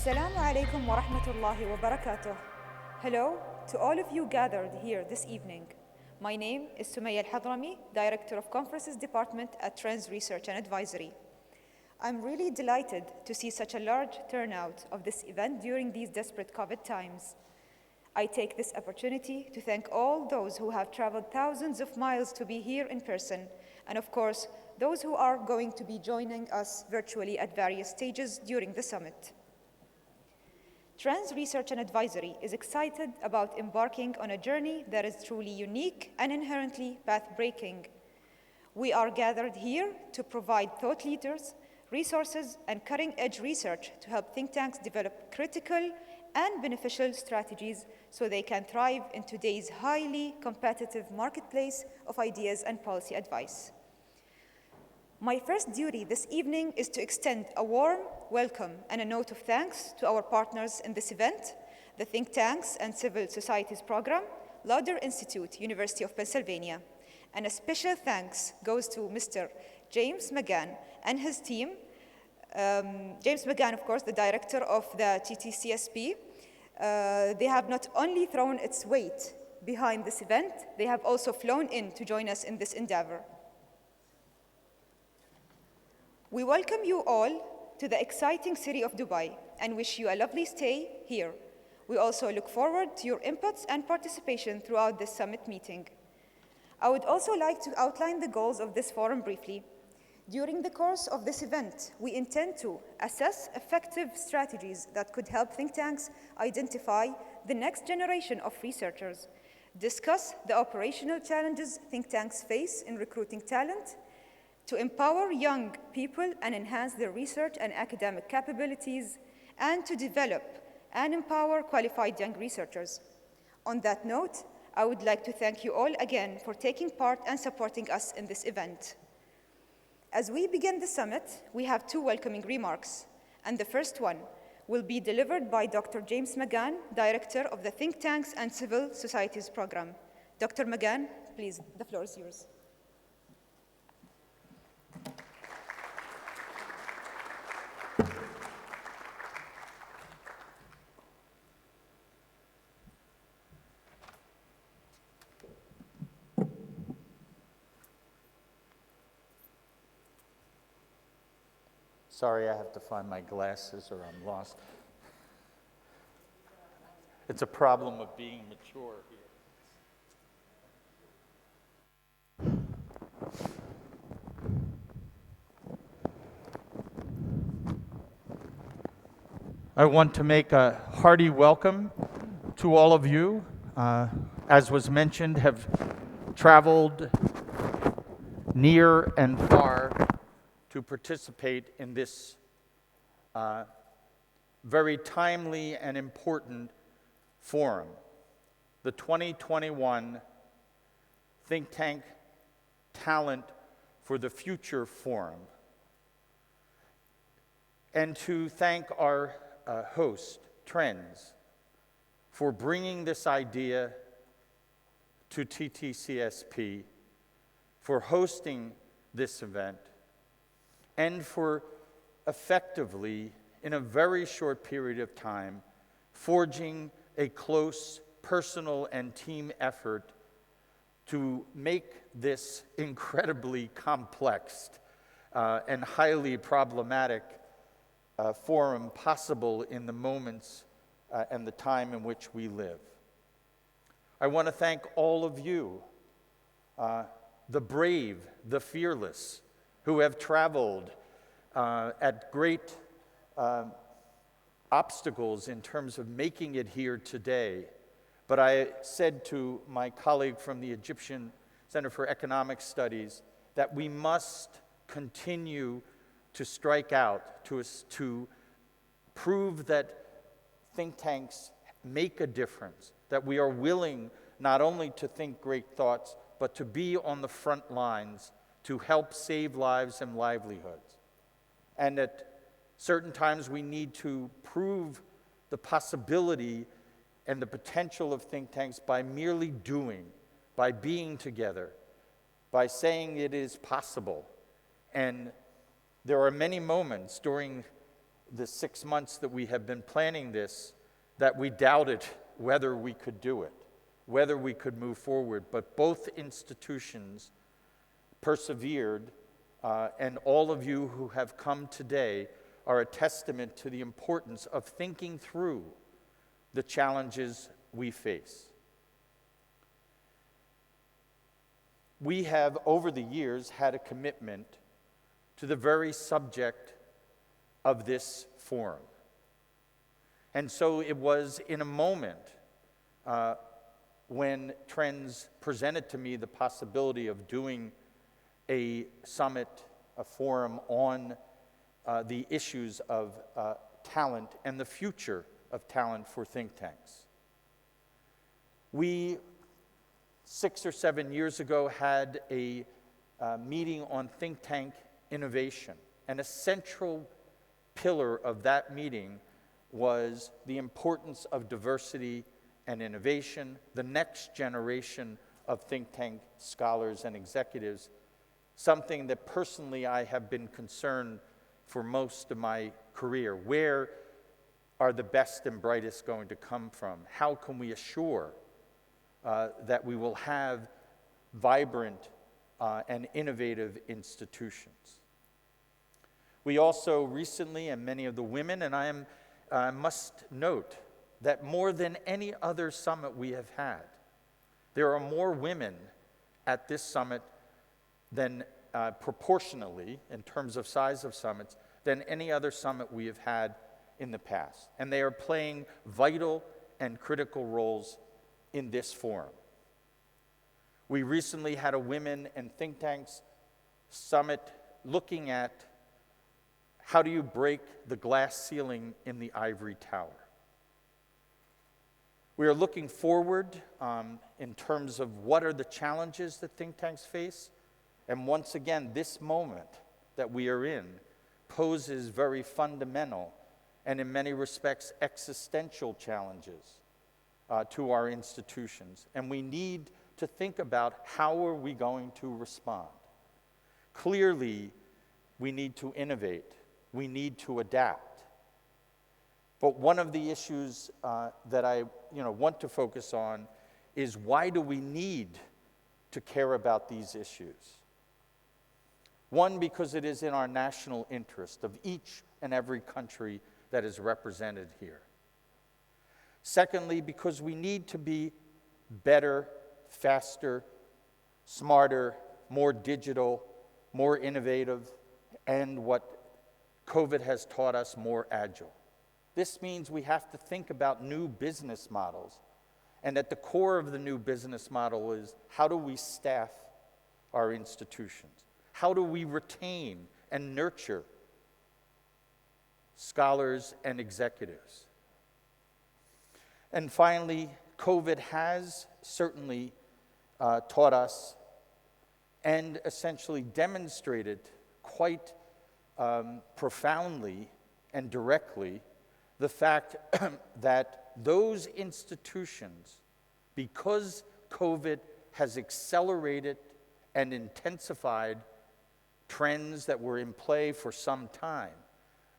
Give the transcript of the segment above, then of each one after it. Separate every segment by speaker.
Speaker 1: Assalamu alaikum wa rahmatullahi wa barakatuh. Hello to all of you gathered here this evening. My name is Sumaya Al-Hadrami, Director of Conferences Department at Trends Research and Advisory. I'm really delighted to see such a large turnout of this event during these desperate COVID times. I take this opportunity to thank all those who have traveled thousands of miles to be here in person, and of course, those who are going to be joining us virtually at various stages during the summit. Trends Research and Advisory is excited about embarking on a journey that is truly unique and inherently path-breaking. We are gathered here to provide thought leaders, resources, and cutting-edge research to help think tanks develop critical and beneficial strategies so they can thrive in today's highly competitive marketplace of ideas and policy advice. My first duty this evening is to extend a warm welcome and a note of thanks to our partners in this event, the Think Tanks and Civil Societies Program, Lauder Institute, University of Pennsylvania. And a special thanks goes to Mr. James McGann and his team. James McGann, of course, the director of the TTCSP. They have not only thrown its weight behind this event, they have also flown in to join us in this endeavor. We welcome you all to the exciting city of Dubai and wish you a lovely stay here. We also look forward to your inputs and participation throughout this summit meeting. I would also like to outline the goals of this forum briefly. During the course of this event, we intend to assess effective strategies that could help think tanks identify the next generation of researchers, discuss the operational challenges think tanks face in recruiting talent, to empower young people and enhance their research and academic capabilities, and to develop and empower qualified young researchers. On that note, I would like to thank you all again for taking part and supporting us in this event. As we begin the summit, we have two welcoming remarks, and the first one will be delivered by Dr. James McGann, Director of the Think Tanks and Civil Societies Program. Dr. McGann, please, the floor is yours.
Speaker 2: Sorry, I have to find my glasses or I'm lost. It's a problem of being mature here. I want to make a hearty welcome to all of you. As was mentioned, have traveled near and far to participate in this very timely and important forum, the 2021 Think Tank Talent for the Future Forum, and to thank our host, Trends, for bringing this idea to TTCSP, for hosting this event, and for effectively, in a very short period of time, forging a close personal and team effort to make this incredibly complex and highly problematic forum possible in the moments and the time in which we live. I want to thank all of you, the brave, the fearless, who have traveled at great obstacles in terms of making it here today. But I said to my colleague from the Egyptian Center for Economic Studies that we must continue to strike out, to prove that think tanks make a difference, that we are willing not only to think great thoughts, but to be on the front lines to help save lives and livelihoods. And at certain times we need to prove the possibility and the potential of think tanks by merely doing, by being together, by saying it is possible. And there are many moments during the 6 months that we have been planning this that we doubted whether we could do it, whether we could move forward. But both institutions persevered, and all of you who have come today are a testament to the importance of thinking through the challenges we face. We have, over the years, had a commitment to the very subject of this forum. And so it was in a moment when Trends presented to me the possibility of doing a summit, a forum on the issues of talent and the future of talent for think tanks. We, 6 or 7 years ago, had a meeting on think tank innovation, and a central pillar of that meeting was the importance of diversity and innovation, the next generation of think tank scholars and executives, something that personally I have been concerned for most of my career. Where are the best and brightest going to come from? How can we assure that we will have vibrant and innovative institutions? We also recently, and many of the women, and I must note that more than any other summit we have had, there are more women at this summit than proportionally, in terms of size of summits, than any other summit we have had in the past. And they are playing vital and critical roles in this forum. We recently had a Women and Think Tanks Summit looking at how do you break the glass ceiling in the ivory tower. We are looking forward in terms of what are the challenges that think tanks face. And once again, this moment that we are in poses very fundamental and in many respects existential challenges to our institutions. And we need to think about how are we going to respond. Clearly, we need to innovate. We need to adapt. But one of the issues that I want to focus on is why do we need to care about these issues? One, because it is in our national interest of each and every country that is represented here. Secondly, because we need to be better, faster, smarter, more digital, more innovative, and what COVID has taught us, more agile. This means we have to think about new business models. And at the core of the new business model is how do we staff our institutions? How do we retain and nurture scholars and executives? And finally, COVID has certainly taught us and essentially demonstrated quite profoundly and directly the fact that those institutions, because COVID has accelerated and intensified trends that were in play for some time,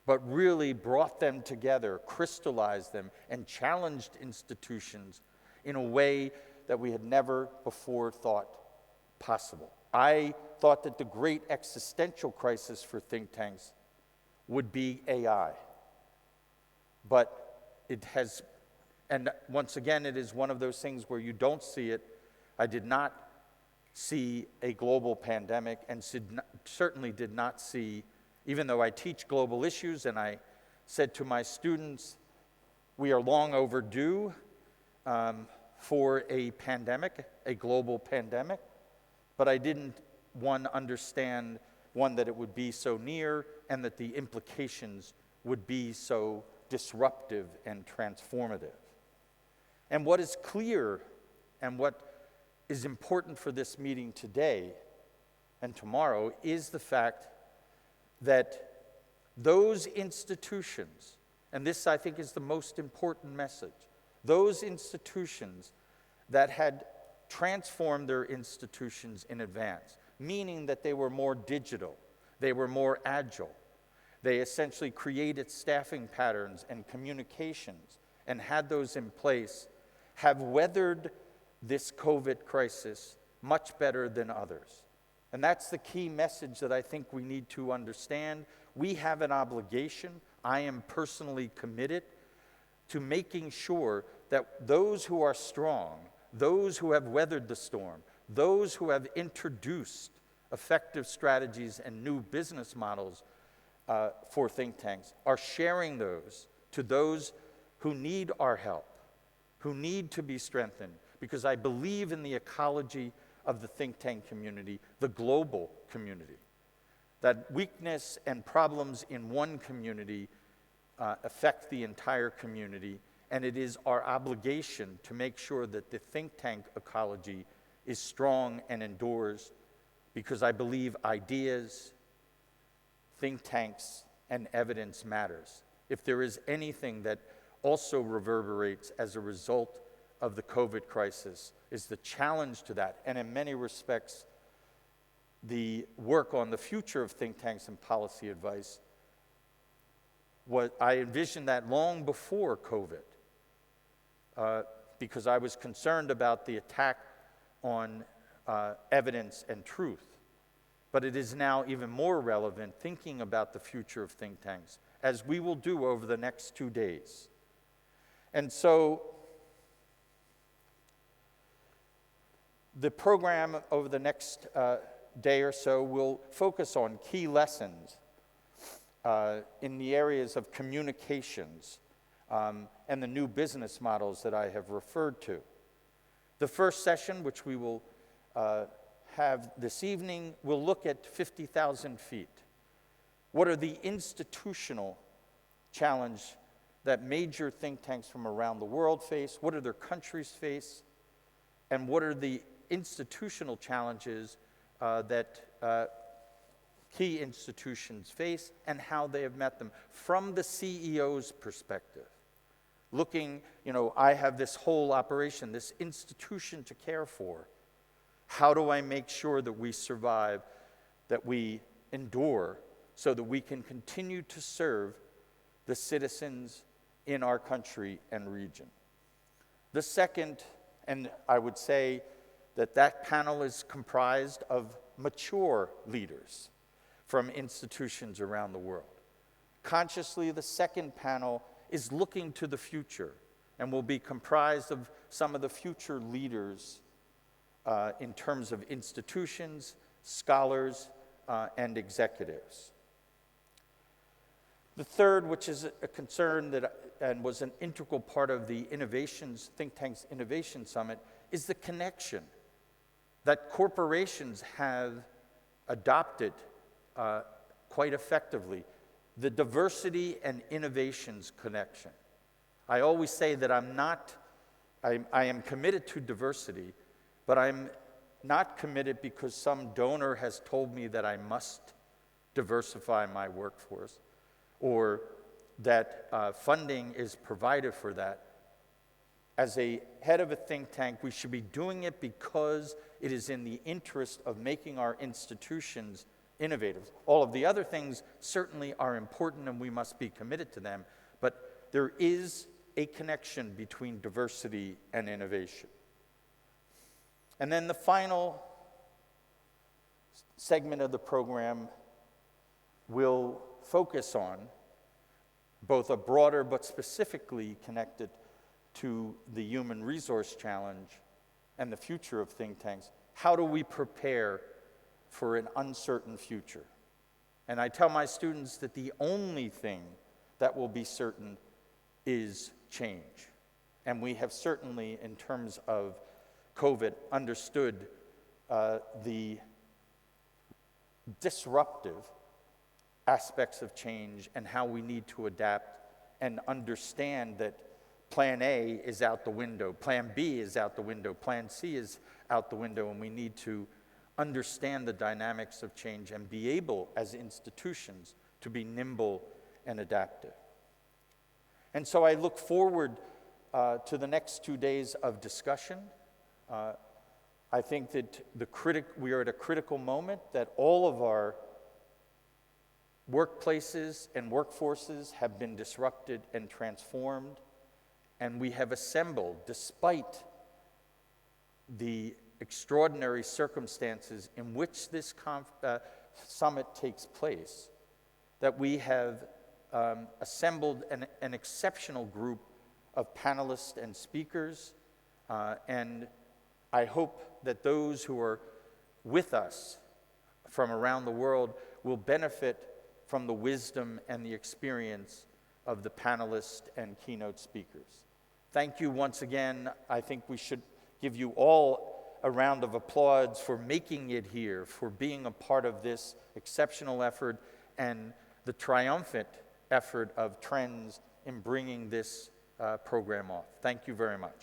Speaker 2: but really brought them together, crystallized them, and challenged institutions in a way that we had never before thought possible. I thought that the great existential crisis for think tanks would be AI. But it has, and once again, it is one of those things where you don't see it. I did not see a global pandemic and certainly did not see, even though I teach global issues and I said to my students, we are long overdue for a pandemic, a global pandemic, but I didn't, understand, that it would be so near and that the implications would be so disruptive and transformative. And what is clear and what is important for this meeting today and tomorrow is the fact that those institutions, and this I think is the most important message, those institutions that had transformed their institutions in advance, meaning that they were more digital, they were more agile, They essentially created staffing patterns and communications and had those in place, have weathered this COVID crisis much better than others. And that's the key message that I think we need to understand. We have an obligation. I am personally committed to making sure that those who are strong, those who have weathered the storm, those who have introduced effective strategies and new business models for think tanks are sharing those to those who need our help, who need to be strengthened, because I believe in the ecology of the think tank community, the global community, that weakness and problems in one community affect the entire community, and it is our obligation to make sure that the think tank ecology is strong and endures, because I believe ideas, think tanks, and evidence matters. If there is anything that also reverberates as a result of the COVID crisis, is the challenge to that, and in many respects, the work on the future of think tanks and policy advice. What I envisioned that long before COVID, because I was concerned about the attack on evidence and truth. But it is now even more relevant thinking about the future of think tanks, as we will do over the next 2 days. And so the program over the next day or so will focus on key lessons in the areas of communications and the new business models that I have referred to. The first session, which we will have this evening, will look at 50,000 feet. What are the institutional challenges that major think tanks from around the world face? What do their countries face? And what are the institutional challenges that key institutions face and how they have met them from the CEO's perspective? Looking, I have this whole operation, this institution to care for. How do I make sure that we survive, that we endure, so that we can continue to serve the citizens in our country and region? The second, and I would say that panel is comprised of mature leaders from institutions around the world. Consciously, the second panel is looking to the future and will be comprised of some of the future leaders in terms of institutions, scholars, and executives. The third, which is a concern and was an integral part of the Think Tanks Innovation Summit, is the connection that corporations have adopted quite effectively, the diversity and innovations connection. I always say that I am committed to diversity, but I'm not committed because some donor has told me that I must diversify my workforce, or that funding is provided for that. As a head of a think tank, we should be doing it because it is in the interest of making our institutions innovative. All of the other things certainly are important and we must be committed to them, but there is a connection between diversity and innovation. And then the final segment of the program will focus on both a broader but specifically connected to the human resource challenge and the future of think tanks. How do we prepare for an uncertain future? And I tell my students that the only thing that will be certain is change. And we have certainly, in terms of COVID, understood the disruptive aspects of change and how we need to adapt and understand that Plan A is out the window, Plan B is out the window, Plan C is out the window, and we need to understand the dynamics of change and be able, as institutions, to be nimble and adaptive. And so I look forward to the next 2 days of discussion. I think that we are at a critical moment, that all of our Workplaces and workforces have been disrupted and transformed, and we have assembled, despite the extraordinary circumstances in which this summit takes place, that we have assembled an exceptional group of panelists and speakers, and I hope that those who are with us from around the world will benefit from the wisdom and the experience of the panelists and keynote speakers. Thank you once again. I think we should give you all a round of applause for making it here, for being a part of this exceptional effort and the triumphant effort of Trends in bringing this program off. Thank you very much.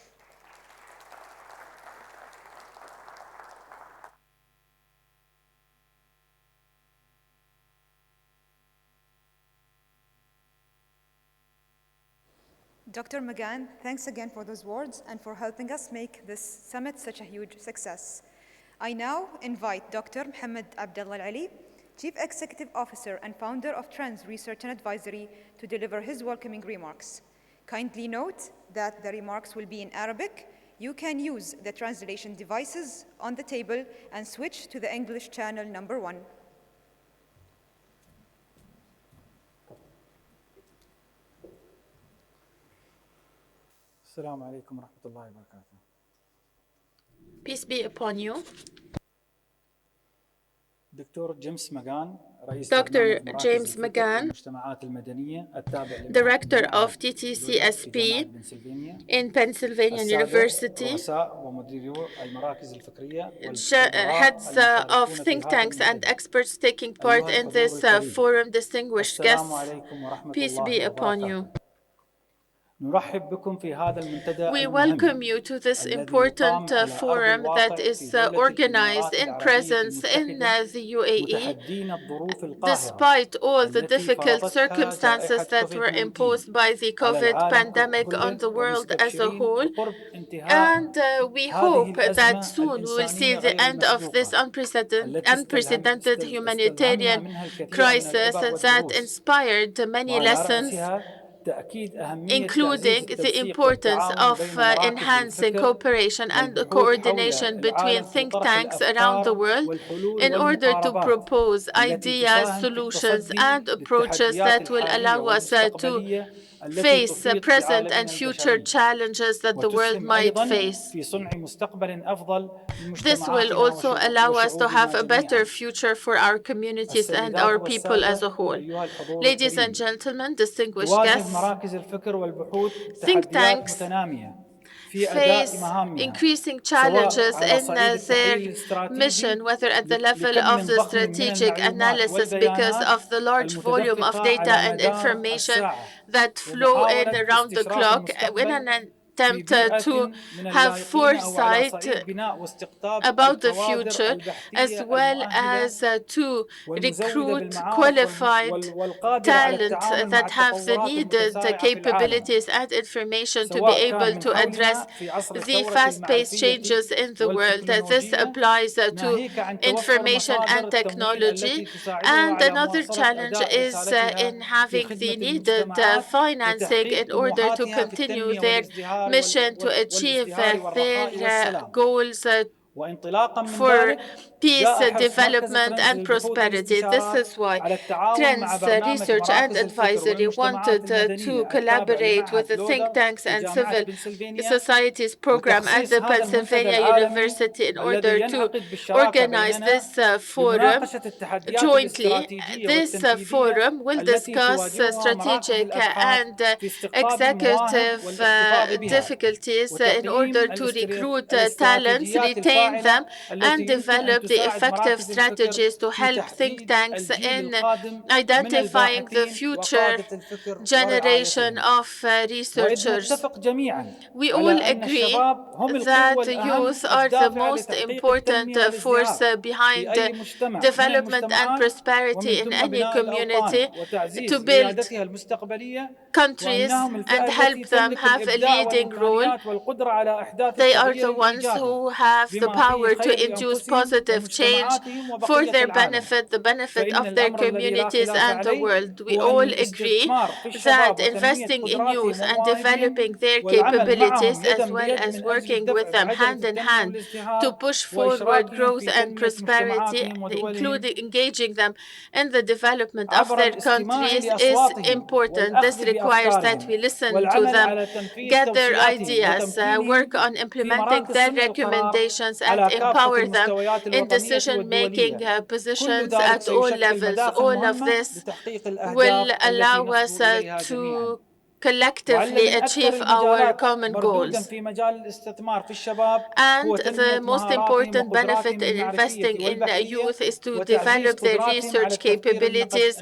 Speaker 1: Dr. McGann, thanks again for those words and for helping us make this summit such a huge success. I now invite Dr. Mohammed Abdullah Ali, Chief Executive Officer and founder of Trends Research and Advisory, to deliver his welcoming remarks. Kindly note that the remarks will be in Arabic. You can use the translation devices on the table and switch to the English channel number 1.
Speaker 3: السلام عليكم ورحمة الله وبركاته.
Speaker 4: Peace be upon you.
Speaker 3: دكتور جيمس ماغان رئيس
Speaker 4: Dr.
Speaker 3: برنامج مراكز
Speaker 4: James
Speaker 3: الفكر
Speaker 4: McGann,
Speaker 3: والمجتمعات المدنية التابع
Speaker 4: Director of
Speaker 3: لمعهد
Speaker 4: TTCSP
Speaker 3: في جامعة بنسلفانيا.
Speaker 4: in Pennsylvania
Speaker 3: السادة
Speaker 4: University,
Speaker 3: رؤساء ومديرو المراكز الفكرية
Speaker 4: heads of think tanks and experts taking part in this forum, distinguished
Speaker 3: السلام
Speaker 4: guests.
Speaker 3: عليكم ورحمة
Speaker 4: Peace
Speaker 3: الله
Speaker 4: be upon you.
Speaker 3: وبركاته. نرحب بكم في هذا المنتدى
Speaker 4: We
Speaker 3: المهم
Speaker 4: welcome you to this
Speaker 3: الذي
Speaker 4: important
Speaker 3: يقام على أرض
Speaker 4: forum that
Speaker 3: الواقع في
Speaker 4: is
Speaker 3: دولة
Speaker 4: organized
Speaker 3: الإمارات
Speaker 4: in
Speaker 3: العربية
Speaker 4: presence in
Speaker 3: المتحدة
Speaker 4: the UAE,
Speaker 3: متحدين الظروف القاهرة
Speaker 4: despite all the
Speaker 3: التي
Speaker 4: difficult
Speaker 3: فرضتها
Speaker 4: circumstances
Speaker 3: جائحة
Speaker 4: that were
Speaker 3: كوفيد-19
Speaker 4: imposed by the
Speaker 3: على
Speaker 4: COVID
Speaker 3: العالم
Speaker 4: pandemic on
Speaker 3: ككل
Speaker 4: the world as a
Speaker 3: ومستبشرين
Speaker 4: whole.
Speaker 3: بقرب انتهاء
Speaker 4: And we
Speaker 3: هذه
Speaker 4: hope that
Speaker 3: الأزمة
Speaker 4: soon we will see
Speaker 3: الإنسانية
Speaker 4: the
Speaker 3: غير
Speaker 4: end of this
Speaker 3: المسبوقة التي
Speaker 4: unprecedented
Speaker 3: استلهمنا
Speaker 4: humanitarian
Speaker 3: منها الكثير من
Speaker 4: crisis
Speaker 3: العبر
Speaker 4: that
Speaker 3: والدروس
Speaker 4: inspired many
Speaker 3: وعلى
Speaker 4: lessons,
Speaker 3: رأسها تأكيد أهمية تعزيز
Speaker 4: including the
Speaker 3: التنسيق
Speaker 4: importance
Speaker 3: والتعاون
Speaker 4: of
Speaker 3: بين مراكز
Speaker 4: enhancing
Speaker 3: الفكر
Speaker 4: cooperation and
Speaker 3: والبحوث حول
Speaker 4: coordination between
Speaker 3: العالم في
Speaker 4: think
Speaker 3: طرح
Speaker 4: tanks around the
Speaker 3: الأفكار
Speaker 4: world
Speaker 3: والحلول
Speaker 4: in order to
Speaker 3: والمقاربات
Speaker 4: propose
Speaker 3: التي
Speaker 4: ideas,
Speaker 3: تساهم في
Speaker 4: solutions,
Speaker 3: التصدي
Speaker 4: and approaches
Speaker 3: للتحديات
Speaker 4: that will
Speaker 3: الحالية
Speaker 4: allow us to
Speaker 3: والمستقبلية التي
Speaker 4: face
Speaker 3: تحيط
Speaker 4: present and
Speaker 3: بعالمنا
Speaker 4: future
Speaker 3: البشري
Speaker 4: challenges that the world
Speaker 3: وتسهم
Speaker 4: might
Speaker 3: أيضا
Speaker 4: face.
Speaker 3: في صنع مستقبل أفضل
Speaker 4: This will
Speaker 3: لمجتمعاتنا
Speaker 4: also allow us to have
Speaker 3: وشعوبنا
Speaker 4: a better
Speaker 3: جميعا.
Speaker 4: future for our communities and
Speaker 3: السيدات
Speaker 4: our people as a
Speaker 3: والسادة
Speaker 4: whole.
Speaker 3: أيها الحضور
Speaker 4: Ladies and
Speaker 3: الكريم،
Speaker 4: gentlemen, distinguished
Speaker 3: تواجه
Speaker 4: guests,
Speaker 3: مراكز الفكر والبحوث
Speaker 4: think
Speaker 3: تحديات
Speaker 4: tanks
Speaker 3: متنامية في أداء
Speaker 4: face
Speaker 3: مهامها
Speaker 4: increasing
Speaker 3: سواء
Speaker 4: challenges
Speaker 3: على
Speaker 4: in
Speaker 3: صعيد
Speaker 4: their
Speaker 3: التحليل الاستراتيجي
Speaker 4: mission, whether at the level
Speaker 3: لكم
Speaker 4: of
Speaker 3: من
Speaker 4: the
Speaker 3: ضخم من
Speaker 4: strategic
Speaker 3: المعلومات
Speaker 4: analysis because
Speaker 3: والبيانات
Speaker 4: of the large volume of
Speaker 3: المتدفقة
Speaker 4: data
Speaker 3: على
Speaker 4: and
Speaker 3: مدار
Speaker 4: information
Speaker 3: الساعة
Speaker 4: that flow in
Speaker 3: ومحاولة
Speaker 4: around the
Speaker 3: استشراف
Speaker 4: clock in
Speaker 3: المستقبل
Speaker 4: an
Speaker 3: في
Speaker 4: attempt
Speaker 3: بيئة
Speaker 4: to
Speaker 3: من
Speaker 4: have
Speaker 3: اللائقين أو على
Speaker 4: foresight
Speaker 3: صعيد بناء واستقطاب
Speaker 4: about the
Speaker 3: الكوادر
Speaker 4: future, as
Speaker 3: البحثية
Speaker 4: well
Speaker 3: المؤهلة
Speaker 4: as to
Speaker 3: والمزودة
Speaker 4: recruit
Speaker 3: بالمعارف
Speaker 4: qualified
Speaker 3: والقادرة على
Speaker 4: talent
Speaker 3: التعامل مع
Speaker 4: that have the
Speaker 3: التطورات
Speaker 4: needed
Speaker 3: المتسارعة في العالم
Speaker 4: capabilities and information to be
Speaker 3: سواء كان
Speaker 4: able
Speaker 3: من
Speaker 4: to address
Speaker 3: حولنا في عصر
Speaker 4: the
Speaker 3: الثورة
Speaker 4: fast-paced
Speaker 3: المعرفية
Speaker 4: changes in the world. This
Speaker 3: والتكنولوجية
Speaker 4: applies to
Speaker 3: ناهيك عن توفر
Speaker 4: information
Speaker 3: مصادر
Speaker 4: and
Speaker 3: التمويل
Speaker 4: technology.
Speaker 3: التي تساعدها
Speaker 4: And
Speaker 3: على
Speaker 4: another
Speaker 3: مواصلة
Speaker 4: challenge
Speaker 3: أداء
Speaker 4: is
Speaker 3: رسالتها
Speaker 4: in
Speaker 3: في
Speaker 4: having
Speaker 3: خدمة
Speaker 4: the needed
Speaker 3: المجتمعات
Speaker 4: financing
Speaker 3: وتحقيق
Speaker 4: in order to
Speaker 3: طموحاتها في
Speaker 4: continue
Speaker 3: التنمية
Speaker 4: their
Speaker 3: والازدهار
Speaker 4: mission to achieve
Speaker 3: والرخاء
Speaker 4: their
Speaker 3: والسلام.
Speaker 4: goals
Speaker 3: وانطلاقا من
Speaker 4: for
Speaker 3: ذلك
Speaker 4: peace,
Speaker 3: جاء حرص مركز
Speaker 4: development,
Speaker 3: ترندز
Speaker 4: and
Speaker 3: للبحوث
Speaker 4: prosperity. This
Speaker 3: والاستشارات
Speaker 4: is why
Speaker 3: على التعاون مع
Speaker 4: Trends
Speaker 3: برنامج
Speaker 4: Research and
Speaker 3: مراكز الفكر
Speaker 4: Advisory
Speaker 3: والمجتمعات
Speaker 4: wanted to
Speaker 3: المدنية التابع
Speaker 4: collaborate with
Speaker 3: لمعهد
Speaker 4: the think
Speaker 3: لودر
Speaker 4: tanks
Speaker 3: في
Speaker 4: and
Speaker 3: جامعة
Speaker 4: civil
Speaker 3: بنسلفانيا
Speaker 4: societies program at
Speaker 3: وتخصيص
Speaker 4: the
Speaker 3: هذا المنتدى
Speaker 4: Pennsylvania
Speaker 3: العالمي
Speaker 4: University in
Speaker 3: الذي
Speaker 4: order to
Speaker 3: ينعقد بالشراكة
Speaker 4: organize
Speaker 3: بيننا
Speaker 4: this forum
Speaker 3: لمناقشة التحديات
Speaker 4: jointly.
Speaker 3: الاستراتيجية
Speaker 4: This
Speaker 3: والتنفيذية
Speaker 4: forum will
Speaker 3: التي
Speaker 4: discuss
Speaker 3: تواجهها مراكز
Speaker 4: strategic
Speaker 3: الأبحاث
Speaker 4: and
Speaker 3: في استقطاب المواهب
Speaker 4: executive
Speaker 3: والاحتفاظ بها
Speaker 4: difficulties in order
Speaker 3: وتقييم
Speaker 4: to recruit talents,
Speaker 3: الاستراتيجيات
Speaker 4: retain them,
Speaker 3: الفاعلة التي
Speaker 4: and
Speaker 3: يمكن أن
Speaker 4: develop the
Speaker 3: تساعد
Speaker 4: effective
Speaker 3: مراكز الفكر
Speaker 4: strategies to
Speaker 3: في
Speaker 4: help think
Speaker 3: تحديد
Speaker 4: tanks
Speaker 3: الجيل
Speaker 4: in
Speaker 3: القادم من
Speaker 4: identifying the
Speaker 3: الباحثين
Speaker 4: future
Speaker 3: وقادة الفكر
Speaker 4: generation
Speaker 3: ورعايتهم.
Speaker 4: of
Speaker 3: وإذ
Speaker 4: researchers.
Speaker 3: نتفق جميعا
Speaker 4: We
Speaker 3: على
Speaker 4: all
Speaker 3: أن
Speaker 4: agree
Speaker 3: الشباب هم القوة
Speaker 4: that
Speaker 3: الأهم
Speaker 4: youth are the
Speaker 3: الدافعة
Speaker 4: most
Speaker 3: لتحقيق
Speaker 4: important
Speaker 3: التنمية
Speaker 4: force
Speaker 3: والازدهار في
Speaker 4: behind
Speaker 3: أي مجتمع من
Speaker 4: development and
Speaker 3: المجتمعات
Speaker 4: prosperity
Speaker 3: ومن
Speaker 4: in
Speaker 3: ثم
Speaker 4: any
Speaker 3: بناء الأوطان
Speaker 4: community to
Speaker 3: وتعزيز
Speaker 4: build
Speaker 3: ريادتها المستقبلية
Speaker 4: countries
Speaker 3: وأنهم
Speaker 4: and
Speaker 3: الفئة التي
Speaker 4: help them
Speaker 3: تملك
Speaker 4: have a
Speaker 3: الإبداع
Speaker 4: leading role.
Speaker 3: والإمكانيات والقدرة على إحداث
Speaker 4: They are
Speaker 3: التغيير
Speaker 4: the ones
Speaker 3: الإيجابي
Speaker 4: who have the
Speaker 3: بما فيه
Speaker 4: power
Speaker 3: خير
Speaker 4: to induce
Speaker 3: لأنفسهم
Speaker 4: positive positive change for their benefit, the benefit of their communities and the world. We all agree that investing in youth and developing their capabilities, as well as working with them hand in hand to push forward growth and prosperity, including engaging them in the development of their countries, is important. This requires that we listen to them, get their ideas, work on implementing their recommendations, and empower them in decision-making positions at all levels. All of this will allow us to collectively achieve our common goals. And the most important benefit in investing in youth is to develop their research capabilities,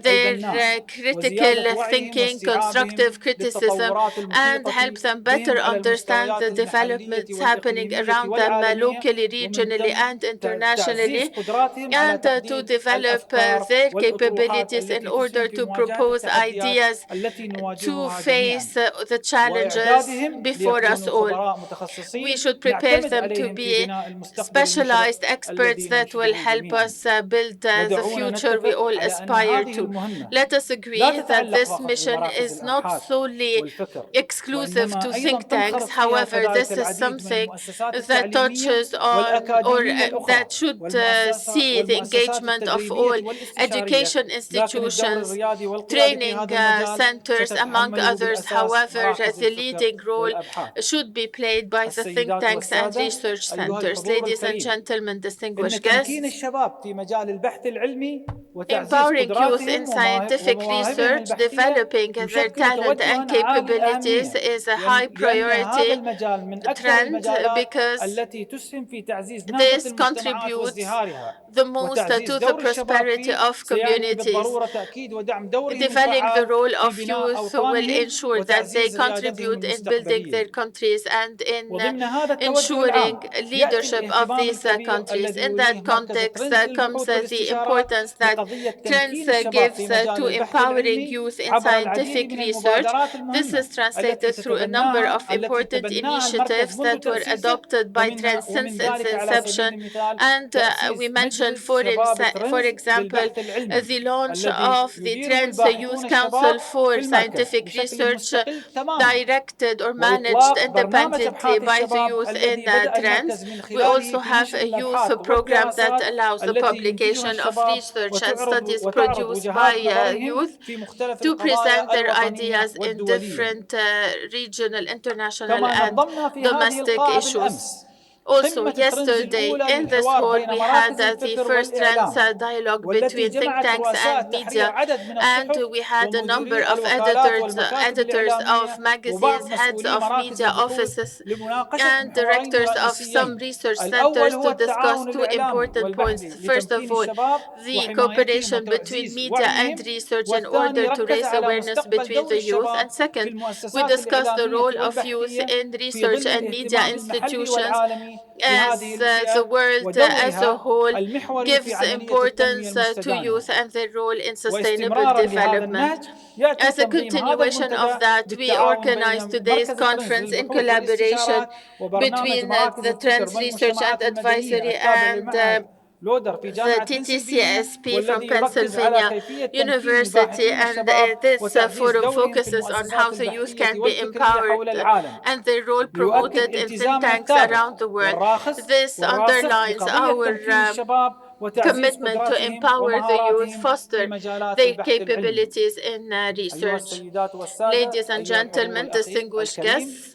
Speaker 4: their critical thinking, constructive criticism, and help them better understand the developments happening around them locally, regionally, and internationally, and to develop their capabilities in order to propose ideas to face the challenges before us all. We should prepare them to be specialized experts that will help us build the future we all aspire to. Let us agree that this mission is not solely exclusive to think tanks. However, this is something that touches on or that should see the engagement of all education institutions, training centers, among others. However, the leading role should be played by the think tanks and research centers. Ladies and gentlemen, distinguished guests, empowering youth in scientific research, developing their talent and capabilities is a high priority trend because this contributes the most to the prosperity of communities. Developing the role of youth will ensure that they contribute in building their countries and in ensuring leadership of these countries. In that context comes the importance that Trends gives to empowering youth in scientific research. This is translated through a number of important initiatives that were adopted by Trends since its inception. And we mentioned, for example, the launch of the Trends Youth Council for Scientific Research, directed or managed independently by the youth in Trends. We also have a youth program that allows the publication of research and studies produced by youth to present their ideas in different regional, international, and domestic issues. Also, yesterday in this hall, we had the first Trends dialogue between think tanks and media, and we had a number of editors of magazines, heads of media offices, and directors of some research centers to discuss two important points. First of all, the cooperation between media and research in order to raise awareness between the youth. And second, we discussed the role of youth in research and media institutions as the world as a whole gives importance to youth and their role in sustainable development. As a continuation of that, we organized today's conference in collaboration between the Trends Research and Advisory and the TTCSP from Pennsylvania University, and this forum focuses on how the youth can be empowered and their role promoted in think tanks around the world. This underlines our commitment to empower the youth, foster their capabilities in research. Ladies and gentlemen, distinguished guests,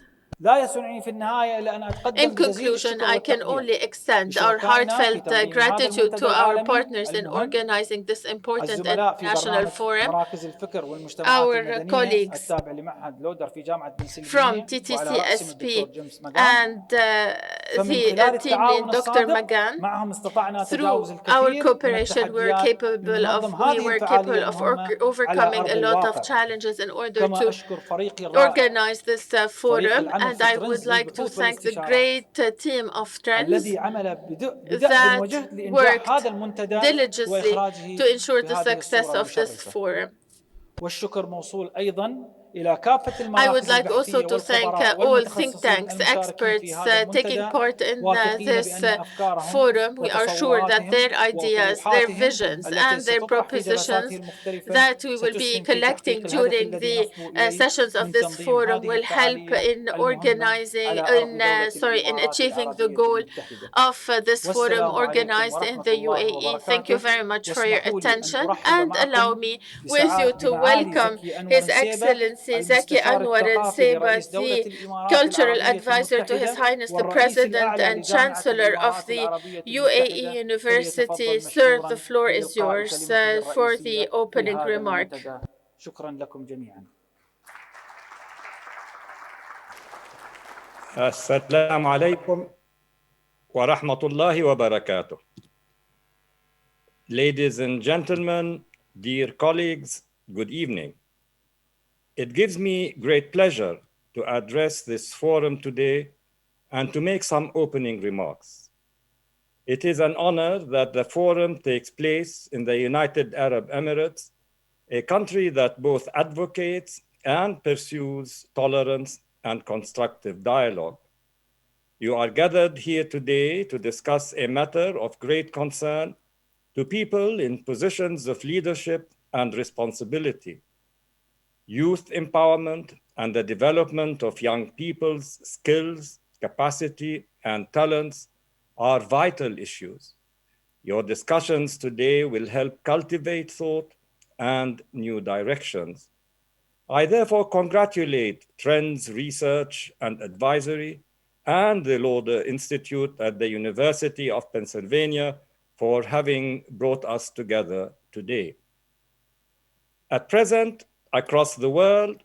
Speaker 4: in conclusion, I can only extend our heartfelt gratitude to our partners in organizing this important international forum, our colleagues from TTCSP and the team lead, Dr. Magan. Through our cooperation, we were capable of overcoming a lot of challenges in order to organize this forum. And I would like to thank the great team of Trends that worked diligently to ensure the success of this forum.
Speaker 3: إلى كافة
Speaker 4: I would
Speaker 3: المراكز
Speaker 4: like also
Speaker 3: البحثية
Speaker 4: to thank
Speaker 3: والخبراء
Speaker 4: all think
Speaker 3: والمتخصصين
Speaker 4: tanks,
Speaker 3: المشاركين في
Speaker 4: experts
Speaker 3: هذا
Speaker 4: taking
Speaker 3: المنتدى
Speaker 4: part in
Speaker 3: واثقين
Speaker 4: this
Speaker 3: بأن أفكارهم
Speaker 4: forum. We are sure that
Speaker 3: وتصوراتهم
Speaker 4: their ideas, their
Speaker 3: وطروحاتهم
Speaker 4: visions,
Speaker 3: التي
Speaker 4: and their
Speaker 3: ستطرح في دراساته
Speaker 4: propositions
Speaker 3: المختلفة
Speaker 4: that we will be
Speaker 3: ستسهم في
Speaker 4: collecting
Speaker 3: تحقيق الهدف
Speaker 4: during
Speaker 3: الذي
Speaker 4: the
Speaker 3: نصبو إليه
Speaker 4: sessions of
Speaker 3: من
Speaker 4: this
Speaker 3: تنظيم
Speaker 4: forum
Speaker 3: هذه
Speaker 4: will help
Speaker 3: الفعالية
Speaker 4: in
Speaker 3: المهمة
Speaker 4: organizing,
Speaker 3: على أرض دولة
Speaker 4: in
Speaker 3: الإمارات
Speaker 4: achieving the
Speaker 3: العربية
Speaker 4: goal
Speaker 3: المتحدة.
Speaker 4: of this forum
Speaker 3: والسلام عليكم
Speaker 4: organized in
Speaker 3: ورحمة
Speaker 4: the
Speaker 3: الله
Speaker 4: UAE. Thank you
Speaker 3: وبركاته.
Speaker 4: very much for your
Speaker 3: واسمحوا لي أن
Speaker 4: attention,
Speaker 3: أرحب
Speaker 4: and allow
Speaker 3: معكم
Speaker 4: me with you
Speaker 3: بسعادة
Speaker 4: to
Speaker 3: بمعالي
Speaker 4: welcome
Speaker 3: زكي أنور
Speaker 4: His
Speaker 3: نسيبة
Speaker 4: Excellency Zaki
Speaker 3: المستشار
Speaker 4: Anwar
Speaker 3: الثقافي
Speaker 4: Nseba,
Speaker 3: لرئيس دولة
Speaker 4: the
Speaker 3: الإمارات
Speaker 4: Cultural
Speaker 3: العربية
Speaker 4: Advisor to His
Speaker 3: المتحدة
Speaker 4: Highness the
Speaker 3: والرئيس
Speaker 4: President
Speaker 3: الأعلى
Speaker 4: and
Speaker 3: لجامعة
Speaker 4: Chancellor of
Speaker 3: الإمارات
Speaker 4: the
Speaker 3: العربية
Speaker 4: UAE
Speaker 3: المتحدة.
Speaker 4: University.
Speaker 3: فليتفضل
Speaker 4: Sir, the
Speaker 3: مشكورا
Speaker 4: floor is
Speaker 3: لإلقاء
Speaker 4: yours
Speaker 3: كلمته
Speaker 4: for the
Speaker 3: الرئيسية في
Speaker 4: opening
Speaker 3: هذا
Speaker 4: remark.
Speaker 3: المنتدى. شكرا لكم جميعا.
Speaker 5: السلام عليكم ورحمة الله وبركاته. Ladies and gentlemen, dear colleagues, good evening. It gives me great pleasure to address this forum today and to make some opening remarks. It is an honor that the forum takes place in the United Arab Emirates, a country that both advocates and pursues tolerance and constructive dialogue. You are gathered here today to discuss a matter of great concern to people in positions of leadership and responsibility. Youth empowerment and the development of young people's skills, capacity, and talents are vital issues. Your discussions today will help cultivate thought and new directions. I therefore congratulate Trends Research and Advisory and the Lauder Institute at the University of Pennsylvania for having brought us together today. At present, across the world,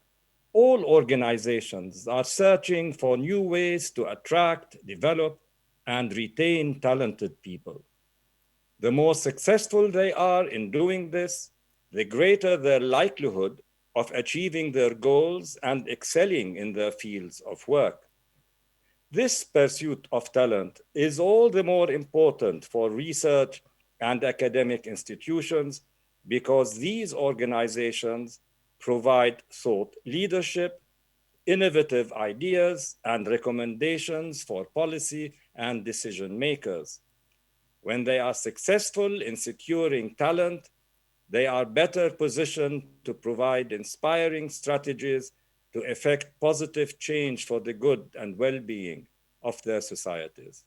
Speaker 5: all organizations are searching for new ways to attract, develop, and retain talented people. The more successful they are in doing this, the greater their likelihood of achieving their goals and excelling in their fields of work. This pursuit of talent is all the more important for research and academic institutions because these organizations provide thought leadership, innovative ideas, and recommendations for policy and decision makers. When they are successful in securing talent, they are better positioned to provide inspiring strategies to effect positive change for the good and well-being of their societies.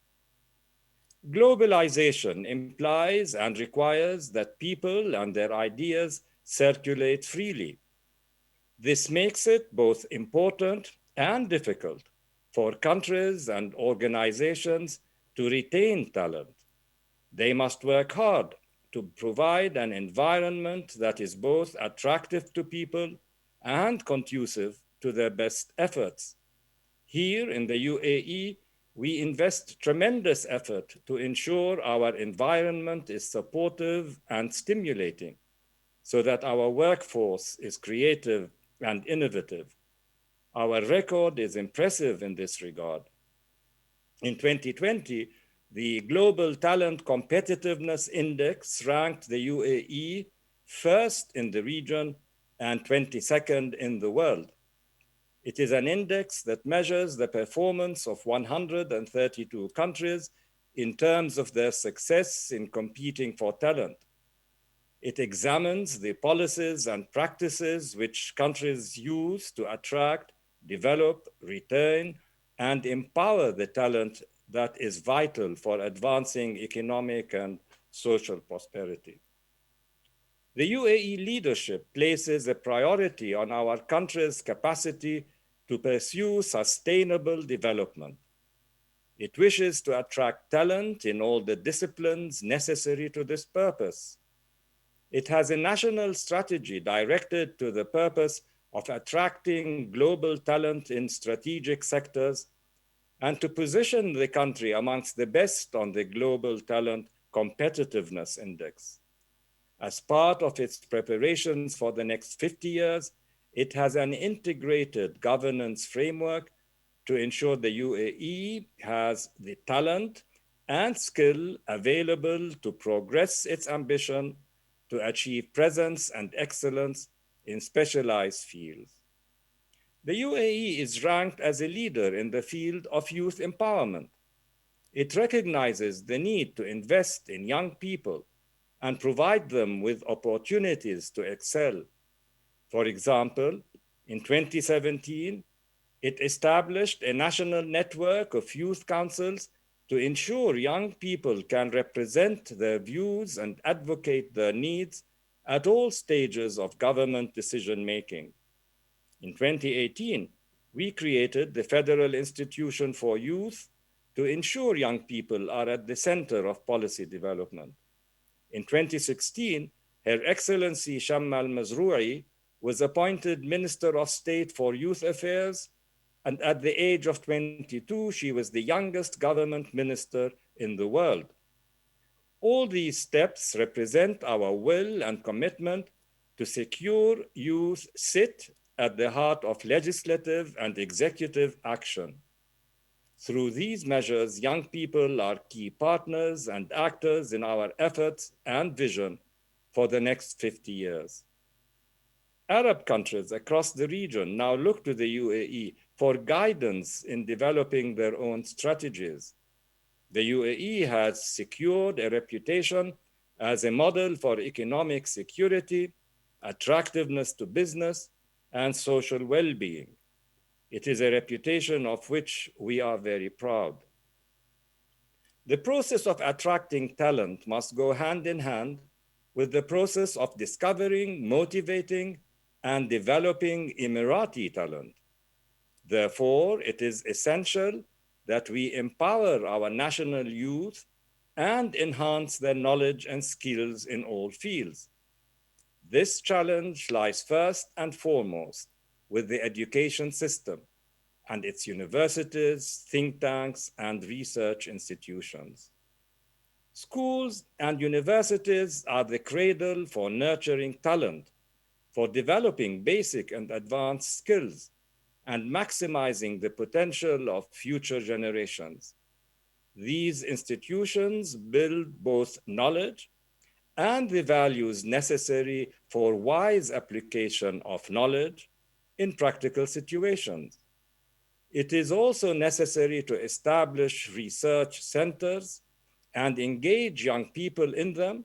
Speaker 5: Globalization implies and requires that people and their ideas circulate freely. This makes it both important and difficult for countries and organizations to retain talent. They must work hard to provide an environment that is both attractive to people and conducive to their best efforts. Here in the UAE, we invest tremendous effort to ensure our environment is supportive and stimulating so that our workforce is creative and innovative. Our record is impressive in this regard. In 2020, the Global Talent Competitiveness Index ranked the UAE first in the region and 22nd in the world. It is an index that measures the performance of 132 countries in terms of their success in competing for talent. It examines the policies and practices which countries use to attract, develop, retain, and empower the talent that is vital for advancing economic and social prosperity. The UAE leadership places a priority on our country's capacity to pursue sustainable development. It wishes to attract talent in all the disciplines necessary to this purpose. It has a national strategy directed to the purpose of attracting global talent in strategic sectors and to position the country amongst the best on the Global Talent Competitiveness Index. As part of its preparations for the next 50 years, it has an integrated governance framework to ensure the UAE has the talent and skill available to progress its ambition to achieve presence and excellence in specialized fields. The UAE is ranked as a leader in the field of youth empowerment. It recognizes the need to invest in young people and provide them with opportunities to excel. For example, in 2017, it established a national network of youth councils to ensure young people can represent their views and advocate their needs at all stages of government decision making. In 2018, we created the Federal Institution for Youth to ensure young people are at the center of policy development. In 2016, Her Excellency Shamma al-Mazrou'i was appointed Minister of State for Youth Affairs, and at the age of 22, she was the youngest government minister in the world. All these steps represent our will and commitment to secure youth sit at the heart of legislative and executive action. Through these measures, young people are key partners and actors in our efforts and vision for the next 50 years. Arab countries across the region now look to the UAE for guidance in developing their own strategies. The UAE has secured a reputation as a model for economic security, attractiveness to business, and social well-being. It is a reputation of which we are very proud. The process of attracting talent must go hand in hand with the process of discovering, motivating, and developing Emirati talent. Therefore, it is essential that we empower our national youth and enhance their knowledge and skills in all fields. This challenge lies first and foremost with the education system and its universities, think tanks, and research institutions. Schools and universities are the cradle for nurturing talent, for developing basic and advanced skills, and maximizing the potential of future generations. These institutions build both knowledge and the values necessary for wise application of knowledge in practical situations. It is also necessary to establish research centers and engage young people in them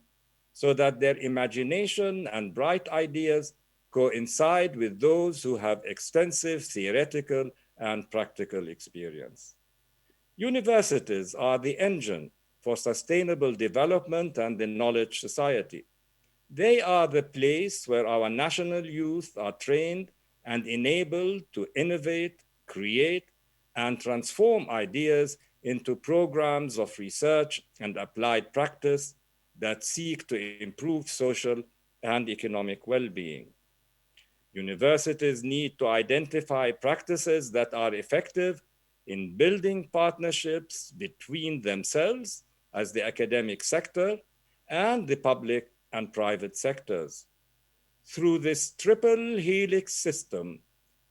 Speaker 5: so that their imagination and bright ideas coincide with those who have extensive theoretical and practical experience. Universities are the engine for sustainable development and the knowledge society. They are the place where our national youth are trained and enabled to innovate, create, and transform ideas into programs of research and applied practice that seek to improve social and economic well-being. Universities need to identify practices that are effective in building partnerships between themselves as the academic sector and the public and private sectors. Through this triple helix system,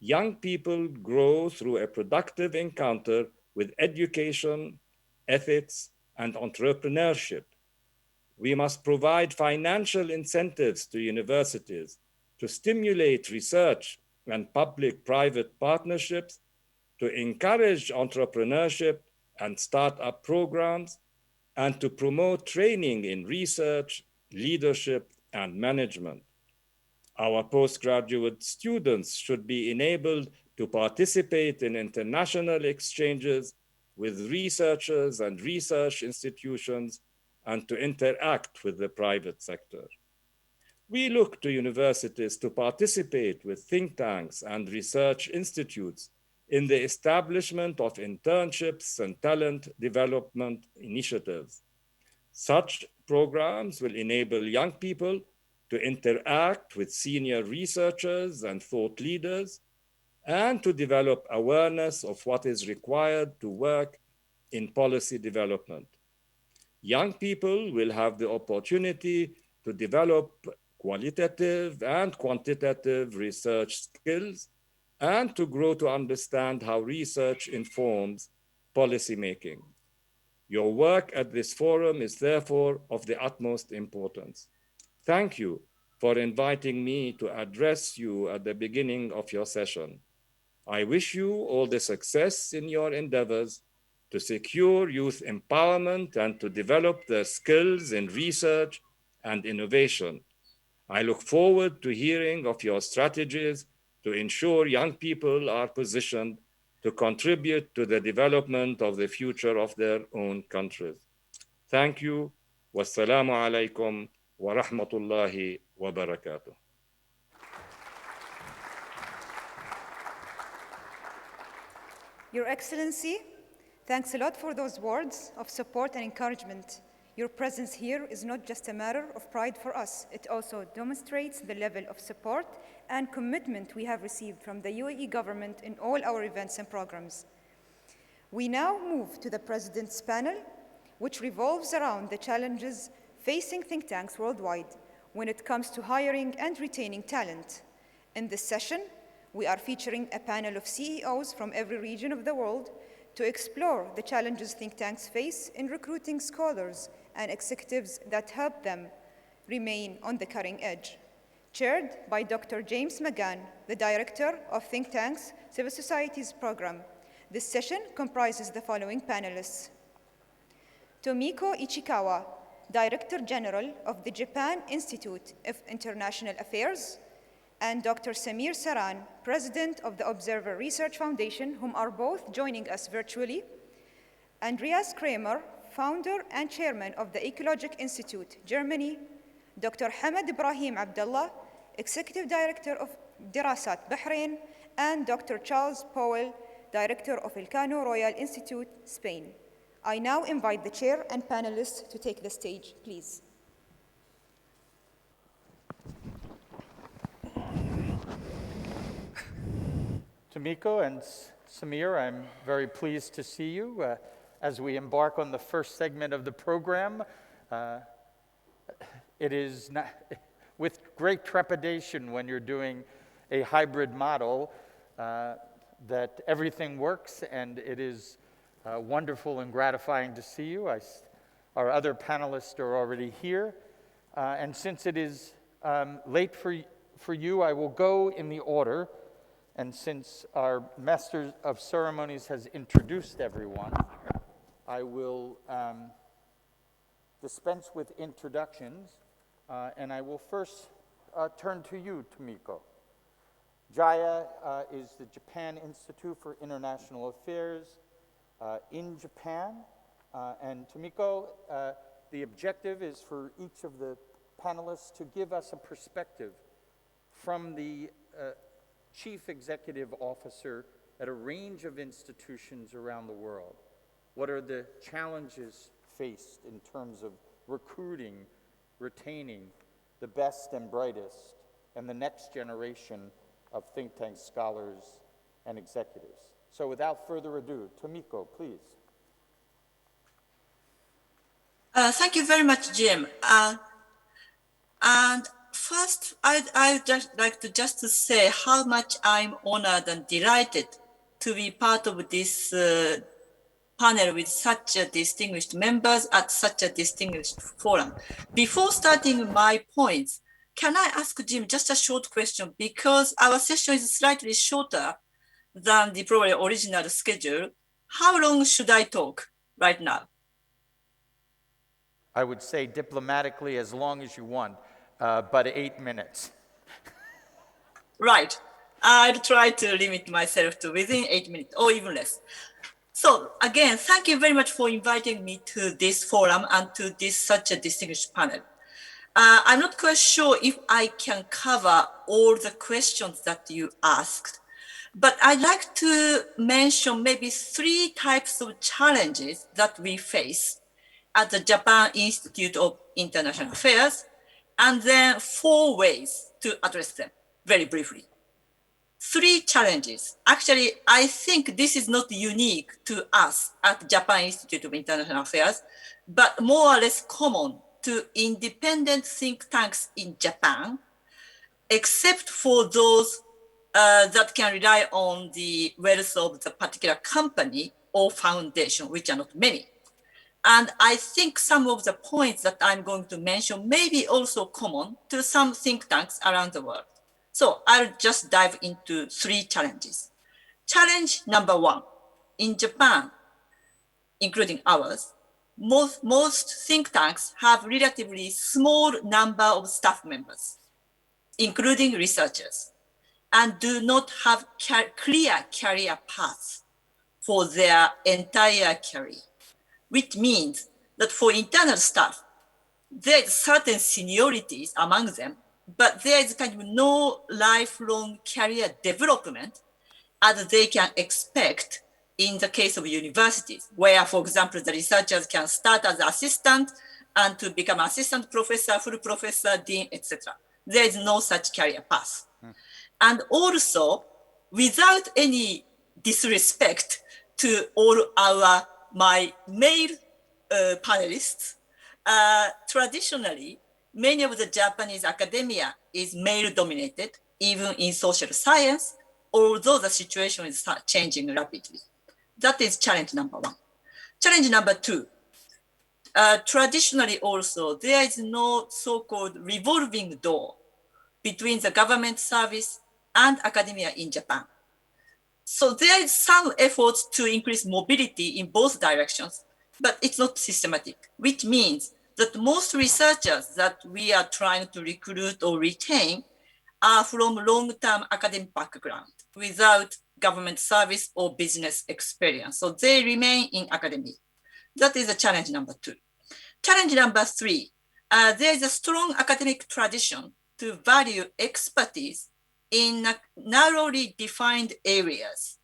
Speaker 5: young people grow through a productive encounter with education, ethics, and entrepreneurship. We must provide financial incentives to universities to stimulate research and public-private partnerships, to encourage entrepreneurship and startup programs, and to promote training in research, leadership, and management. Our postgraduate students should be enabled to participate in international exchanges with researchers and research institutions and to interact with the private sector. We look to universities to participate with think tanks and research institutes in the establishment of internships and talent development initiatives. Such programs will enable young people to interact with senior researchers and thought leaders, and to develop awareness of what is required to work in policy development. Young people will have the opportunity to develop qualitative and quantitative research skills and to grow to understand how research informs policymaking. Your work at this forum is therefore of the utmost importance. Thank you for inviting me to address you at the beginning of your session. I wish you all the success in your endeavors to secure youth empowerment and to develop their skills in research and innovation. I look forward to hearing of your strategies to ensure young people are positioned to contribute to the development of the future of their own countries. Thank you. Wassalamu alaikum wa rahmatullahi wa barakatuh.
Speaker 1: Your Excellency, thanks a lot for those words of support and encouragement. Your presence here is not just a matter of pride for us, it also demonstrates the level of support and commitment we have received from the UAE government in all our events and programs. We now move to the President's panel, which revolves around the challenges facing think tanks worldwide when it comes to hiring and retaining talent. In this session, we are featuring a panel of CEOs from every region of the world to explore the challenges think tanks face in recruiting scholars and executives that help them remain on the cutting edge. Chaired by Dr. James McGann, the Director of Think Tanks Civil Societies Program. This session comprises the following panelists: Tomiko Ichikawa, Director General of the Japan Institute of International Affairs, and Dr. Samir Saran, President of the Observer Research Foundation, whom are both joining us virtually, Andreas Kramer, Founder and Chairman of the Ecologic Institute, Germany, Dr. Hamad Ibrahim Abdullah, Executive Director of Dirasat, Bahrain, and Dr. Charles Powell, Director of Elcano Royal Institute, Spain. I now invite the chair and panelists to take the stage, please.
Speaker 2: Tomiko and Samir, I'm very pleased to see you as we embark on the first segment of the program. It is not, with great trepidation when you're doing a hybrid model that everything works, and it is wonderful and gratifying to see you. Our other panelists are already here, and since it is late for you, I will go in the order. And since our Master of Ceremonies has introduced everyone, I will dispense with introductions, and I will first turn to you, Tomiko. JIA is the Japan Institute for International Affairs in Japan. And Tomiko, the objective is for each of the panelists to give us a perspective from the Chief Executive Officer at a range of institutions around the world. What are the challenges faced in terms of recruiting, retaining the best and brightest and the next generation of think tank scholars and executives? So without further ado, Tomiko, please.
Speaker 6: Thank you very much, Jim. And first, I'd just like to say how much I'm honored and delighted to be part of this panel with such distinguished members at such a distinguished forum. Before starting my points, can I ask Jim just a short question? Because our session is slightly shorter than the probably original schedule. How long should I talk right now?
Speaker 2: I would say diplomatically as long as you want, but 8 minutes.
Speaker 6: Right. I'll try to limit myself to within 8 minutes or even less. So again, thank you very much for inviting me to this forum and to this such a distinguished panel. I'm not quite sure if I can cover all the questions that you asked, but I'd like to mention maybe 3 types of challenges that we face at the Japan Institute of International Affairs, and then 4 ways to address them very briefly. 3 challenges. Actually, I think this is not unique to us at Japan Institute of International Affairs, but more or less common to independent think tanks in Japan, except for those that can rely on the wealth of the particular company or foundation, which are not many. And I think some of the points that I'm going to mention may be also common to some think tanks around the world. So I'll just dive into 3 challenges. Challenge number one, in Japan, including ours, most think tanks have relatively small number of staff members, including researchers, and do not have clear career paths for their entire career, which means that for internal staff, there's certain seniorities among them, but there is kind of no lifelong career development as they can expect in the case of universities, where, for example, the researchers can start as assistant and to become assistant professor, full professor, dean, etc. There is no such career path. And also, without any disrespect to all my male panelists, traditionally, many of the Japanese academia is male dominated, even in social science, although the situation is changing rapidly. That is challenge number one. Challenge number two, traditionally also, there is no so-called revolving door between the government service and academia in Japan. So there is some efforts to increase mobility in both directions, but it's not systematic, which means that most researchers that we are trying to recruit or retain are from long-term academic background without government service or business experience. So they remain in academia. That is a challenge number two. Challenge number three, there is a strong academic tradition to value expertise in narrowly defined areas.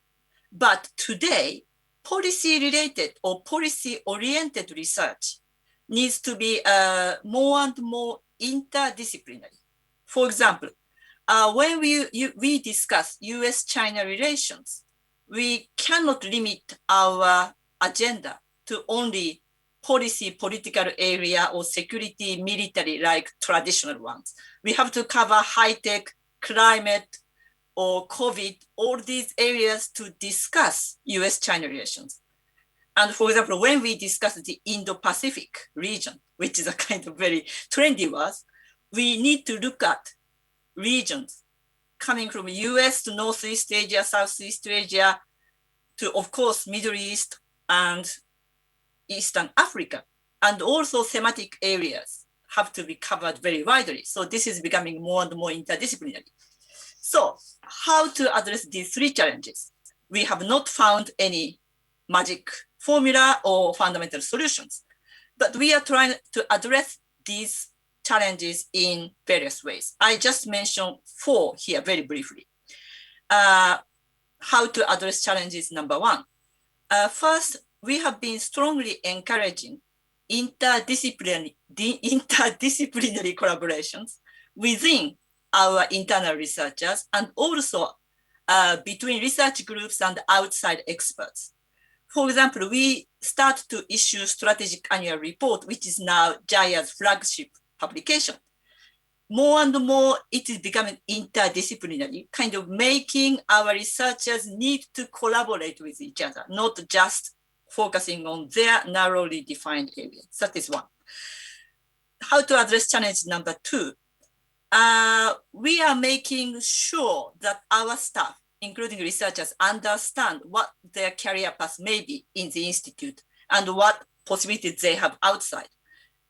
Speaker 6: But today, policy-related or policy-oriented research needs to be more and more interdisciplinary. For example, when we discuss US-China relations, we cannot limit our agenda to only political area or security, military, like traditional ones. We have to cover high-tech, climate, or COVID, all these areas to discuss US-China relations. And for example, when we discuss the Indo-Pacific region, which is a kind of very trendy word, we need to look at regions coming from US to Northeast Asia, Southeast Asia, to, of course, Middle East and Eastern Africa. And also thematic areas have to be covered very widely. So this is becoming more and more interdisciplinary. So how to address these three challenges? We have not found any magic formula or fundamental solutions, but we are trying to address these challenges in various ways. I just mentioned four here very briefly. How to address challenges number one. First, we have been strongly encouraging interdisciplinary collaborations within our internal researchers and also between research groups and outside experts. For example, we start to issue strategic annual report, which is now JIA's flagship publication. More and more, it is becoming interdisciplinary, kind of making our researchers need to collaborate with each other, not just focusing on their narrowly defined areas. That is one. How to address challenge number two? We are making sure that our staff, including researchers, understand what their career path may be in the institute and what possibilities they have outside,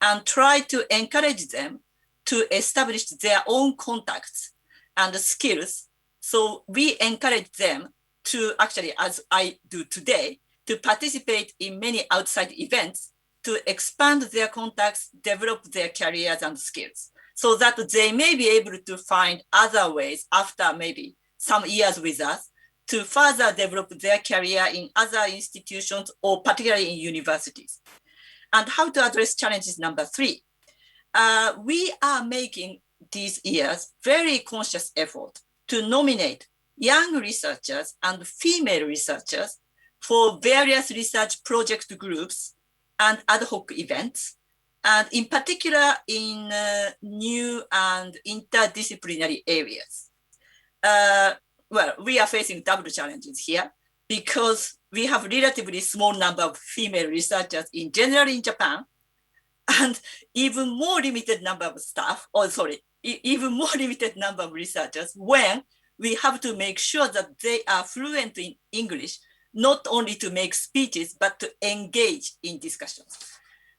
Speaker 6: and try to encourage them to establish their own contacts and skills. So we encourage them to actually, as I do today, to participate in many outside events to expand their contacts, develop their careers and skills, so that they may be able to find other ways after maybe some years with us to further develop their career in other institutions or particularly in universities. And how to address challenges number three. We are making these years very conscious effort to nominate young researchers and female researchers for various research project groups and ad hoc events, and in particular in new and interdisciplinary areas. Well, we are facing double challenges here because we have relatively small number of female researchers in general in Japan, and even more limited number of staff, even more limited number of researchers when we have to make sure that they are fluent in English, not only to make speeches, but to engage in discussions.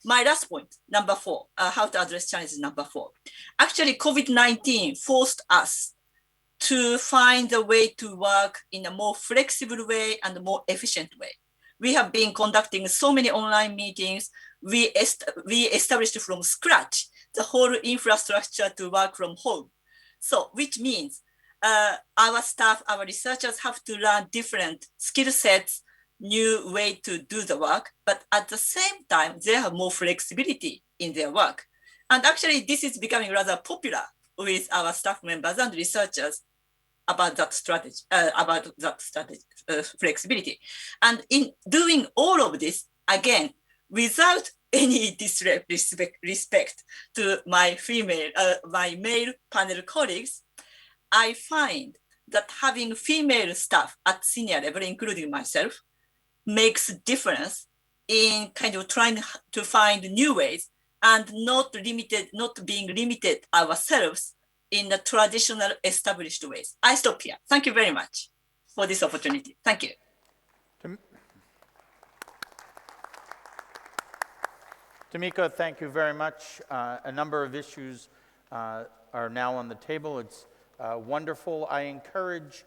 Speaker 6: My last point, number 4, how to address challenges number 4. Actually, COVID-19 forced us to find a way to work in a more flexible way and a more efficient way. We have been conducting so many online meetings. We established from scratch the whole infrastructure to work from home. So, which means our staff, our researchers have to learn different skill sets, new way to do the work, but at the same time, they have more flexibility in their work. And actually, this is becoming rather popular with our staff members and researchers about that strategy, flexibility. And in doing all of this, again, without any disrespect to my male panel colleagues, I find that having female staff at senior level, including myself, makes a difference in kind of trying to find new ways and not being limited ourselves in the traditional established ways. I stop here. Thank you very much for this opportunity. Thank you.
Speaker 2: Tamika, thank you very much. A number of issues are now on the table. It's wonderful. I encourage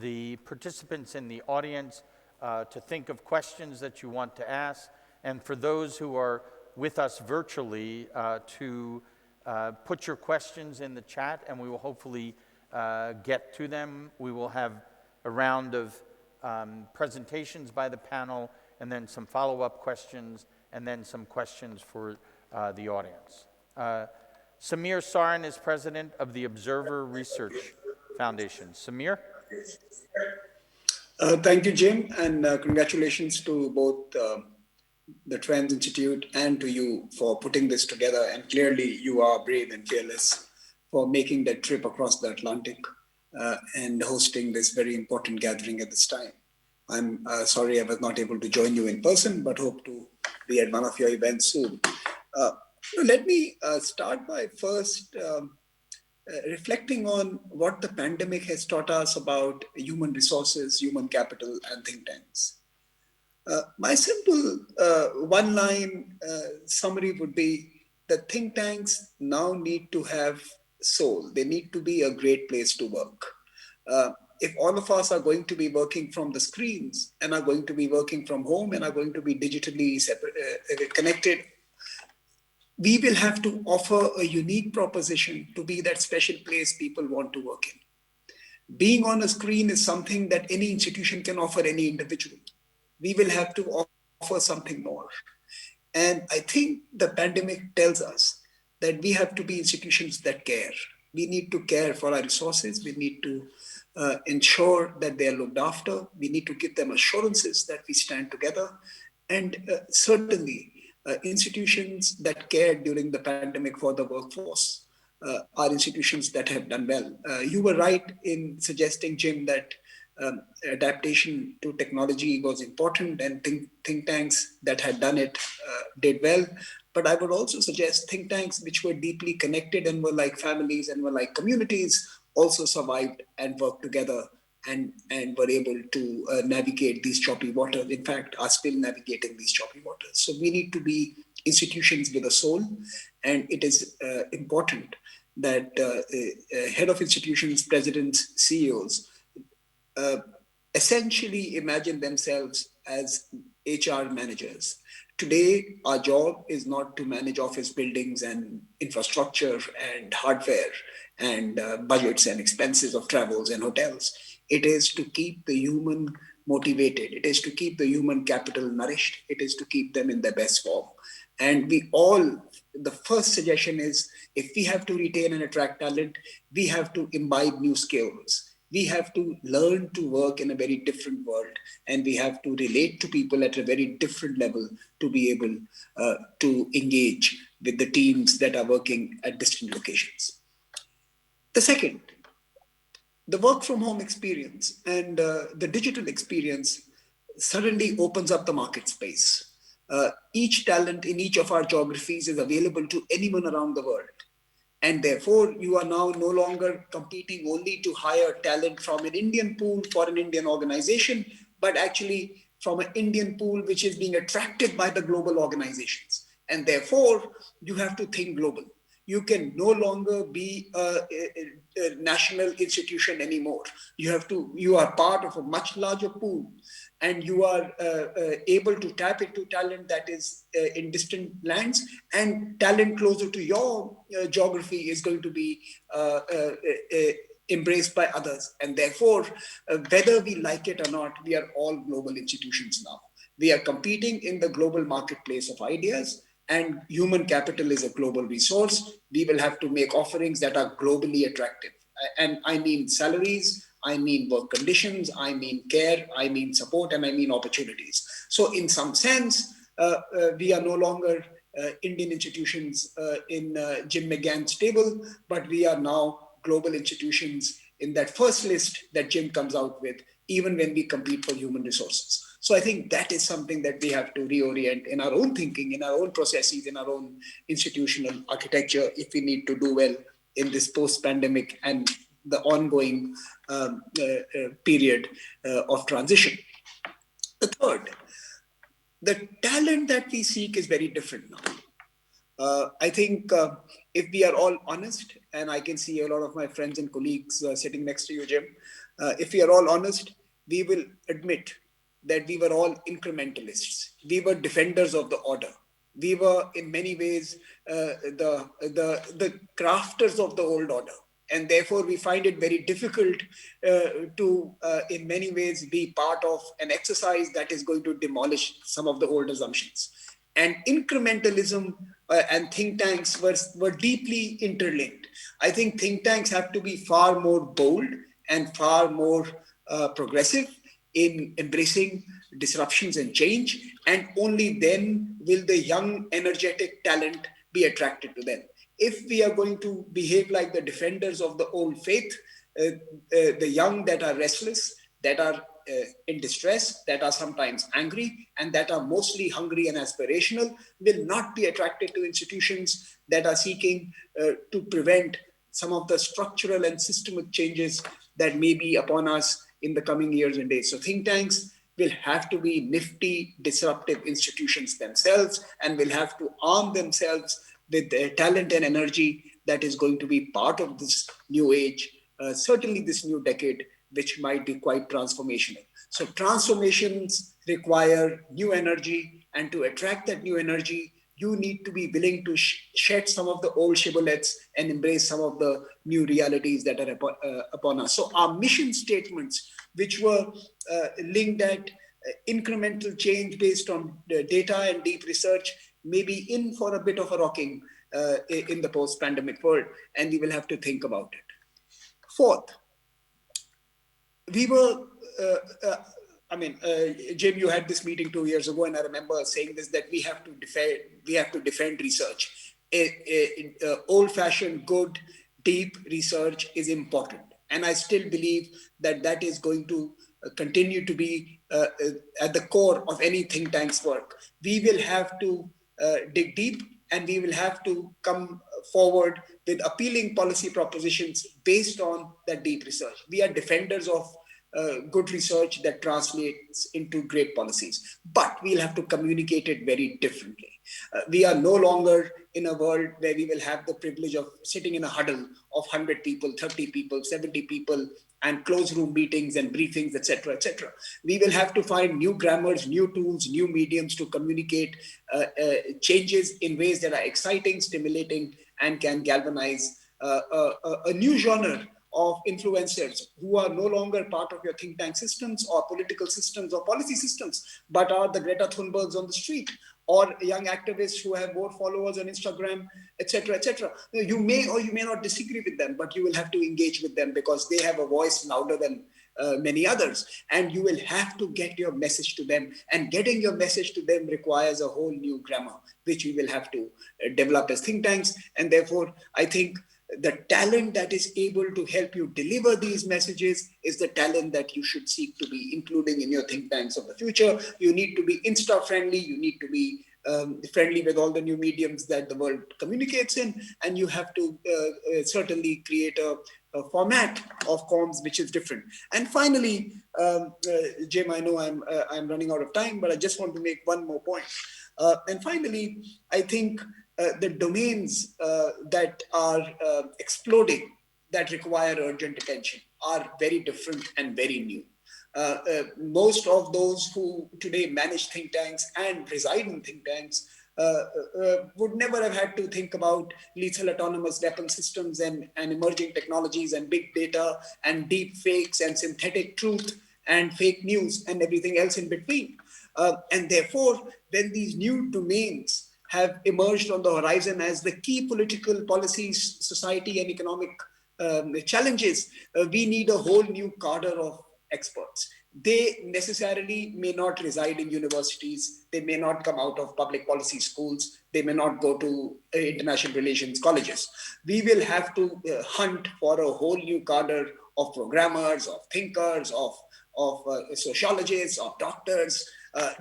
Speaker 2: the participants in the audience to think of questions that you want to ask, and for those who are with us virtually to put your questions in the chat, and we will hopefully get to them. We will have a round of presentations by the panel, and then some follow-up questions, and then some questions for the audience. Samir Sarin is president of the Observer Research Foundation. Samir?
Speaker 7: Thank you, Jim, and congratulations to both the Trends Institute and to you for putting this together. And clearly you are brave and fearless for making that trip across the Atlantic and hosting this very important gathering at this time. I'm sorry I was not able to join you in person, but hope to be at one of your events soon. Let me start by first reflecting on what the pandemic has taught us about human resources, human capital, and think tanks. My simple one-line summary would be that think tanks now need to have soul. They need to be a great place to work. If all of us are going to be working from the screens and are going to be working from home and are going to be digitally connected, we will have to offer a unique proposition to be that special place people want to work in. Being on a screen is something that any institution can offer any individual. We will have to offer something more. And I think the pandemic tells us that we have to be institutions that care. We need to care for our resources. We need to ensure that they are looked after. We need to give them assurances that we stand together. And certainly, institutions that cared during the pandemic for the workforce are institutions that have done well. You were right in suggesting, Jim, that adaptation to technology was important, and think tanks that had done it did well. But I would also suggest think tanks which were deeply connected and were like families and were like communities also survived and worked together and were able to navigate these choppy waters. In fact, are still navigating these choppy waters. So we need to be institutions with a soul, and it is important that head of institutions, presidents, CEOs, essentially imagine themselves as HR managers. Today, our job is not to manage office buildings and infrastructure and hardware and budgets and expenses of travels and hotels. It is to keep the human motivated. It is to keep the human capital nourished. It is to keep them in their best form. And the first suggestion is, if we have to retain and attract talent, we have to imbibe new skills. We have to learn to work in a very different world, and we have to relate to people at a very different level to be able to engage with the teams that are working at distant locations. The second, the work from home experience and the digital experience suddenly opens up the market space. Each talent in each of our geographies is available to anyone around the world. And therefore, you are now no longer competing only to hire talent from an Indian pool for an Indian organization, but actually from an Indian pool which is being attracted by the global organizations. And therefore, you have to think global. You can no longer be a national institution anymore. You are part of a much larger pool, and you are able to tap into talent that is in distant lands, and talent closer to your geography is going to be embraced by others. And therefore, whether we like it or not, we are all global institutions now. We are competing in the global marketplace of ideas, and human capital is a global resource. We will have to make offerings that are globally attractive. And I mean salaries, I mean work conditions, I mean care, I mean support, and I mean opportunities. So in some sense, we are no longer Indian institutions in Jim McGann's table, but we are now global institutions in that first list that Jim comes out with, even when we compete for human resources. So I think that is something that we have to reorient in our own thinking, in our own processes, in our own institutional architecture, if we need to do well in this post-pandemic and the ongoing period of transition. The third, the talent that we seek is very different now. I think if we are all honest, and I can see a lot of my friends and colleagues sitting next to you, Jim, if we are all honest, we will admit that we were all incrementalists. We were defenders of the order. We were, in many ways, the crafters of the old order. And therefore, we find it very difficult to, in many ways, be part of an exercise that is going to demolish some of the old assumptions. And incrementalism and think tanks were deeply interlinked. I think think tanks have to be far more bold and far more progressive in embracing disruptions and change, and only then will the young, energetic talent be attracted to them. If we are going to behave like the defenders of the old faith, the young that are restless, that are in distress, that are sometimes angry, and that are mostly hungry and aspirational, will not be attracted to institutions that are seeking to prevent some of the structural and systemic changes that may be upon us in the coming years and days. So think tanks will have to be nifty, disruptive institutions themselves, and will have to arm themselves with the talent and energy that is going to be part of this new age, certainly this new decade, which might be quite transformational. So transformations require new energy, and to attract that new energy, you need to be willing to shed some of the old shibboleths and embrace some of the new realities that are upon us. So our mission statements, which were linked at incremental change based on data and deep research, may be in for a bit of a rocking in the post-pandemic world, and we will have to think about it. Fourth, we were, Jim, you had this meeting 2 years ago, and I remember saying this, that we have to defend research. Old-fashioned, good, deep research is important. And I still believe that that is going to continue to be at the core of any think tank's work. We will have to dig deep, and we will have to come forward with appealing policy propositions based on that deep research. We are defenders of good research that translates into great policies, but we'll have to communicate it very differently. We are no longer in a world where we will have the privilege of sitting in a huddle of 100 people, 30 people, 70 people, and closed room meetings and briefings, etc., etc. We will have to find new grammars, new tools, new mediums to communicate changes in ways that are exciting, stimulating, and can galvanize a new genre of influencers who are no longer part of your think tank systems or political systems or policy systems, but are the Greta Thunbergs on the street, or young activists who have more followers on Instagram, etc., etc. You may or you may not disagree with them, but you will have to engage with them because they have a voice louder than many others, and you will have to get your message to them, and getting your message to them requires a whole new grammar, which we will have to develop as think tanks. And therefore, I think the talent that is able to help you deliver these messages is the talent that you should seek to be including in your think tanks of the future. You need to be Insta-friendly. You need to be friendly with all the new mediums that the world communicates in, and you have to certainly create a format of comms which is different. And finally, Jim, I know I'm running out of time, but I just want to make one more point. And finally, I think the domains that are exploding, that require urgent attention, are very different and very new. Most of those who today manage think tanks and reside in think tanks would never have had to think about lethal autonomous weapon systems and emerging technologies and big data and deep fakes and synthetic truth and fake news and everything else in between. And therefore, when these new domains have emerged on the horizon as the key political policies, society, and economic challenges, we need a whole new cadre of experts. They necessarily may not reside in universities. They may not come out of public policy schools. They may not go to international relations colleges. We will have to hunt for a whole new cadre of programmers, of thinkers, of sociologists, of doctors.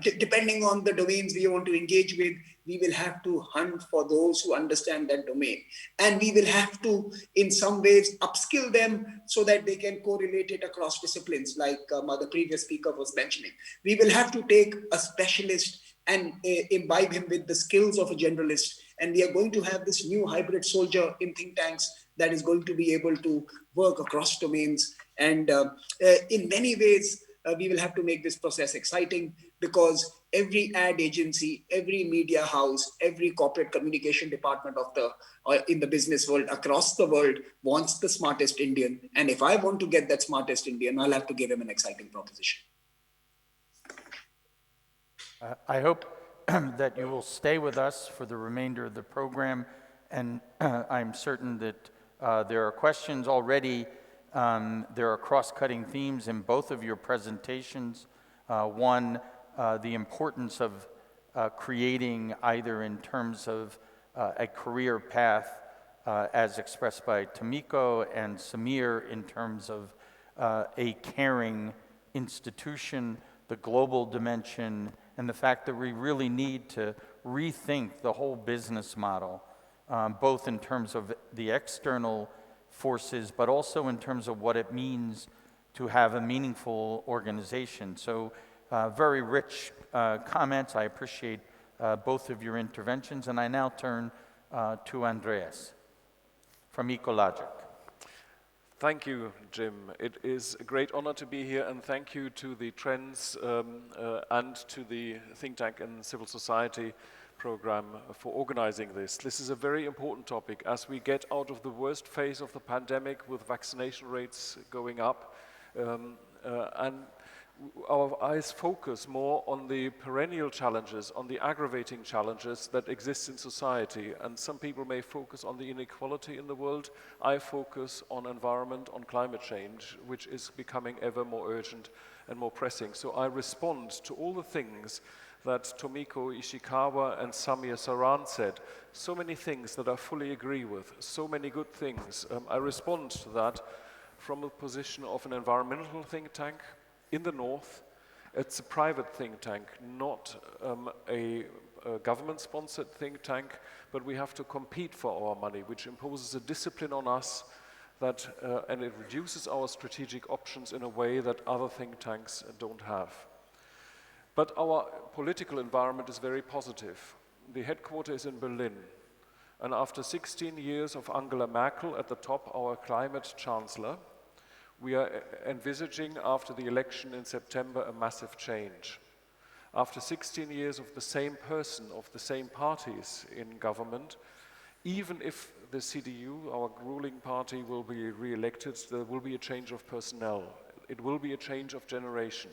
Speaker 7: Depending on the domains we want to engage with, we will have to hunt for those who understand that domain. And we will have to, in some ways, upskill them so that they can correlate it across disciplines, like the previous speaker was mentioning. We will have to take a specialist and imbibe him with the skills of a generalist. And we are going to have this new hybrid soldier in think tanks that is going to be able to work across domains. And in many ways, we will have to make this process exciting, because every ad agency, every media house, every corporate communication department of in the business world across the world wants the smartest Indian. And if I want to get that smartest Indian, I'll have to give him an exciting proposition.
Speaker 2: I hope that you will stay with us for the remainder of the program, and I'm certain that there are questions already. There are cross-cutting themes in both of your presentations. One, the importance of creating, either in terms of a career path as expressed by Tomiko and Samir, in terms of a caring institution, the global dimension, and the fact that we really need to rethink the whole business model, both in terms of the external forces, but also in terms of what it means to have a meaningful organization. So very rich comments. I appreciate both of your interventions, and I now turn to Andreas from Ecologic.
Speaker 8: Thank you, Jim. It is a great honor to be here, and thank you to the Trends and to the Think Tank and Civil Society program for organizing this. This is a very important topic as we get out of the worst phase of the pandemic with vaccination rates going up, and our eyes focus more on the perennial challenges, on the aggravating challenges that exist in society. And some people may focus on the inequality in the world. I focus on environment, on climate change, which is becoming ever more urgent and more pressing. So I respond to all the things that Tomiko Ishikawa and Samir Saran said. So many things that I fully agree with, so many good things. I respond to that from a position of an environmental think tank in the north. It's a private think tank, not a government-sponsored think tank, but we have to compete for our money, which imposes a discipline on us that, and it reduces our strategic options in a way that other think tanks don't have. But our political environment is very positive. The headquarters is in Berlin, and after 16 years of Angela Merkel at the top, our climate chancellor, we are envisaging after the election in September a massive change. After 16 years of the same person, of the same parties in government, even if the CDU, our ruling party, will be re-elected, there will be a change of personnel. It will be a change of generation.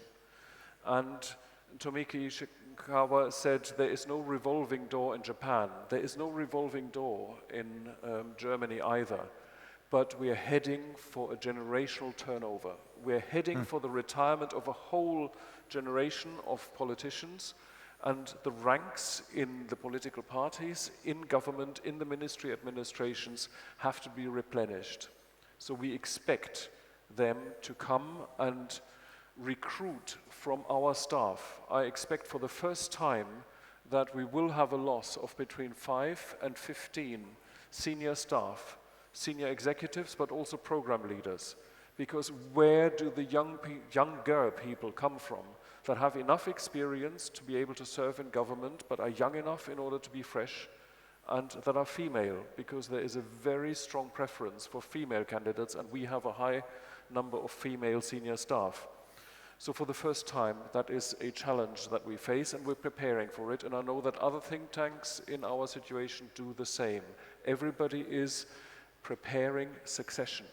Speaker 8: And Tomiko Ishikawa said there is no revolving door in Japan. There is no revolving door in Germany either. But we are heading for a generational turnover. We're heading for the retirement of a whole generation of politicians, and the ranks in the political parties, in government, in the ministry administrations have to be replenished. So we expect them to come and recruit from our staff. I expect for the first time that we will have a loss of between 5 and 15 senior staff, senior executives, but also program leaders. Because where do the younger people come from that have enough experience to be able to serve in government, but are young enough in order to be fresh, and that are female? Because there is a very strong preference for female candidates, and we have a high number of female senior staff. So for the first time, that is a challenge that we face, and we're preparing for it. And I know that other think tanks in our situation do the same. Everybody is preparing succession,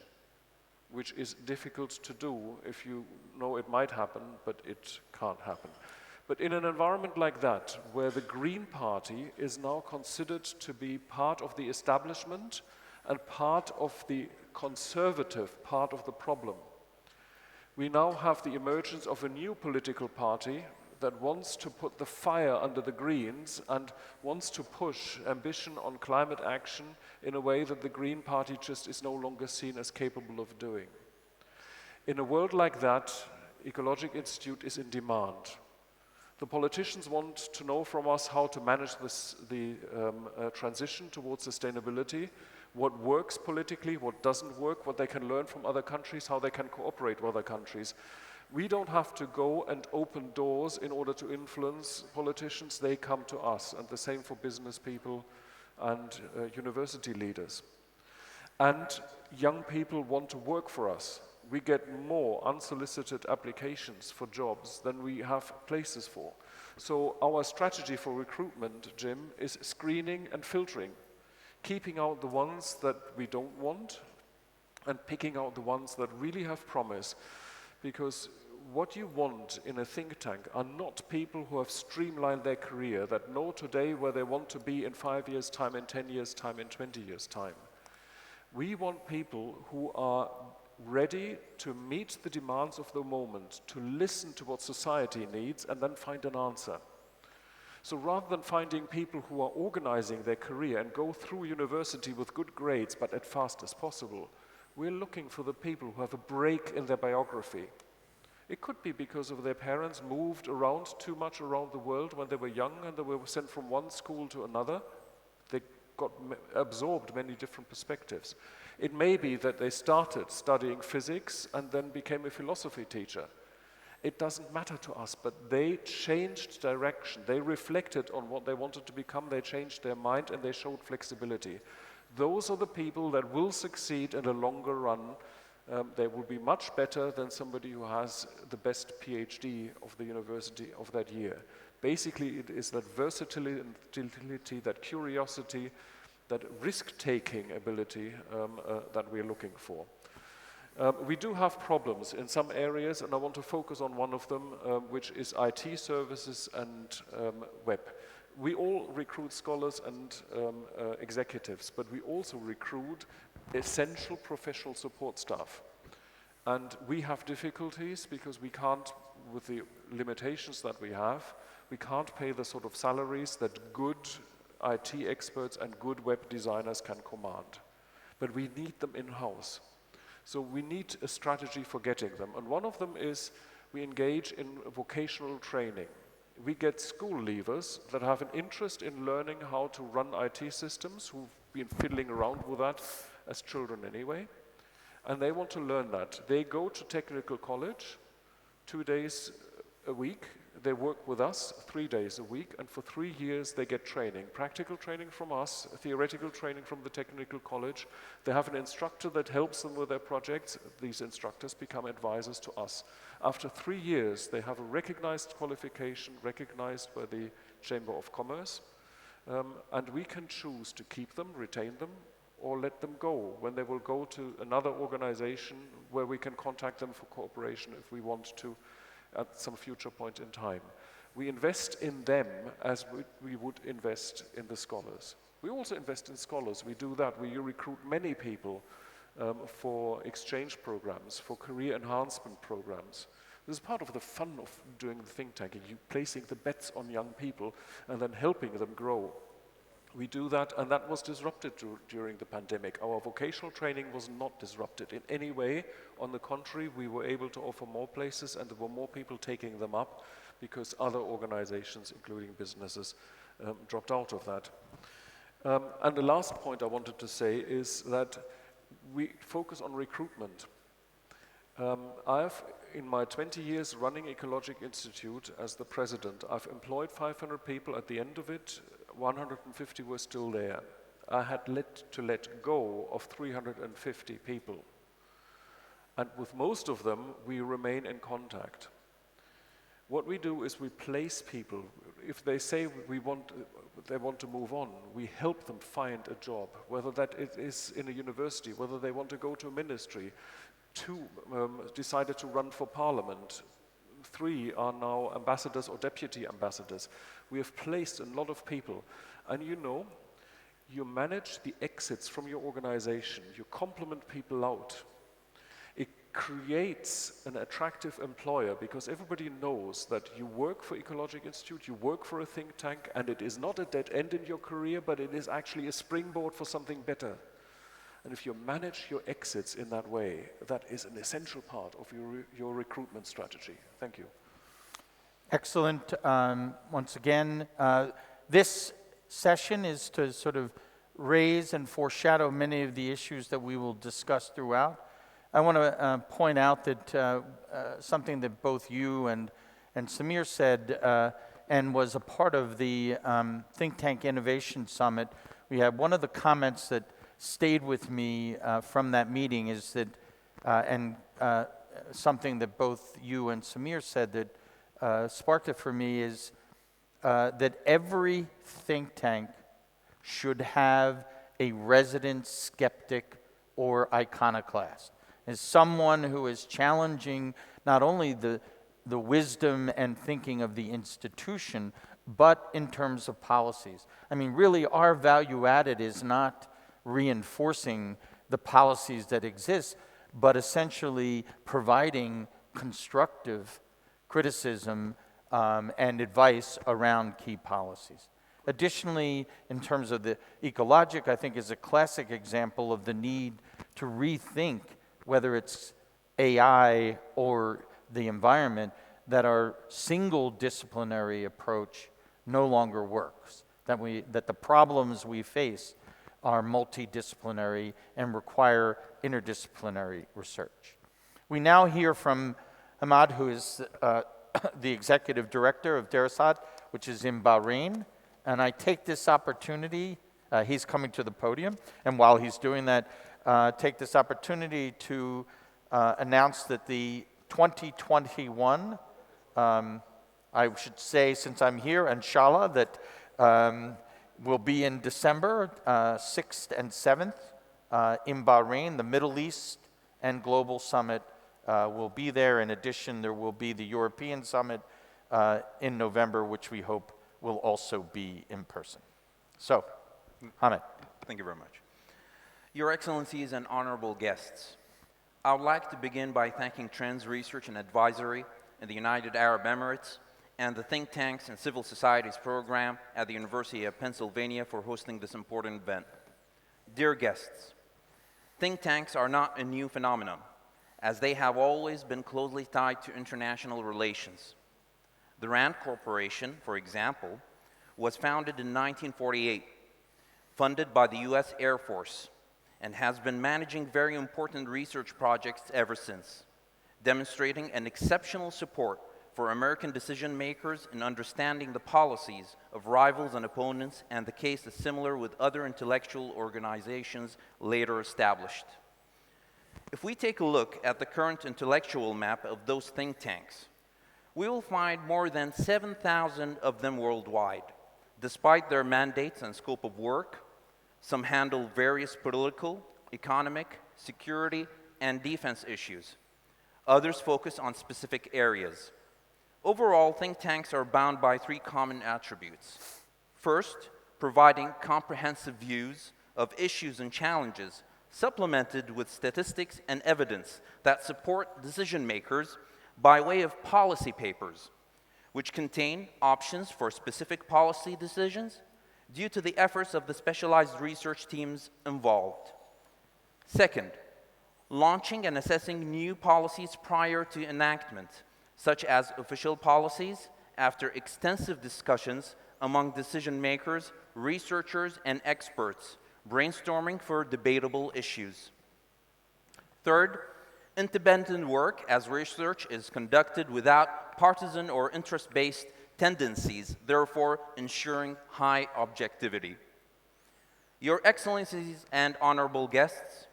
Speaker 8: which is difficult to do if you know it might happen, but it can't happen. But in an environment like that, where the Green Party is now considered to be part of the establishment and part of the conservative part of the problem, we now have the emergence of a new political party that wants to put the fire under the Greens and wants to push ambition on climate action in a way that the Green Party just is no longer seen as capable of doing. In a world like that, Ecologic Institute is in demand. The politicians want to know from us how to manage the transition towards sustainability, what works politically, what doesn't work, what they can learn from other countries, how they can cooperate with other countries. We don't have to go and open doors in order to influence politicians. They come to us, and the same for business people and university leaders. And young people want to work for us. We get more unsolicited applications for jobs than we have places for. So our strategy for recruitment, Jim, is screening and filtering, keeping out the ones that we don't want and picking out the ones that really have promise. Because what you want in a think tank are not people who have streamlined their career, that know today where they want to be in 5 years' time, in 10 years' time, in 20 years' time. We want people who are ready to meet the demands of the moment, to listen to what society needs and then find an answer. So rather than finding people who are organizing their career and go through university with good grades but as fast as possible, we're looking for the people who have a break in their biography. It could be because of their parents moved around too much around the world when they were young and they were sent from one school to another. They got absorbed many different perspectives. It may be that they started studying physics and then became a philosophy teacher. It doesn't matter to us, but they changed direction. They reflected on what they wanted to become, they changed their mind, and they showed flexibility. Those are the people that will succeed in the longer run. They will be much better than somebody who has the best PhD of the university of that year. Basically, it is that versatility, that curiosity, that risk-taking ability that we're looking for. We do have problems in some areas, and I want to focus on one of them, which is IT services and web. We all recruit scholars and executives, but we also recruit essential professional support staff. And we have difficulties because we can't, with the limitations that we have, we can't pay the sort of salaries that good IT experts and good web designers can command. But we need them in-house. So we need a strategy for getting them. And one of them is we engage in vocational training. We get school leavers that have an interest in learning how to run IT systems, who've been fiddling around with that as children anyway, and they want to learn that. They go to technical college 2 days a week. They work with us 3 days a week, and for 3 years they get training. Practical training from us, theoretical training from the technical college. They have an instructor that helps them with their projects. These instructors become advisors to us. After 3 years, they have a recognized qualification, recognized by the Chamber of Commerce, and we can choose to keep them, retain them, or let them go when they will go to another organization where we can contact them for cooperation if we want to at some future point in time. We invest in them as we would invest in the scholars. We also invest in scholars. We do that. We recruit many people for exchange programs, for career enhancement programs. This is part of the fun of doing the think tank, you placing the bets on young people and then helping them grow. We do that, and that was disrupted during the pandemic. Our vocational training was not disrupted in any way. On the contrary, we were able to offer more places, and there were more people taking them up because other organizations, including businesses, dropped out of that. And the last point I wanted to say is that we focus on recruitment. In my 20 years running Ecologic Institute as the president, I've employed 500 people. At the end of it, 150 were still there. I had to let go of 350 people. And with most of them, we remain in contact. What we do is we place people. If they say they want to move on, we help them find a job, whether that is in a university, whether they want to go to a ministry. 2 decided to run for parliament. 3 are now ambassadors or deputy ambassadors. We have placed a lot of people. And you manage the exits from your organization. You complement people out. It creates an attractive employer because everybody knows that you work for Ecologic Institute, you work for a think tank, and it is not a dead end in your career, but it is actually a springboard for something better. And if you manage your exits in that way, that is an essential part of your recruitment strategy. Thank you.
Speaker 2: Excellent. Once again, this session is to sort of raise and foreshadow many of the issues that we will discuss throughout. I want to point out that something that both you and Samir said and was a part of the Think Tank Innovation Summit. We had one of the comments that stayed with me from that meeting is that, something that both you and Samir said that sparked it for me is that every think tank should have a resident skeptic or iconoclast, as someone who is challenging not only the wisdom and thinking of the institution, but in terms of policies. I mean, really, our value added is not reinforcing the policies that exist, but essentially providing constructive criticism and advice around key policies. Additionally, in terms of the Ecologic, I think is a classic example of the need to rethink whether it's AI or the environment, that our single disciplinary approach no longer works, that the problems we face are multidisciplinary and require interdisciplinary research. We now hear from Ahmad, who is the executive director of Darasat, which is in Bahrain. And I take this opportunity, he's coming to the podium, and while he's doing that, take this opportunity to announce that the 2021, I should say, since I'm here, inshallah, that will be in December 6th and 7th in Bahrain. The Middle East and Global Summit will be there. In addition, there will be the European Summit in November, which we hope will also be in person. So, Hamid.
Speaker 9: Thank you very much. Your Excellencies and honorable guests, I would like to begin by thanking Trends Research and Advisory in the United Arab Emirates and the Think Tanks and Civil Societies program at the University of Pennsylvania for hosting this important event. Dear guests, think tanks are not a new phenomenon, as they have always been closely tied to international relations. The RAND Corporation, for example, was founded in 1948, funded by the US Air Force, and has been managing very important research projects ever since, demonstrating an exceptional support for American decision makers in understanding the policies of rivals and opponents, and the case is similar with other intellectual organizations later established. If we take a look at the current intellectual map of those think tanks, we will find more than 7,000 of them worldwide. Despite their mandates and scope of work, some handle various political, economic, security, and defense issues. Others focus on specific areas. Overall, think tanks are bound by 3 common attributes. First, providing comprehensive views of issues and challenges, supplemented with statistics and evidence that support decision makers by way of policy papers, which contain options for specific policy decisions due to the efforts of the specialized research teams involved. Second, launching and assessing new policies prior to enactment, such as official policies, after extensive discussions among decision makers, researchers, and experts, brainstorming for debatable issues. Third, independent work as research is conducted without partisan or interest-based tendencies, therefore ensuring high objectivity. Your Excellencies and honorable guests,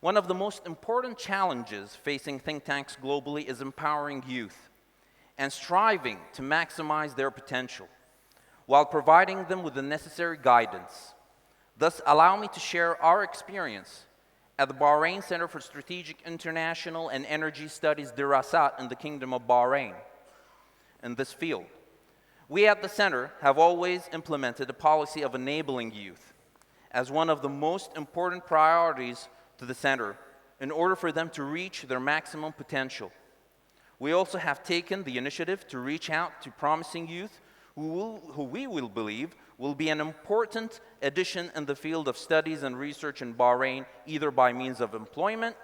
Speaker 9: one of the most important challenges facing think tanks globally is empowering youth and striving to maximize their potential while providing them with the necessary guidance. Thus, allow me to share our experience at the Bahrain Center for Strategic International and Energy Studies Dirasat in the Kingdom of Bahrain in this field. We at the center have always implemented a policy of enabling youth as one of the most important priorities to the center in order for them to reach their maximum potential. We also have taken the initiative to reach out to promising youth who we will believe will be an important addition in the field of studies and research in Bahrain, either by means of employment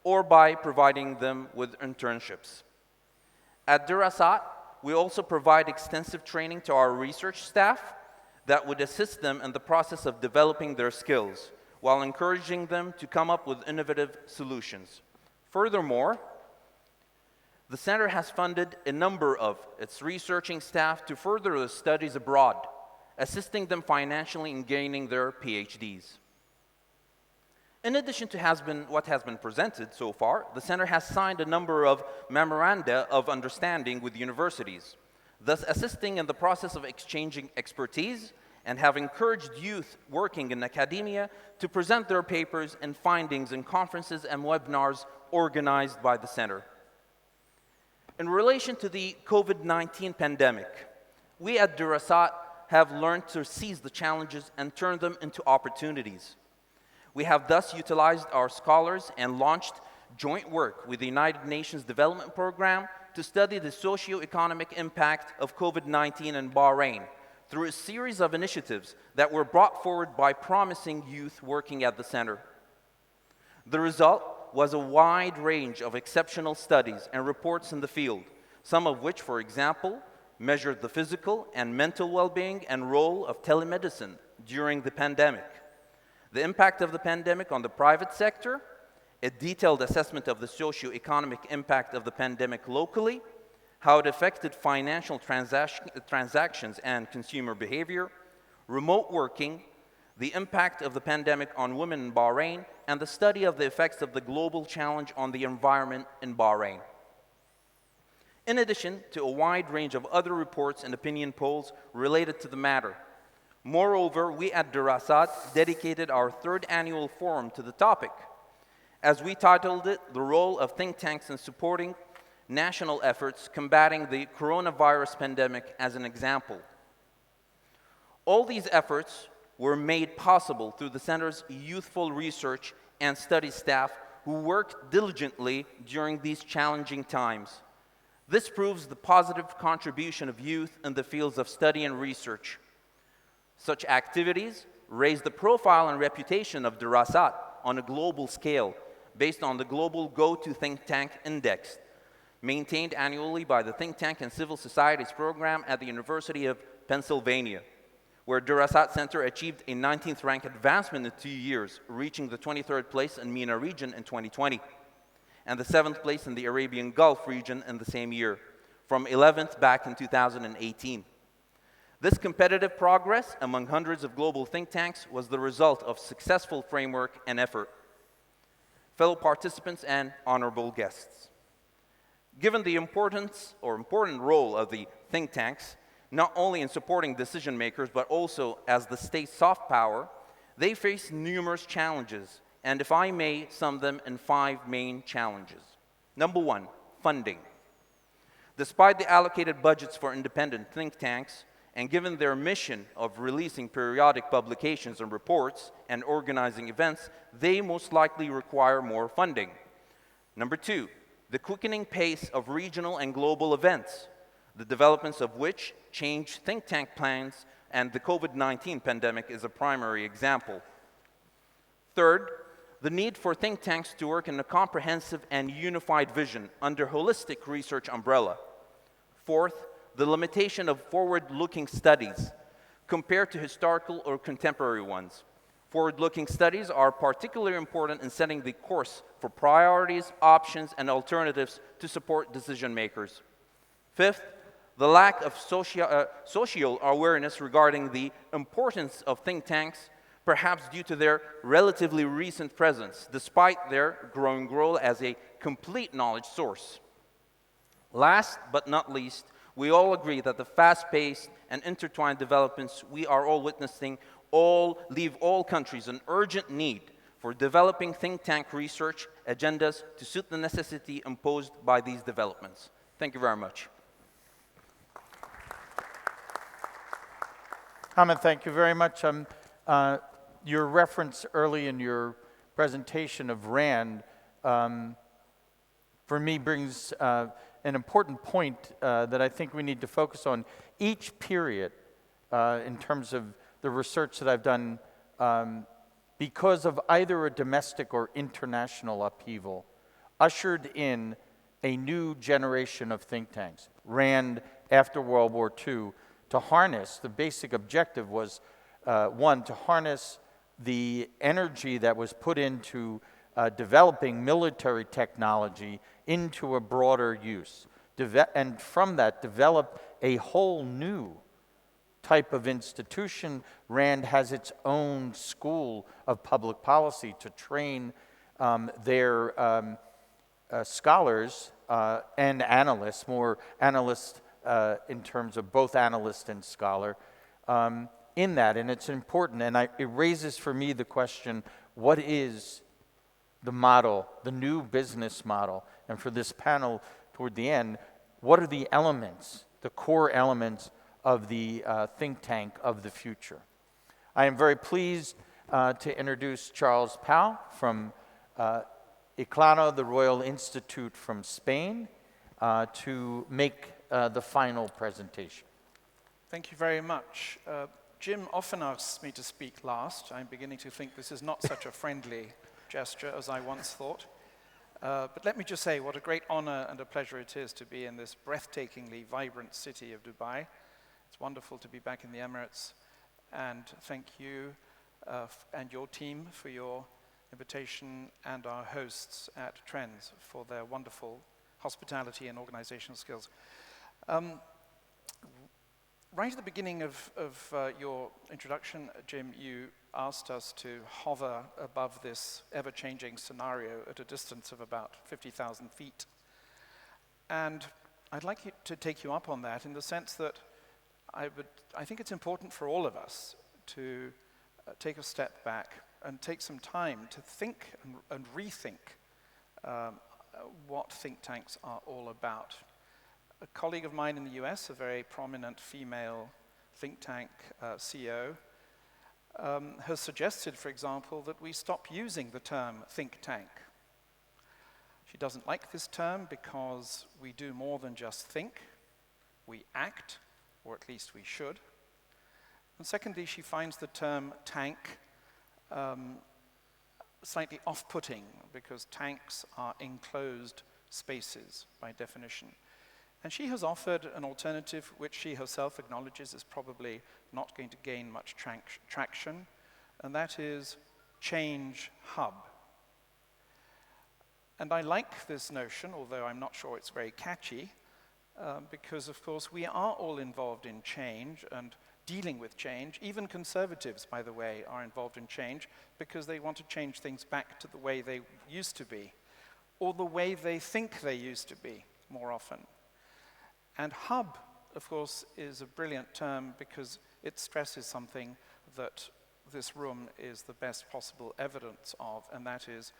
Speaker 9: or by providing them with internships. At Dirasat, we also provide extensive training to our research staff that would assist them in the process of developing their skills, while encouraging them to come up with innovative solutions. Furthermore, the center has funded a number of its researching staff to further their studies abroad, assisting them financially in gaining their PhDs. In addition to what has been presented so far, the center has signed a number of memoranda of understanding with universities, thus assisting in the process of exchanging expertise and have encouraged youth working in academia to present their papers and findings in conferences and webinars organized by the center. In relation to the COVID-19 pandemic, we at Dirasat have learned to seize the challenges and turn them into opportunities. We have thus utilized our scholars and launched joint work with the United Nations Development Program to study the socio-economic impact of COVID-19 in Bahrain through a series of initiatives that were brought forward by promising youth working at the center. The result was a wide range of exceptional studies and reports in the field, some of which, for example, measured the physical and mental well-being and role of telemedicine during the pandemic, the impact of the pandemic on the private sector, a detailed assessment of the socio-economic impact of the pandemic locally, how it affected financial transactions and consumer behavior, remote working, the impact of the pandemic on women in Bahrain, and the study of the effects of the global challenge on the environment in Bahrain. In addition to a wide range of other reports and opinion polls related to the matter. Moreover, we at Dirasat dedicated our third annual forum to the topic, as we titled it, The Role of Think Tanks in Supporting National Efforts Combating the Coronavirus Pandemic as an Example. All these efforts were made possible through the center's youthful research and study staff who worked diligently during these challenging times. This proves the positive contribution of youth in the fields of study and research. Such activities raise the profile and reputation of Dirasat on a global scale based on the Global Go-To Think Tank Index, maintained annually by the Think Tank and Civil Societies program at the University of Pennsylvania, where Dirasat Center achieved a 19th rank advancement in 2 years, reaching the 23rd place in MENA region in 2020, and the 7th place in the Arabian Gulf region in the same year, from 11th back in 2018. This competitive progress among hundreds of global think tanks was the result of successful framework and effort. Fellow participants and honorable guests, given the important role of the think tanks, not only in supporting decision makers, but also as the state's soft power, they face numerous challenges, and if I may sum them in 5 main challenges. Number 1, funding. Despite the allocated budgets for independent think tanks, and given their mission of releasing periodic publications and reports and organizing events, they most likely require more funding. Number 2, the quickening pace of regional and global events, the developments of which change think tank plans, and the COVID-19 pandemic is a primary example. Third, the need for think tanks to work in a comprehensive and unified vision under holistic research umbrella. Fourth, the limitation of forward-looking studies compared to historical or contemporary ones. Forward-looking studies are particularly important in setting the course for priorities, options, and alternatives to support decision makers. Fifth, the lack of social awareness regarding the importance of think tanks, perhaps due to their relatively recent presence, despite their growing role as a complete knowledge source. Last but not least, we all agree that the fast-paced and intertwined developments we are all witnessing leave all countries an urgent need for developing think tank research agendas to suit the necessity imposed by these developments. Thank you very much.
Speaker 2: Hamid, thank you very much. Your reference early in your presentation of RAND, for me, brings an important point that I think we need to focus on. Each period, in terms of the research that I've done, because of either a domestic or international upheaval, ushered in a new generation of think tanks. RAND, after World War II, to harness, the basic objective was, one, to harness the energy that was put into developing military technology into a broader use. And from that, develop a whole new type of institution. RAND has its own school of public policy to train their scholars and analysts, more analysts in terms of both analyst and scholar, in that, and it's important. And it raises for me the question, what is the model, the new business model? And for this panel, toward the end, what are the elements, the core elements of the think tank of the future? I am very pleased to introduce Charles Pau from ICLANO, the Royal Institute from Spain, to make the final presentation.
Speaker 10: Thank you very much. Jim often asks me to speak last. I'm beginning to think this is not such a friendly gesture as I once thought. But let me just say what a great honor and a pleasure it is to be in this breathtakingly vibrant city of Dubai. It's wonderful to be back in the Emirates, and thank you and your team for your invitation, and our hosts at Trends for their wonderful hospitality and organizational skills. Right at the beginning of your introduction, Jim, you asked us to hover above this ever-changing scenario at a distance of about 50,000 feet. And I'd like to take you up on that in the sense that I think it's important for all of us to take a step back and take some time to think and rethink what think tanks are all about. A colleague of mine in the US, a very prominent female think tank CEO, has suggested, for example, that we stop using the term think tank. She doesn't like this term because we do more than just think, we act, or at least we should. And secondly, she finds the term tank slightly off-putting because tanks are enclosed spaces by definition. And she has offered an alternative which she herself acknowledges is probably not going to gain much traction, and that is Change Hub. And I like this notion, although I'm not sure it's very catchy, because of course we are all involved in change and dealing with change. Even conservatives, by the way, are involved in change because they want to change things back to the way they used to be, or the way they think they used to be, more often. And hub, of course, is a brilliant term because it stresses something that this room is the best possible evidence of, and that is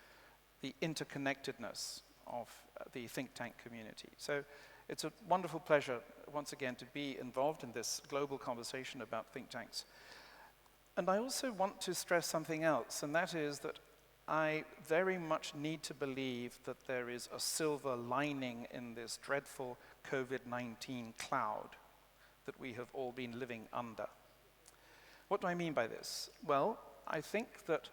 Speaker 10: the interconnectedness of the think tank community. So it's a wonderful pleasure, once again, to be involved in this global conversation about think tanks. And I also want to stress something else, and that is that I very much need to believe that there is a silver lining in this dreadful COVID-19 cloud that we have all been living under. What do I mean by this? Well, I think that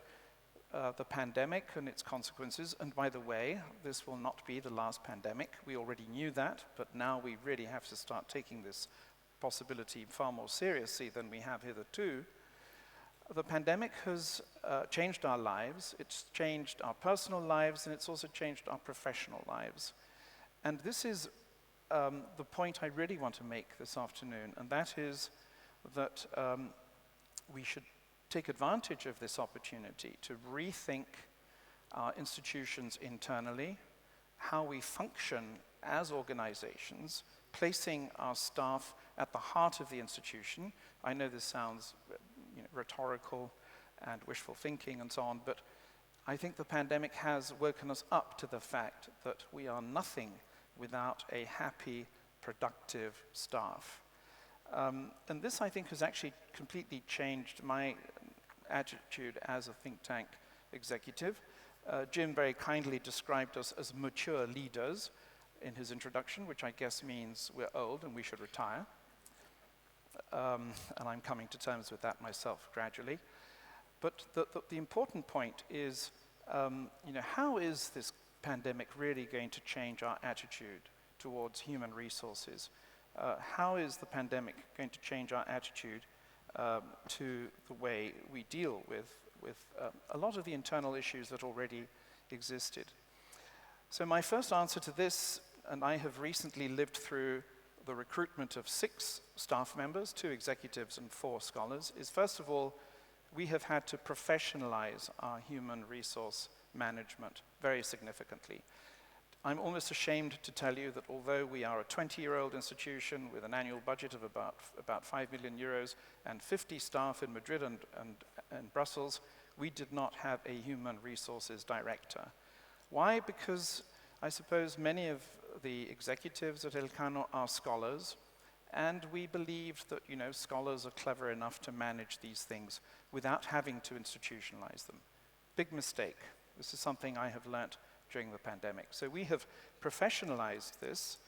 Speaker 10: the pandemic and its consequences. And by the way, this will not be the last pandemic. We already knew that, but now we really have to start taking this possibility far more seriously than we have hitherto. The pandemic has changed our lives, it's changed our personal lives, and it's also changed our professional lives. And this is the point I really want to make this afternoon, and that is that we should take advantage of this opportunity to rethink our institutions internally, how we function as organizations, placing our staff at the heart of the institution. I know this sounds rhetorical and wishful thinking and so on, but I think the pandemic has woken us up to the fact that we are nothing without a happy, productive staff. And this, I think, has actually completely changed my attitude as a think tank executive. Jim very kindly described us as mature leaders in his introduction, which I guess means we're old and we should retire. And I'm coming to terms with that myself gradually. But the important point is, how is this pandemic really going to change our attitude towards human resources? How is the pandemic going to change our attitude to the way we deal with a lot of the internal issues that already existed? So my first answer to this, and I have recently lived through the recruitment of 6 staff members, 2 executives and 4 scholars, is first of all, we have had to professionalize our human resource management very significantly. I'm almost ashamed to tell you that although we are a 20-year-old institution with an annual budget of about 5 million euros and 50 staff in Madrid and Brussels, we did not have a human resources director. Why? Because I suppose many of the executives at Elcano are scholars, and we believed that scholars are clever enough to manage these things without having to institutionalize them. Big mistake. This is something I have learnt during the pandemic. So we have professionalized this.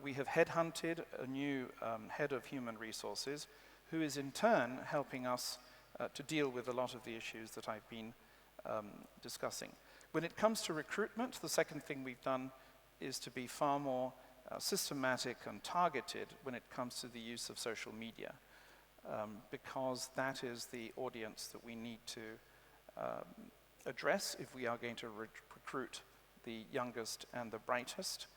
Speaker 10: We have headhunted a new head of human resources who is in turn helping us to deal with a lot of the issues that I've been discussing. When it comes to recruitment, the second thing we've done is to be far more systematic and targeted when it comes to the use of social media, because that is the audience that we need to address if we are going to recruit the youngest and the brightest.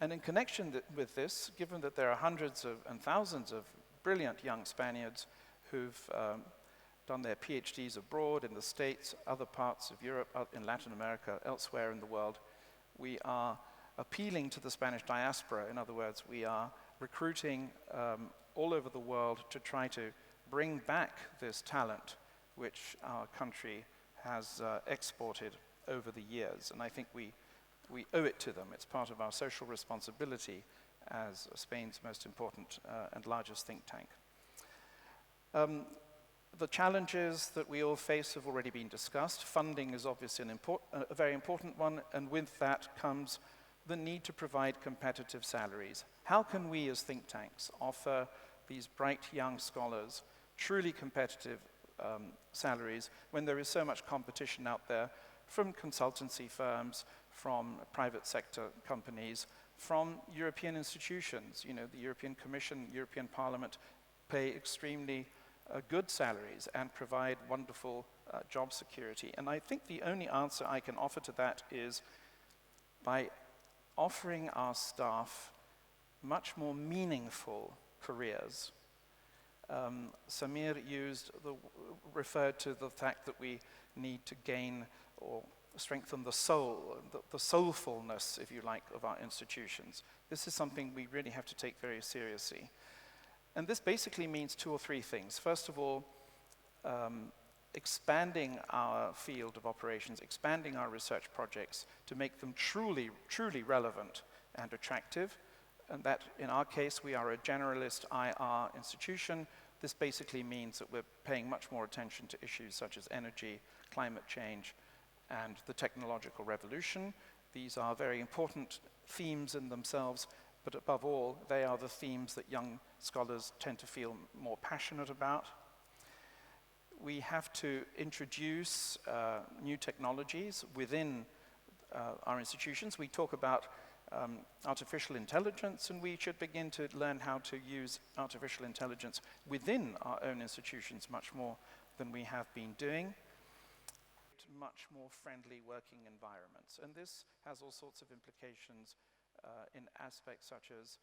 Speaker 10: And in connection with this, given that there are hundreds and thousands of brilliant young Spaniards who've done their PhDs abroad in the States, other parts of Europe, in Latin America, elsewhere in the world, we are appealing to the Spanish diaspora. In other words, we are recruiting all over the world to try to bring back this talent which our country has exported over the years. And I think we owe it to them. It's part of our social responsibility as Spain's most important and largest think tank. The challenges that we all face have already been discussed. Funding is obviously a very important one, and with that comes the need to provide competitive salaries. How can we as think tanks offer these bright young scholars truly competitive salaries when there is so much competition out there from consultancy firms, from private sector companies, from European institutions? The European Commission, European Parliament pay extremely good salaries and provide wonderful job security. And I think the only answer I can offer to that is by offering our staff much more meaningful careers. Samir referred to the fact that we need to gain or strengthen the soul, the soulfulness, if you like, of our institutions. This is something we really have to take very seriously. And this basically means 2 or 3 things. First of all, expanding our field of operations, expanding our research projects to make them truly, truly relevant and attractive. And that, in our case, we are a generalist IR institution. This basically means that we're paying much more attention to issues such as energy, climate change, and the technological revolution. These are very important themes in themselves, but above all, they are the themes that young scholars tend to feel more passionate about. we have to introduce new technologies within our institutions. We talk about artificial intelligence, and we should begin to learn how to use artificial intelligence within our own institutions much more than we have been doing. Much more friendly working environments. And this has all sorts of implications in aspects such as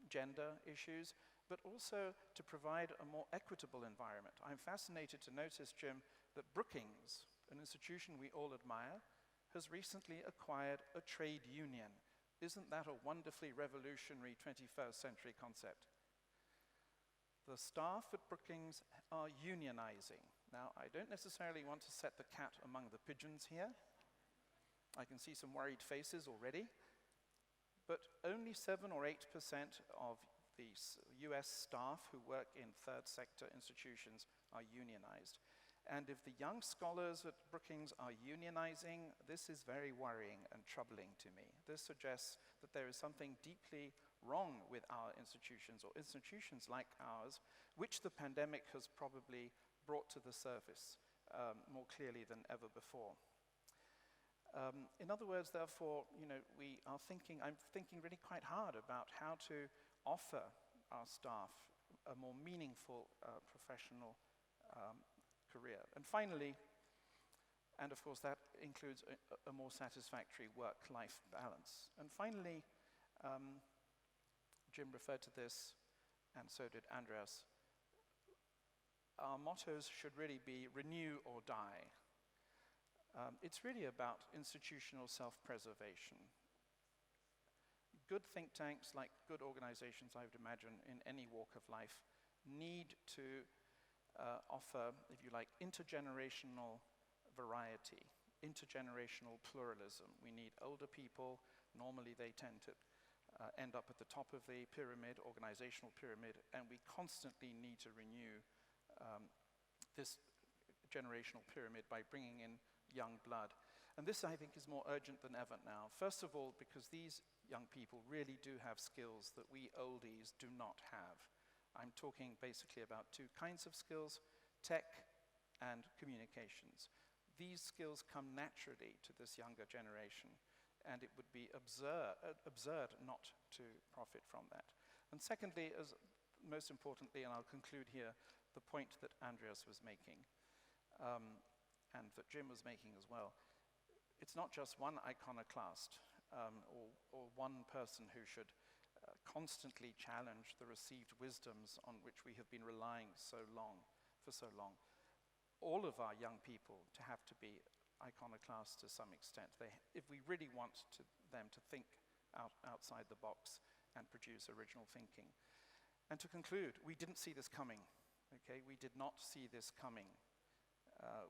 Speaker 10: gender issues, but also to provide a more equitable environment. I'm fascinated to notice, Jim, that Brookings, an institution we all admire, has recently acquired a trade union. Isn't that a wonderfully revolutionary 21st century concept? The staff at Brookings are unionizing. Now, I don't necessarily want to set the cat among the pigeons here. I can see some worried faces already. But only 7 or 8% of the US staff who work in third sector institutions are unionized. And if the young scholars at Brookings are unionizing, this is very worrying and troubling to me. This suggests that there is something deeply wrong with our institutions, or institutions like ours, which the pandemic has probably brought to the surface more clearly than ever before. In other words, therefore, I'm thinking really quite hard about how to offer our staff a more meaningful professional career. And finally, and of course that includes a more satisfactory work-life balance. And finally, Jim referred to this, and so did Andreas. Our mottos should really be renew or die. It's really about institutional self-preservation. Good think tanks, like good organizations, I would imagine, in any walk of life, need to offer, if you like, intergenerational variety, intergenerational pluralism. We need older people. Normally they tend to end up at the top of the pyramid, organizational pyramid, and we constantly need to renew this generational pyramid by bringing in young blood. And this, I think, is more urgent than ever now. First of all, because these young people really do have skills that we oldies do not have. I'm talking basically about two kinds of skills, tech and communications. These skills come naturally to this younger generation, and it would be absurd not to profit from that. And secondly, as most importantly, and I'll conclude here, the point that Andreas was making, and that Jim was making as well. It's not just one iconoclast or one person who should constantly challenge the received wisdoms on which we have been relying for so long. All of our young people to have to be iconoclasts to some extent. If we really want them to think outside the box and produce original thinking. And to conclude, we didn't see this coming. Okay, we did not see this coming.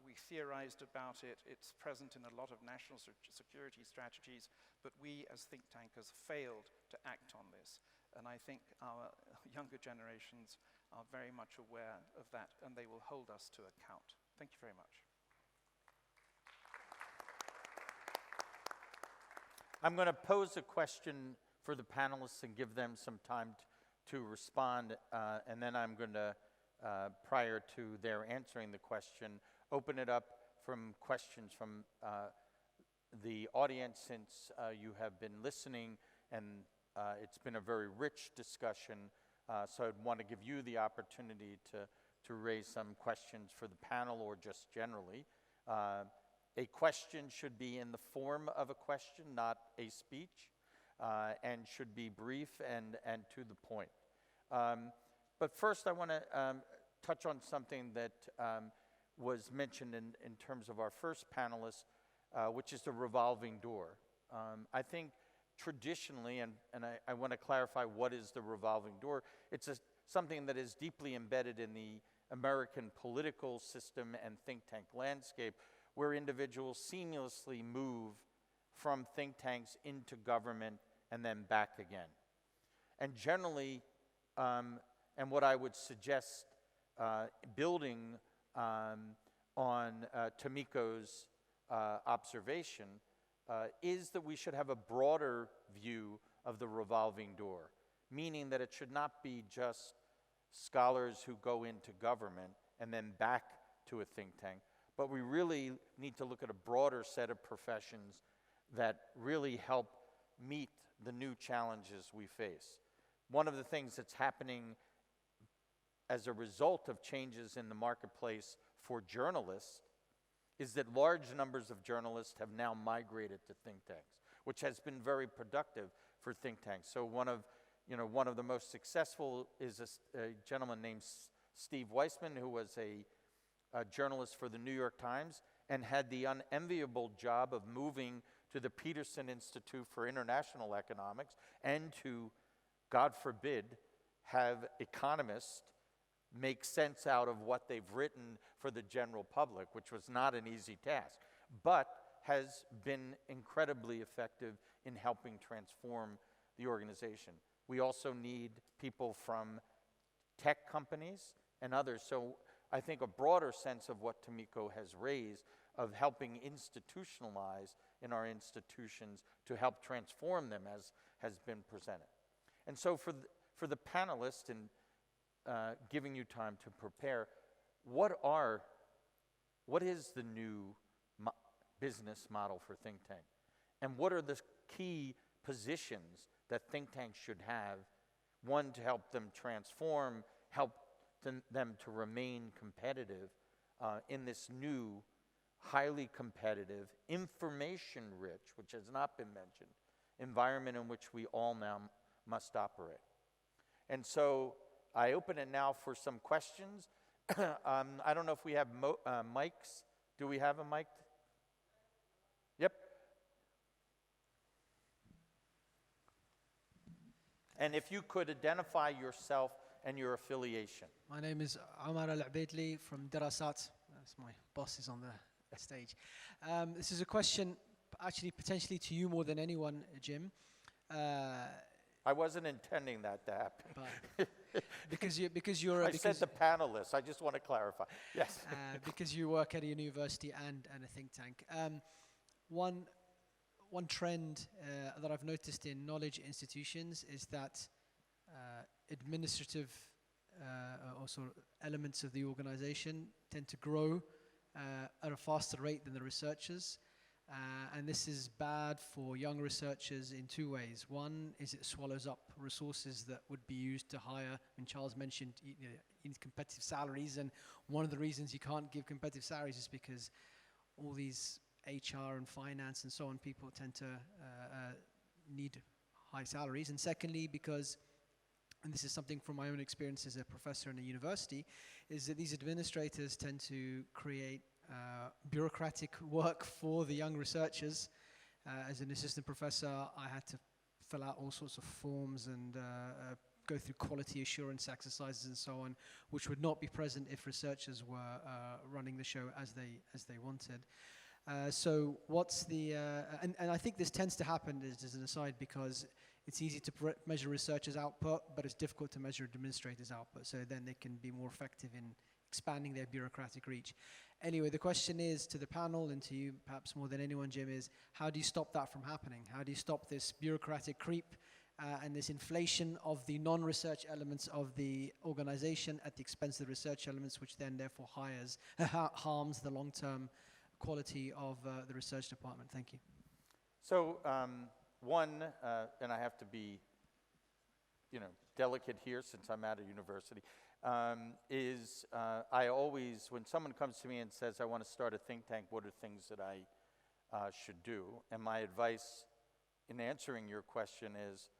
Speaker 10: We theorized about it. It's present in a lot of national security strategies, but we as think tankers failed to act on this. And I think our younger generations are very much aware of that, and they will hold us to account. Thank you very much.
Speaker 2: I'm going to pose a question for the panelists and give them some time to respond, and then I'm going to, prior to their answering the question, open it up from questions from the audience, since you have been listening, and it's been a very rich discussion, so I'd want to give you the opportunity to raise some questions for the panel or just generally. A question should be in the form of a question, not a speech, and should be brief and to the point. But first I want to touch on something that was mentioned in terms of our first panelist, which is the revolving door. I think traditionally, and I want to clarify what is the revolving door, it's something that is deeply embedded in the American political system and think tank landscape, where individuals seamlessly move from think tanks into government and then back again. And generally, and what I would suggest, building on Tomiko's observation, is that we should have a broader view of the revolving door, meaning that it should not be just scholars who go into government and then back to a think tank, but we really need to look at a broader set of professions that really help meet the new challenges we face. One of the things that's happening as a result of changes in the marketplace for journalists is that large numbers of journalists have now migrated to think tanks, which has been very productive for think tanks. So one of the most successful is a gentleman named Steve Weissman, who was a journalist for the New York Times and had the unenviable job of moving to the Peterson Institute for International Economics and to, God forbid, have economists make sense out of what they've written for the general public, which was not an easy task, but has been incredibly effective in helping transform the organization. We also need people from tech companies and others. So I think a broader sense of what Tomiko has raised of helping institutionalize in our institutions to help transform them has been presented. And so for the panelists, and giving you time to prepare, what is the new business model for think tank? And what are the key positions that think tanks should have, one, to help them transform, help them to remain competitive in this new, highly competitive, information-rich, which has not been mentioned, environment in which we all now must operate. And so I open it now for some questions. I don't know if we have mics. Do we have a mic? Yep. And if you could identify yourself and your affiliation.
Speaker 11: My name is Omar Al-Abeidli from Darasat. That's my boss is on the stage. This is a question actually potentially to you more than anyone, Jim.
Speaker 2: I wasn't intending that to happen.
Speaker 11: Because you're
Speaker 2: I said the panelists. I just want to clarify. Yes.
Speaker 11: Because you work at a university and a think tank. One trend that I've noticed in knowledge institutions is that administrative or sort of elements of the organization tend to grow at a faster rate than the researchers. And this is bad for young researchers in two ways. One is it swallows up resources that would be used to hire. And Charles mentioned you need competitive salaries, and one of the reasons you can't give competitive salaries is because all these HR and finance and so on people tend to need high salaries. And secondly, because, and this is something from my own experience as a professor in a university, is that these administrators tend to create bureaucratic work for the young researchers. As an assistant professor, I had to fill out all sorts of forms and go through quality assurance exercises and so on, which would not be present if researchers were running the show as they wanted. So what's the, and I think this tends to happen as an aside because it's easy to measure researchers' output, but it's difficult to measure administrators' output. So then they can be more effective in expanding their bureaucratic reach. Anyway, the question is to the panel and to you, perhaps more than anyone, Jim, is how do you stop that from happening? How do you stop this bureaucratic creep and this inflation of the non-research elements of the organization at the expense of the research elements, which then therefore harms the long-term quality of the research department? Thank you. So
Speaker 2: one, and I have to be, delicate here since I'm at a university, is I always, when someone comes to me and says, I want to start a think tank, what are things that I should do? And my advice in answering your question is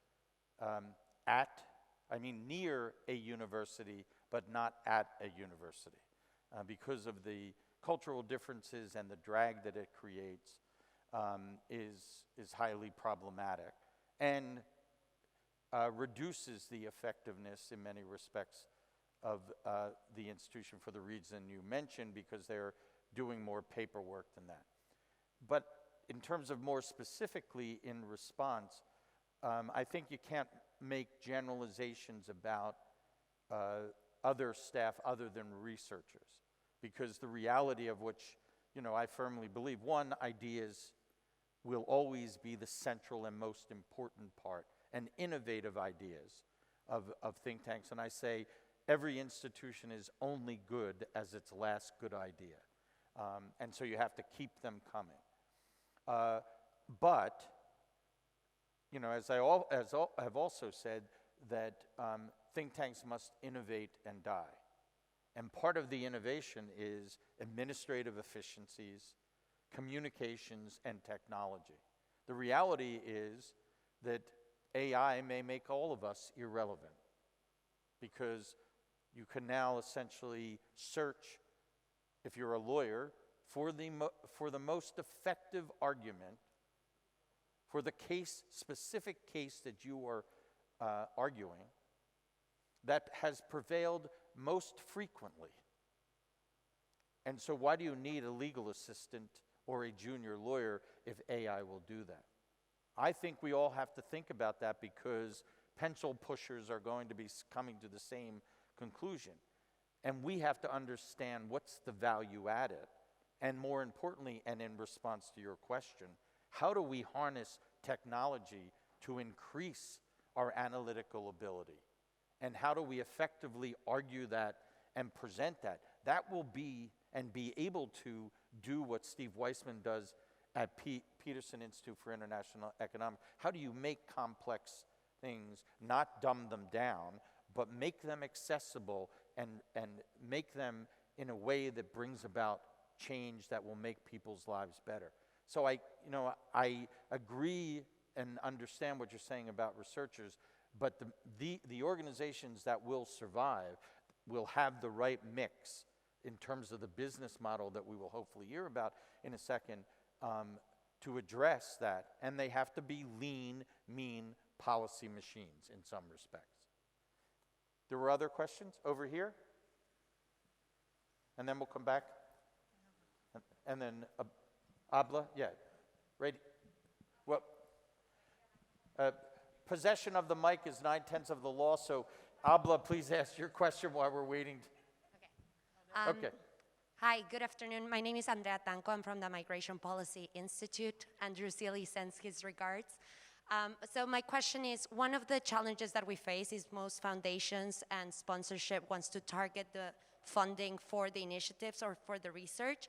Speaker 2: near a university, but not at a university, because of the cultural differences and the drag that it creates is highly problematic and reduces the effectiveness in many respects of the institution for the reason you mentioned, because they're doing more paperwork than that. But in terms of more specifically in response, I think you can't make generalizations about other staff other than researchers, because the reality of which, I firmly believe, one, ideas will always be the central and most important part, and innovative ideas of think tanks. And I say, every institution is only good as its last good idea. And so you have to keep them coming. But, you know, as I have also said, that think tanks must innovate and die. And part of the innovation is administrative efficiencies, communications, and technology. The reality is that AI may make all of us irrelevant because you can now essentially search, if you're a lawyer, for the most effective argument for the specific case that you are arguing that has prevailed most frequently. And so why do you need a legal assistant or a junior lawyer if AI will do that? I think we all have to think about that because pencil pushers are going to be coming to the same conclusion. And we have to understand what's the value added. And more importantly, and in response to your question, how do we harness technology to increase our analytical ability? And how do we effectively argue that and present that? That will be and be able to do what Steve Weissman does at Peterson Institute for International Economics. How do you make complex things, not dumb them down, but make them accessible and make them in a way that brings about change that will make people's lives better? So I agree and understand what you're saying about researchers, but the organizations that will survive will have the right mix in terms of the business model that we will hopefully hear about in a second to address that. And they have to be lean, mean policy machines in some respects. There were other questions over here? And then we'll come back. And then Abla, yeah. Right. Well, possession of the mic is 9/10 of the law, so Abla, please ask your question while we're waiting. Okay.
Speaker 12: Hi, good afternoon. My name is Andrea Tanco. I'm from the Migration Policy Institute. Andrew Seeley sends his regards. So my question is, one of the challenges that we face is most foundations and sponsorship wants to target the funding for the initiatives or for the research.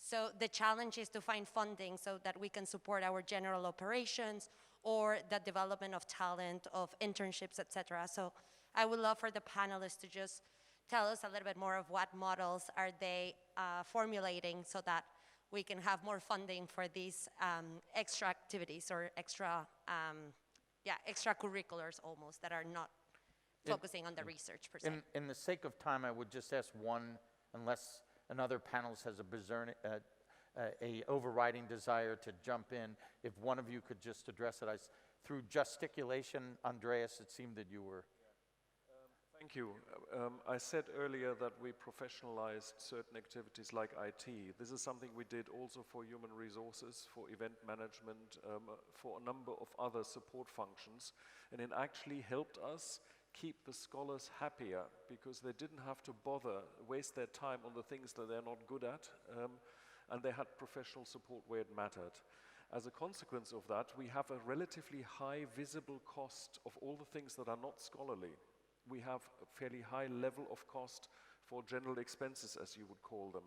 Speaker 12: So the challenge is to find funding so that we can support our general operations or the development of talent, of internships, et cetera. So I would love for the panelists to just tell us a little bit more of what models are they formulating so that we can have more funding for these extra activities or extracurriculars almost that are not focusing on the research per se.
Speaker 2: In the sake of time, I would just ask one, unless another panelist has a overriding desire to jump in, if one of you could just address it. Through gesticulation, Andreas, it seemed that you were.
Speaker 8: Thank you. I said earlier that we professionalized certain activities like IT. This is something we did also for human resources, for event management, for a number of other support functions. And it actually helped us keep the scholars happier because they didn't have to waste their time on the things that they're not good at. And they had professional support where it mattered. As a consequence of that, we have a relatively high visible cost of all the things that are not scholarly. We have a fairly high level of cost for general expenses, as you would call them.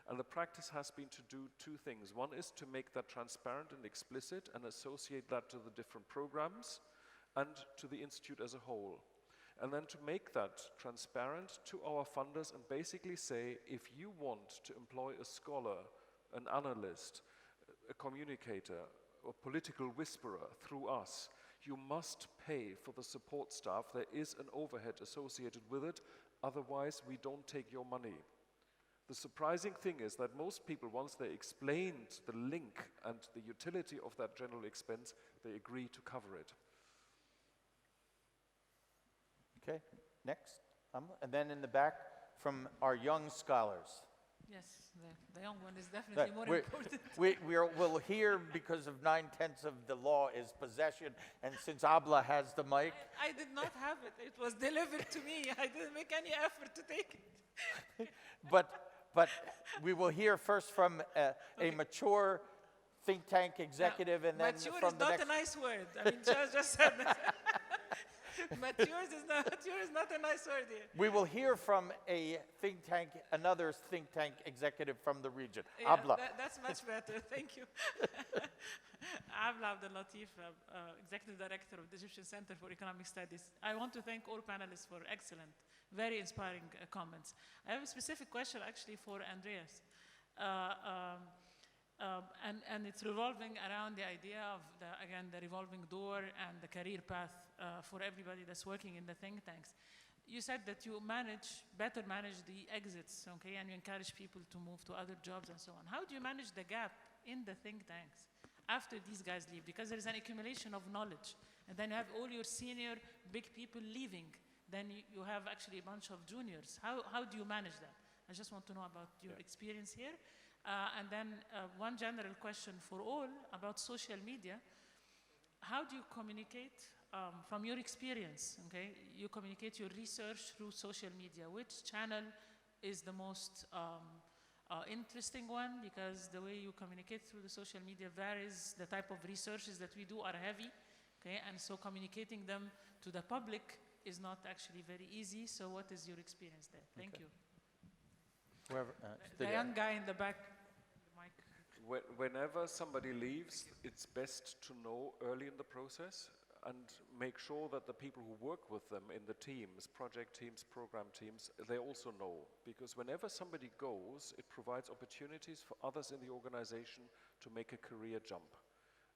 Speaker 8: And the practice has been to do two things. One is to make that transparent and explicit and associate that to the different programs and to the institute as a whole. And then to make that transparent to our funders and basically say, if you want to employ a scholar, an analyst, a communicator, a political whisperer through us, you must pay for the support staff. There is an overhead associated with it. Otherwise, we don't take your money. The surprising thing is that most people, once they explained the link and the utility of that general expense, they agree to cover it.
Speaker 2: Okay, next. And then in the back, from our young scholars.
Speaker 13: Yes, the young one is definitely more important.
Speaker 2: We'll hear, because of 9/10 of the law is possession, and since Abla has the mic.
Speaker 13: I did not have it. It was delivered to me. I didn't make any effort to take it.
Speaker 2: but we will hear first from a mature think tank executive, and then
Speaker 13: mature
Speaker 2: from
Speaker 13: is
Speaker 2: the
Speaker 13: not
Speaker 2: next.
Speaker 13: a nice word. I mean, just said that. But yours is not a nice word here.
Speaker 2: We will hear from a think tank, another think tank executive from the region.
Speaker 13: Yeah,
Speaker 2: Abla.
Speaker 13: that's much better. Thank you. Abla Abdel Latif, Executive Director of the Egyptian Center for Economic Studies. I want to thank all panelists for excellent, very inspiring comments. I have a specific question actually for Andreas. And it's revolving around the idea of, the revolving door and the career path for everybody that's working in the think tanks. You said that you better manage the exits, okay, and you encourage people to move to other jobs and so on. How do you manage the gap in the think tanks after these guys leave? Because there is an accumulation of knowledge, and then you have all your senior big people leaving. Then you have actually a bunch of juniors. How do you manage that? I just want to know about your experience here. And then one general question for all about social media. How do you communicate from your experience? Okay, you communicate your research through social media. Which channel is the most interesting one? Because the way you communicate through the social media varies. The type of researches that we do are heavy, okay, and so communicating them to the public is not actually very easy. So what is your experience there? Thank you.
Speaker 2: Whoever,
Speaker 13: the young guy in the back.
Speaker 8: Whenever somebody leaves, it's best to know early in the process and make sure that the people who work with them in the teams, project teams, program teams, they also know. Because whenever somebody goes, it provides opportunities for others in the organization to make a career jump.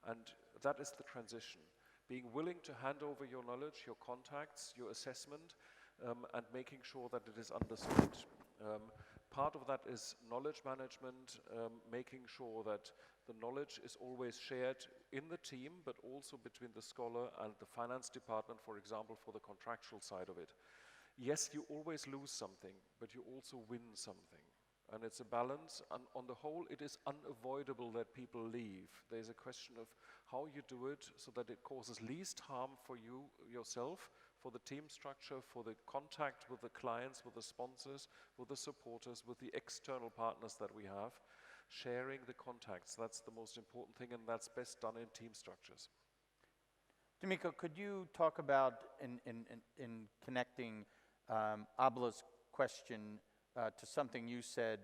Speaker 8: And that is the transition. Being willing to hand over your knowledge, your contacts, your assessment, and making sure that it is understood. Part of that is knowledge management, making sure that the knowledge is always shared in the team, but also between the scholar and the finance department, for example, for the contractual side of it. Yes, you always lose something, but you also win something. And it's a balance, and on the whole, it is unavoidable that people leave. There's a question of how you do it so that it causes least harm for you, yourself, for the team structure, for the contact with the clients, with the sponsors, with the supporters, with the external partners that we have. Sharing the contacts, that's the most important thing, and that's best done in team structures.
Speaker 2: D'Amico, could you talk about, in connecting Abla's question to something you said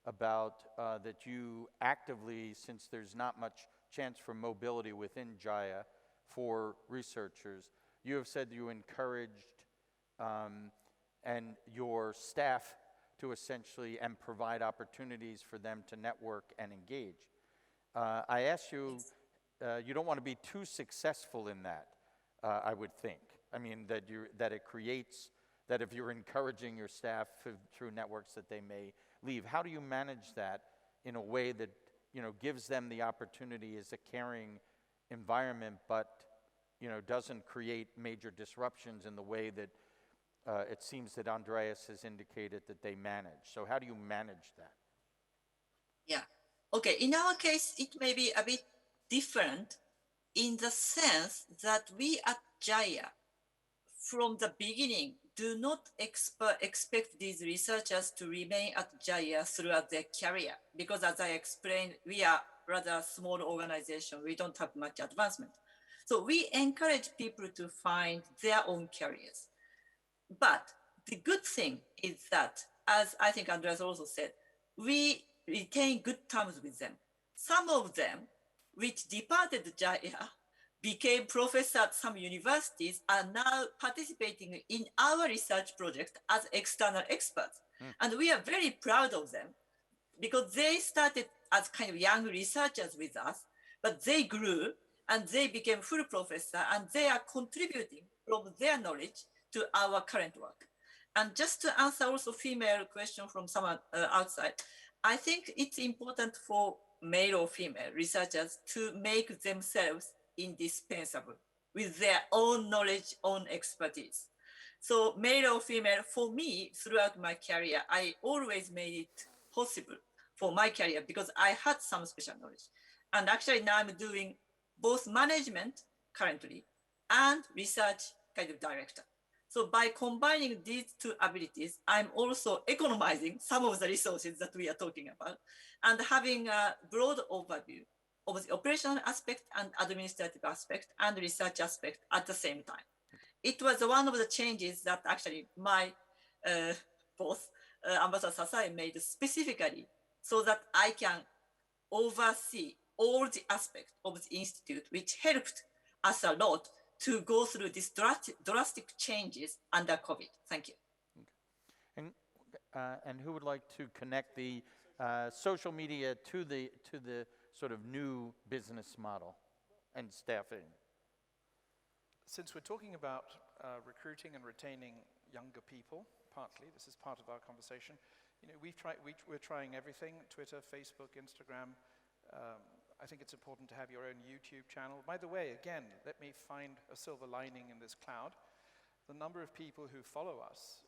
Speaker 2: about that you actively, since there's not much chance for mobility within Jaya for researchers, you have said you encouraged and your staff to essentially and provide opportunities for them to network and engage. I asked you, you don't want to be too successful in that, I would think. I mean, that it creates, that if you're encouraging your staff through networks that they may leave. How do you manage that in a way that, gives them the opportunity as a caring environment, but, doesn't create major disruptions in the way that it seems that Andreas has indicated that they manage? So how do you manage that?
Speaker 6: Yeah. Okay. In our case, it may be a bit different in the sense that we at Jaya, from the beginning, do not expect these researchers to remain at Jaya throughout their career. Because as I explained, we are rather a small organization. We don't have much advancement. So we encourage people to find their own careers. But the good thing is that, as I think Andreas also said, we retain good terms with them. Some of them, which departed Jaya, became professors at some universities, are now participating in our research project as external experts. And we are very proud of them because they started as kind of young researchers with us, but they grew and they became full professor, and they are contributing from their knowledge to our current work. And just to answer also female question from someone outside, I think it's important for male or female researchers to make themselves indispensable with their own knowledge, own expertise. So male or female, for me, throughout my career, I always made it possible for my career because I had some special knowledge. And actually now I'm doing both management currently and research kind of director. So by combining these two abilities, I'm also economizing some of the resources that we are talking about and having a broad overview of the operational aspect and administrative aspect and research aspect at the same time. It was one of the changes that actually my boss, Ambassador Sasai, made specifically so that I can oversee all the aspects of the institute, which helped us a lot to go through these drastic changes under COVID. Thank you.
Speaker 2: Okay. And who would like to connect the social media to the sort of new business model and staffing?
Speaker 10: Since we're talking about recruiting and retaining younger people, partly, this is part of our conversation, you know, we're trying everything, Twitter, Facebook, Instagram. I think it's important to have your own YouTube channel. By the way, again, let me find a silver lining in this cloud. The number of people who follow us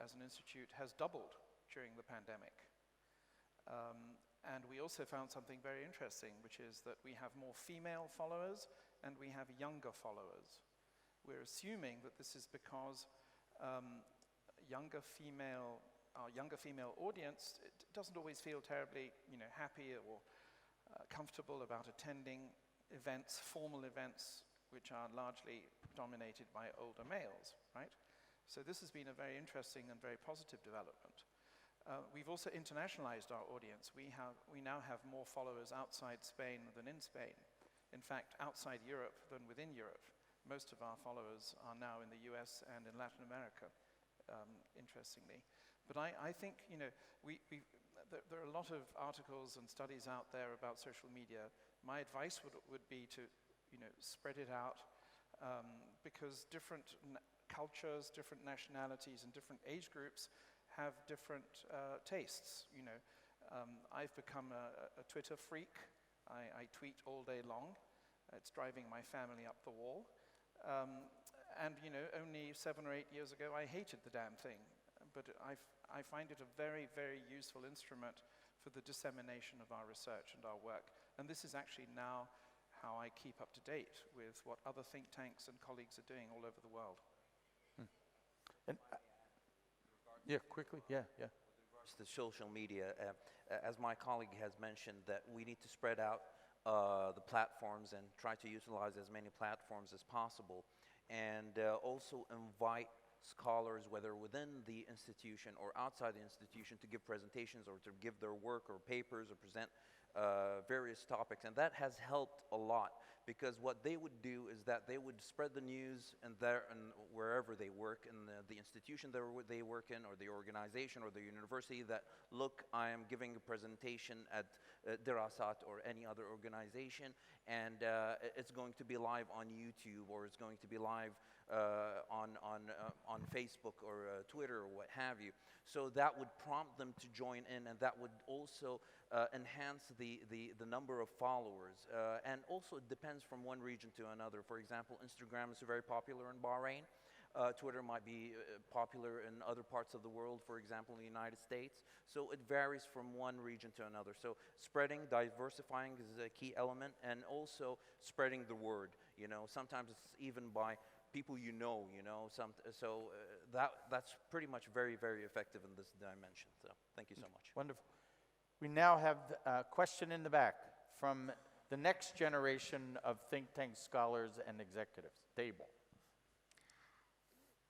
Speaker 10: as an institute has doubled during the pandemic. And we also found something very interesting, which is that we have more female followers and we have younger followers. We're assuming that this is because our younger female audience doesn't always feel terribly, happy or comfortable about attending events, formal events, which are largely dominated by older males, right? So this has been a very interesting and very positive development. We've also internationalized our audience. We now have more followers outside Spain than in Spain. In fact, outside Europe than within Europe. Most of our followers are now in the US and in Latin America, interestingly. But I think, there are a lot of articles and studies out there about social media. My advice would be to, spread it out, because different cultures, different nationalities, and different age groups have different tastes. I've become a Twitter freak. I tweet all day long. It's driving my family up the wall. And only 7 or 8 years ago, I hated the damn thing. But I find it a very, very useful instrument for the dissemination of our research and our work. And this is actually now how I keep up to date with what other think tanks and colleagues are doing all over the world.
Speaker 2: And, yeah, quickly, yeah.
Speaker 9: With regards to social media, as my colleague has mentioned, that we need to spread out the platforms and try to utilize as many platforms as possible, and also invite scholars, whether within the institution or outside the institution, to give presentations or to give their work or papers or present various topics. And that has helped a lot, because what they would do is that they would spread the news and wherever they work, in the institution that they work in, or the organization or the university, that, look, I am giving a presentation at Dirasat or any other organization, and it's going to be live on YouTube, or it's going to be live on Facebook or Twitter or what have you. So that would prompt them to join in, and that would also enhance the number of followers. And also it depends from one region to another. For example, Instagram is very popular in Bahrain. Twitter might be popular in other parts of the world, for example, in the United States. So it varies from one region to another. So spreading, diversifying is a key element, and also spreading the word. Sometimes it's even by people that's pretty much very, very effective in this dimension. So thank you so much.
Speaker 2: Wonderful. We now have a question in the back from the next generation of think tank scholars and executives. Dable.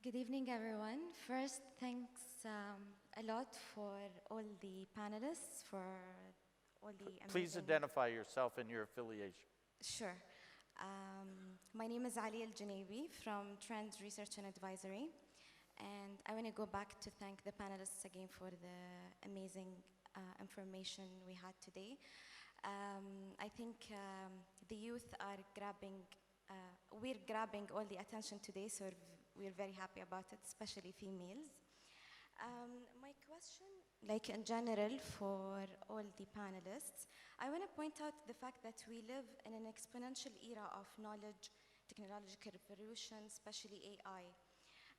Speaker 14: Good evening, everyone. First, thanks a lot for all the panelists, for all the amazing...
Speaker 2: Please identify yourself and your affiliation.
Speaker 14: Sure. My name is Ali Al-Janebi from Trends Research and Advisory. And I want to go back to thank the panelists again for the amazing information we had today. I think the youth are we're grabbing all the attention today, so we're very happy about it, especially females. My question, like in general for all the panelists, I want to point out the fact that we live in an exponential era of knowledge, technological revolution, especially AI.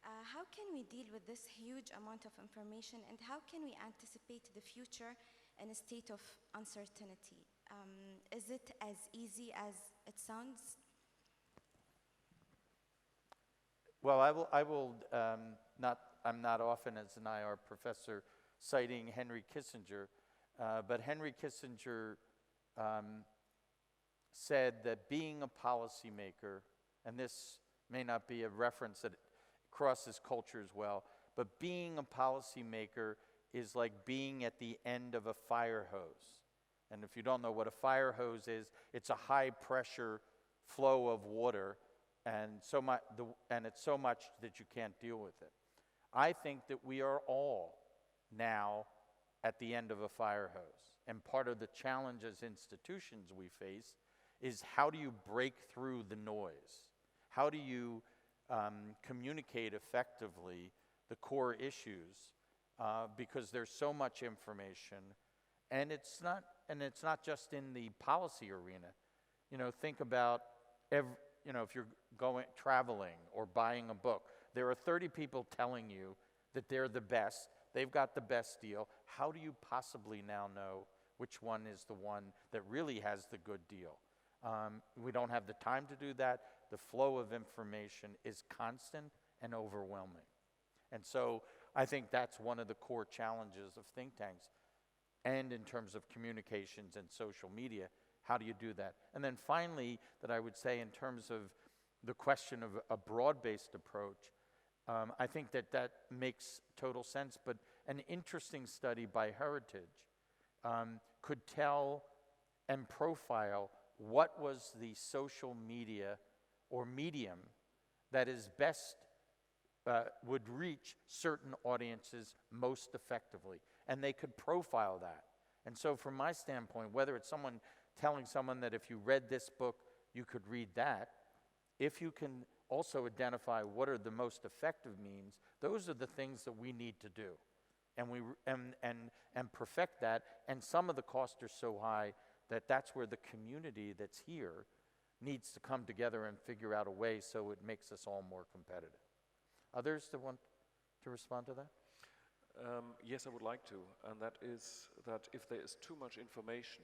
Speaker 14: How can we deal with this huge amount of information, and how can we anticipate the future in a state of uncertainty? Is it as easy as it sounds?
Speaker 2: Well, I'm not often as an IR professor citing Henry Kissinger, but Henry Kissinger said that being a policymaker, and this may not be a reference that crosses cultures well, but being a policymaker is like being at the end of a fire hose. And if you don't know what a fire hose is, it's a high pressure flow of water, and it's so much that you can't deal with it. I think that we are all now at the end of a fire hose. And part of the challenge as institutions we face is how do you break through the noise? How do you communicate effectively the core issues? Because there's so much information, and it's not just in the policy arena. You know, think about if you're traveling or buying a book, there are 30 people telling you that they're the best, they've got the best deal. How do you possibly now know which one is the one that really has the good deal? We don't have the time to do that. The flow of information is constant and overwhelming. And so I think that's one of the core challenges of think tanks. And in terms of communications and social media, how do you do that? And then finally, that I would say in terms of the question of a broad-based approach, I think that makes total sense, but an interesting study by Heritage could tell and profile what was the social media or medium that is best, would reach certain audiences most effectively. And they could profile that. And so from my standpoint, whether it's someone telling someone that if you read this book, you could read that, if you can also identify what are the most effective means, those are the things that we need to do. And perfect that, and some of the costs are so high that that's where the community that's here needs to come together and figure out a way so it makes us all more competitive. Others that want to respond to that?
Speaker 8: Yes, I would like to, and that is that if there is too much information,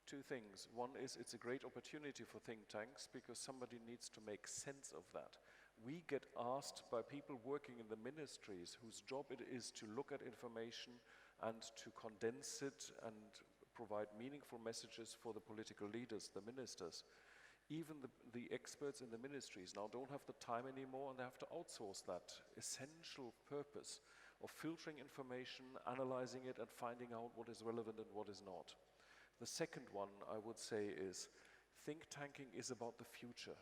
Speaker 8: two things. One is it's a great opportunity for think tanks because somebody needs to make sense of that. We get asked by people working in the ministries whose job it is to look at information and to condense it and provide meaningful messages for the political leaders, the ministers. Even the experts in the ministries now don't have the time anymore, and they have to outsource that essential purpose of filtering information, analyzing it, and finding out what is relevant and what is not. The second one, I would say, is think tanking is about the future.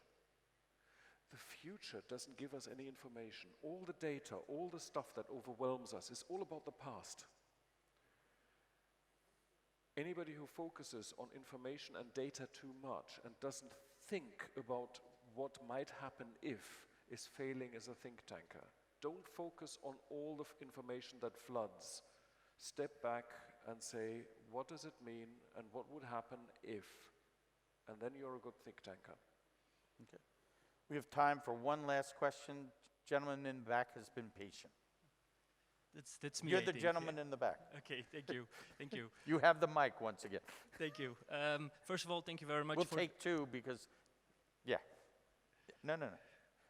Speaker 8: The future doesn't give us any information. All the data, all the stuff that overwhelms us is all about the past. Anybody who focuses on information and data too much and doesn't think about what might happen if is failing as a think tanker. Don't focus on all the information that floods. Step back and say, what does it mean and what would happen if? And then you're a good think tanker.
Speaker 2: Okay. We have time for one last question. Gentleman in the back has been patient.
Speaker 15: That's me.
Speaker 2: You're the gentleman in the back.
Speaker 15: Okay, thank you. Thank you.
Speaker 2: You have the mic once again.
Speaker 15: Thank you. First of all, thank you very much.
Speaker 2: We'll take two because, yeah. No.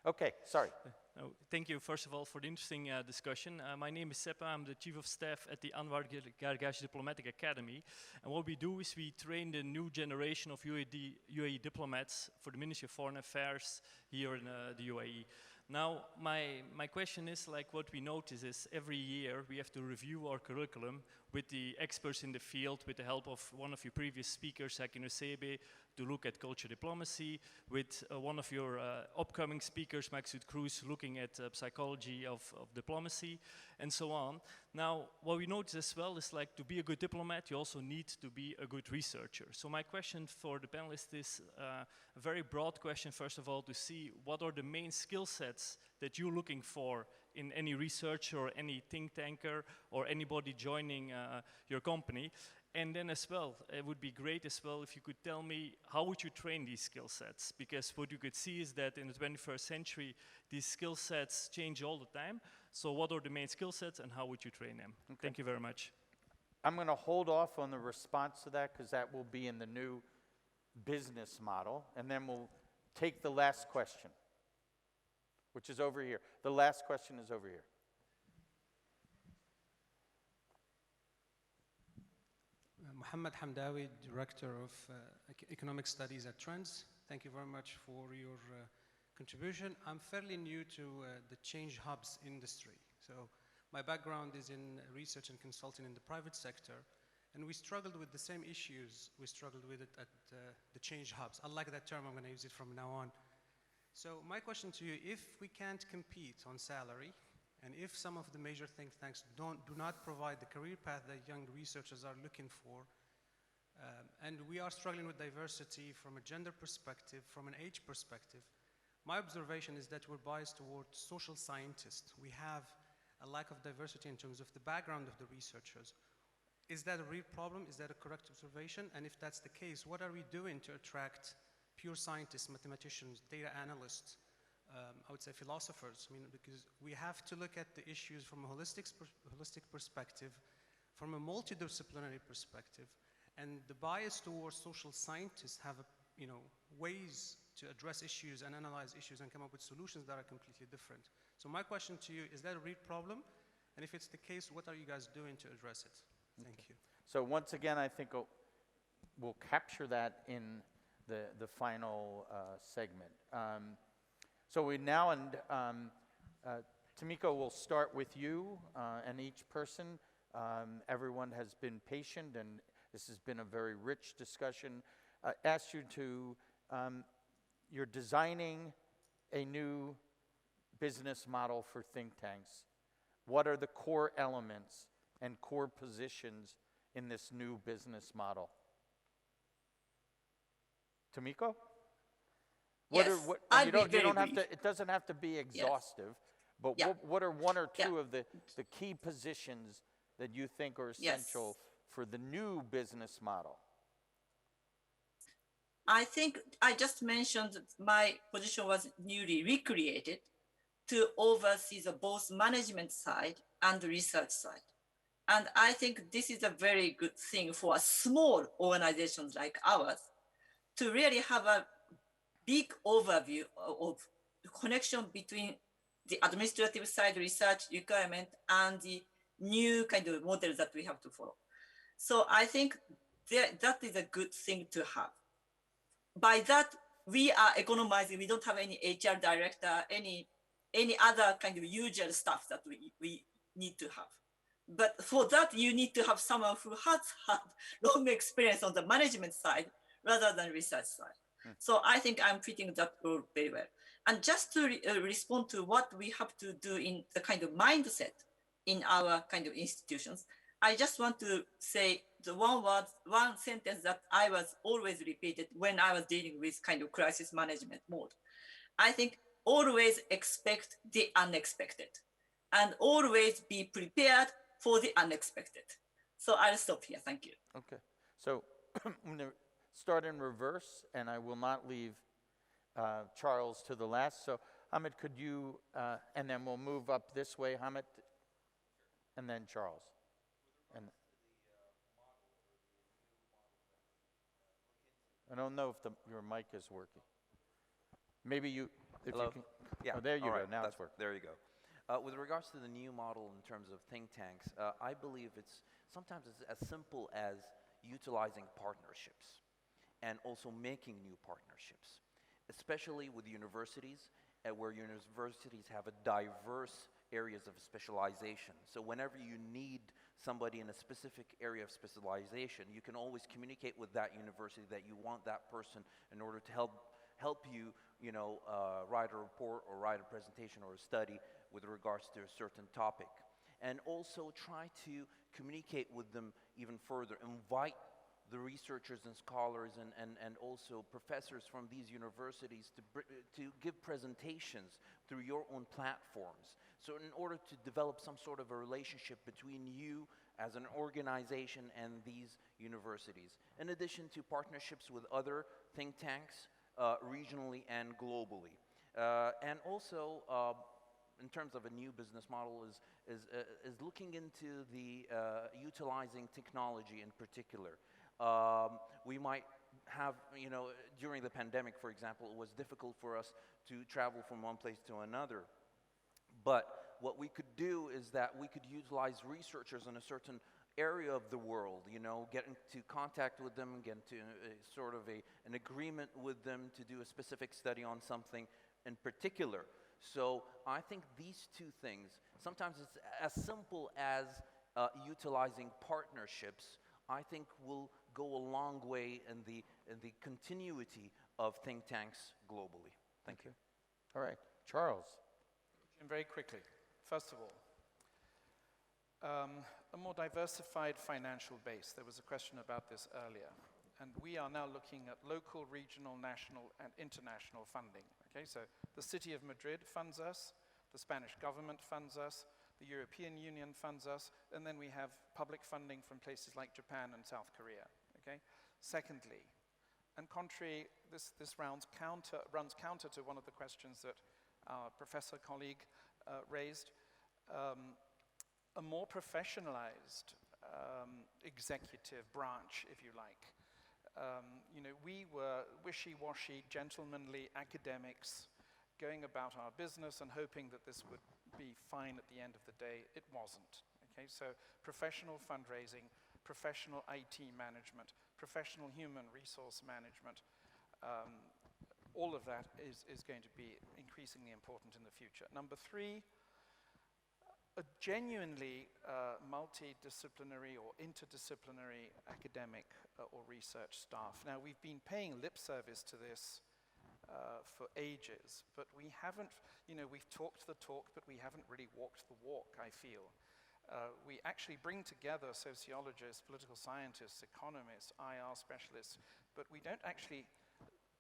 Speaker 2: Okay, sorry.
Speaker 15: No, thank you, first of all, for the interesting discussion. My name is Sepa. I'm the Chief of Staff at the Anwar Gargash Diplomatic Academy. And what we do is we train the new generation of UAE diplomats for the Ministry of Foreign Affairs here in the UAE. Now, my question is, like, what we notice is every year we have to review our curriculum with the experts in the field, with the help of one of your previous speakers, Hakim Sebe, to look at culture diplomacy, with one of your upcoming speakers, Maksud Cruz, looking at psychology of diplomacy, and so on. Now, what we notice as well is, like, to be a good diplomat, you also need to be a good researcher. So my question for the panelists is a very broad question, first of all, to see what are the main skill sets that you're looking for in any researcher or any think tanker or anybody joining your company. And then as well, it would be great as well if you could tell me how would you train these skill sets? Because what you could see is that in the 21st century, these skill sets change all the time. So what are the main skill sets and how would you train them? Okay. Thank you very much.
Speaker 2: I'm going to hold off on the response to that because that will be in the new business model. And then we'll take the last question, which is over here. The last question is over here.
Speaker 16: Mohammed Hamdawi, Director of Economic Studies at Trends. Thank you very much for your contribution. I'm fairly new to the change hubs industry. So my background is in research and consulting in the private sector, and we struggled with the same issues we struggled with it at the change hubs. I like that term, I'm going to use it from now on. So my question to you, if we can't compete on salary, and if some of the major think tanks do not provide the career path that young researchers are looking for, and we are struggling with diversity from a gender perspective, from an age perspective, my observation is that we're biased towards social scientists. We have a lack of diversity in terms of the background of the researchers. Is that a real problem? Is that a correct observation? And if that's the case, what are we doing to attract pure scientists, mathematicians, data analysts, I would say philosophers? I mean, because we have to look at the issues from a holistic perspective, from a multidisciplinary perspective, and the bias towards social scientists have ways to address issues and analyze issues and come up with solutions that are completely different. So my question to you, is that a real problem? And if it's the case, what are you guys doing to address it? Thank you.
Speaker 2: So once again, I think we'll capture that in the final segment. So we now, and Tomiko, will start with you and each person. Everyone has been patient, and this has been a very rich discussion. I asked you to, you're designing a new business model for think tanks. What are the core elements and core positions in this new business model? Tomiko?
Speaker 6: Yes,
Speaker 2: you don't have to, it doesn't have to be exhaustive, but what are one or two of the key positions that you think are essential for the new business model?
Speaker 6: I think I just mentioned my position was newly recreated to oversee the both management side and the research side. And I think this is a very good thing for a small organizations like ours to really have a big overview of the connection between the administrative side research requirement and the new kind of models that we have to follow. So I think that is a good thing to have. By that, we are economizing. We don't have any HR director, any other kind of usual stuff that we need to have. But for that, you need to have someone who has had long experience on the management side rather than research side. So I think I'm fitting that role very well. And just to respond to what we have to do in the kind of mindset in our kind of institutions, I just want to say the one sentence that I was always repeated when I was dealing with kind of crisis management mode. I think always expect the unexpected and always be prepared for the unexpected. So I'll stop here. Thank you.
Speaker 2: Okay. So I'm going to start in reverse, and I will not leave Charles to the last. So Hamid, could you, and then we'll move up this way, Hamid, and then Charles. And I don't know if your mic is working. Maybe you, if
Speaker 9: Hello?
Speaker 2: you can.
Speaker 9: Yeah.
Speaker 2: Oh, there you go.
Speaker 9: Right.
Speaker 2: Now it's working.
Speaker 9: There you go. With regards to the new model in terms of think tanks, I believe it's sometimes as simple as utilizing partnerships and also making new partnerships, especially with universities, where universities have a diverse areas of specialization. So whenever you need somebody in a specific area of specialization, you can always communicate with that university that you want that person in order to help you, write a report or write a presentation or a study with regards to a certain topic. And also try to communicate with them even further, invite the researchers and scholars and also professors from these universities to give presentations through your own platforms. So in order to develop some sort of a relationship between you as an organization and these universities, in addition to partnerships with other think tanks, regionally and globally. And also, in terms of a new business model, is looking into the utilizing technology in particular. We might have, during the pandemic, for example, it was difficult for us to travel from one place to another. But what we could do is that we could utilize researchers in a certain area of the world, get into contact with them, get into an agreement with them to do a specific study on something, in particular. So I think these two things, sometimes it's as simple as utilizing partnerships, I think will go a long way in the continuity of think tanks globally. Thank you.
Speaker 2: All right, Charles.
Speaker 10: And very quickly, first of all, a more diversified financial base. There was a question about this earlier. And we are now looking at local, regional, national, and international funding. Okay, so the City of Madrid funds us, the Spanish government funds us, the European Union funds us, and then we have public funding from places like Japan and South Korea. Okay? Secondly, and contrary, this runs counter to one of the questions that our professor colleague raised, a more professionalized executive branch, if you like. You know, we were wishy-washy, gentlemanly academics going about our business and hoping that this would be fine at the end of the day. It wasn't. Okay, so professional fundraising, professional IT management, professional human resource management, all of that is going to be increasingly important in the future. Number three, a genuinely multidisciplinary or interdisciplinary academic or research staff. Now, we've been paying lip service to this for ages, but we haven't, you know, we've talked the talk, but we haven't really walked the walk, I feel. We actually bring together sociologists, political scientists, economists, IR specialists, but we don't actually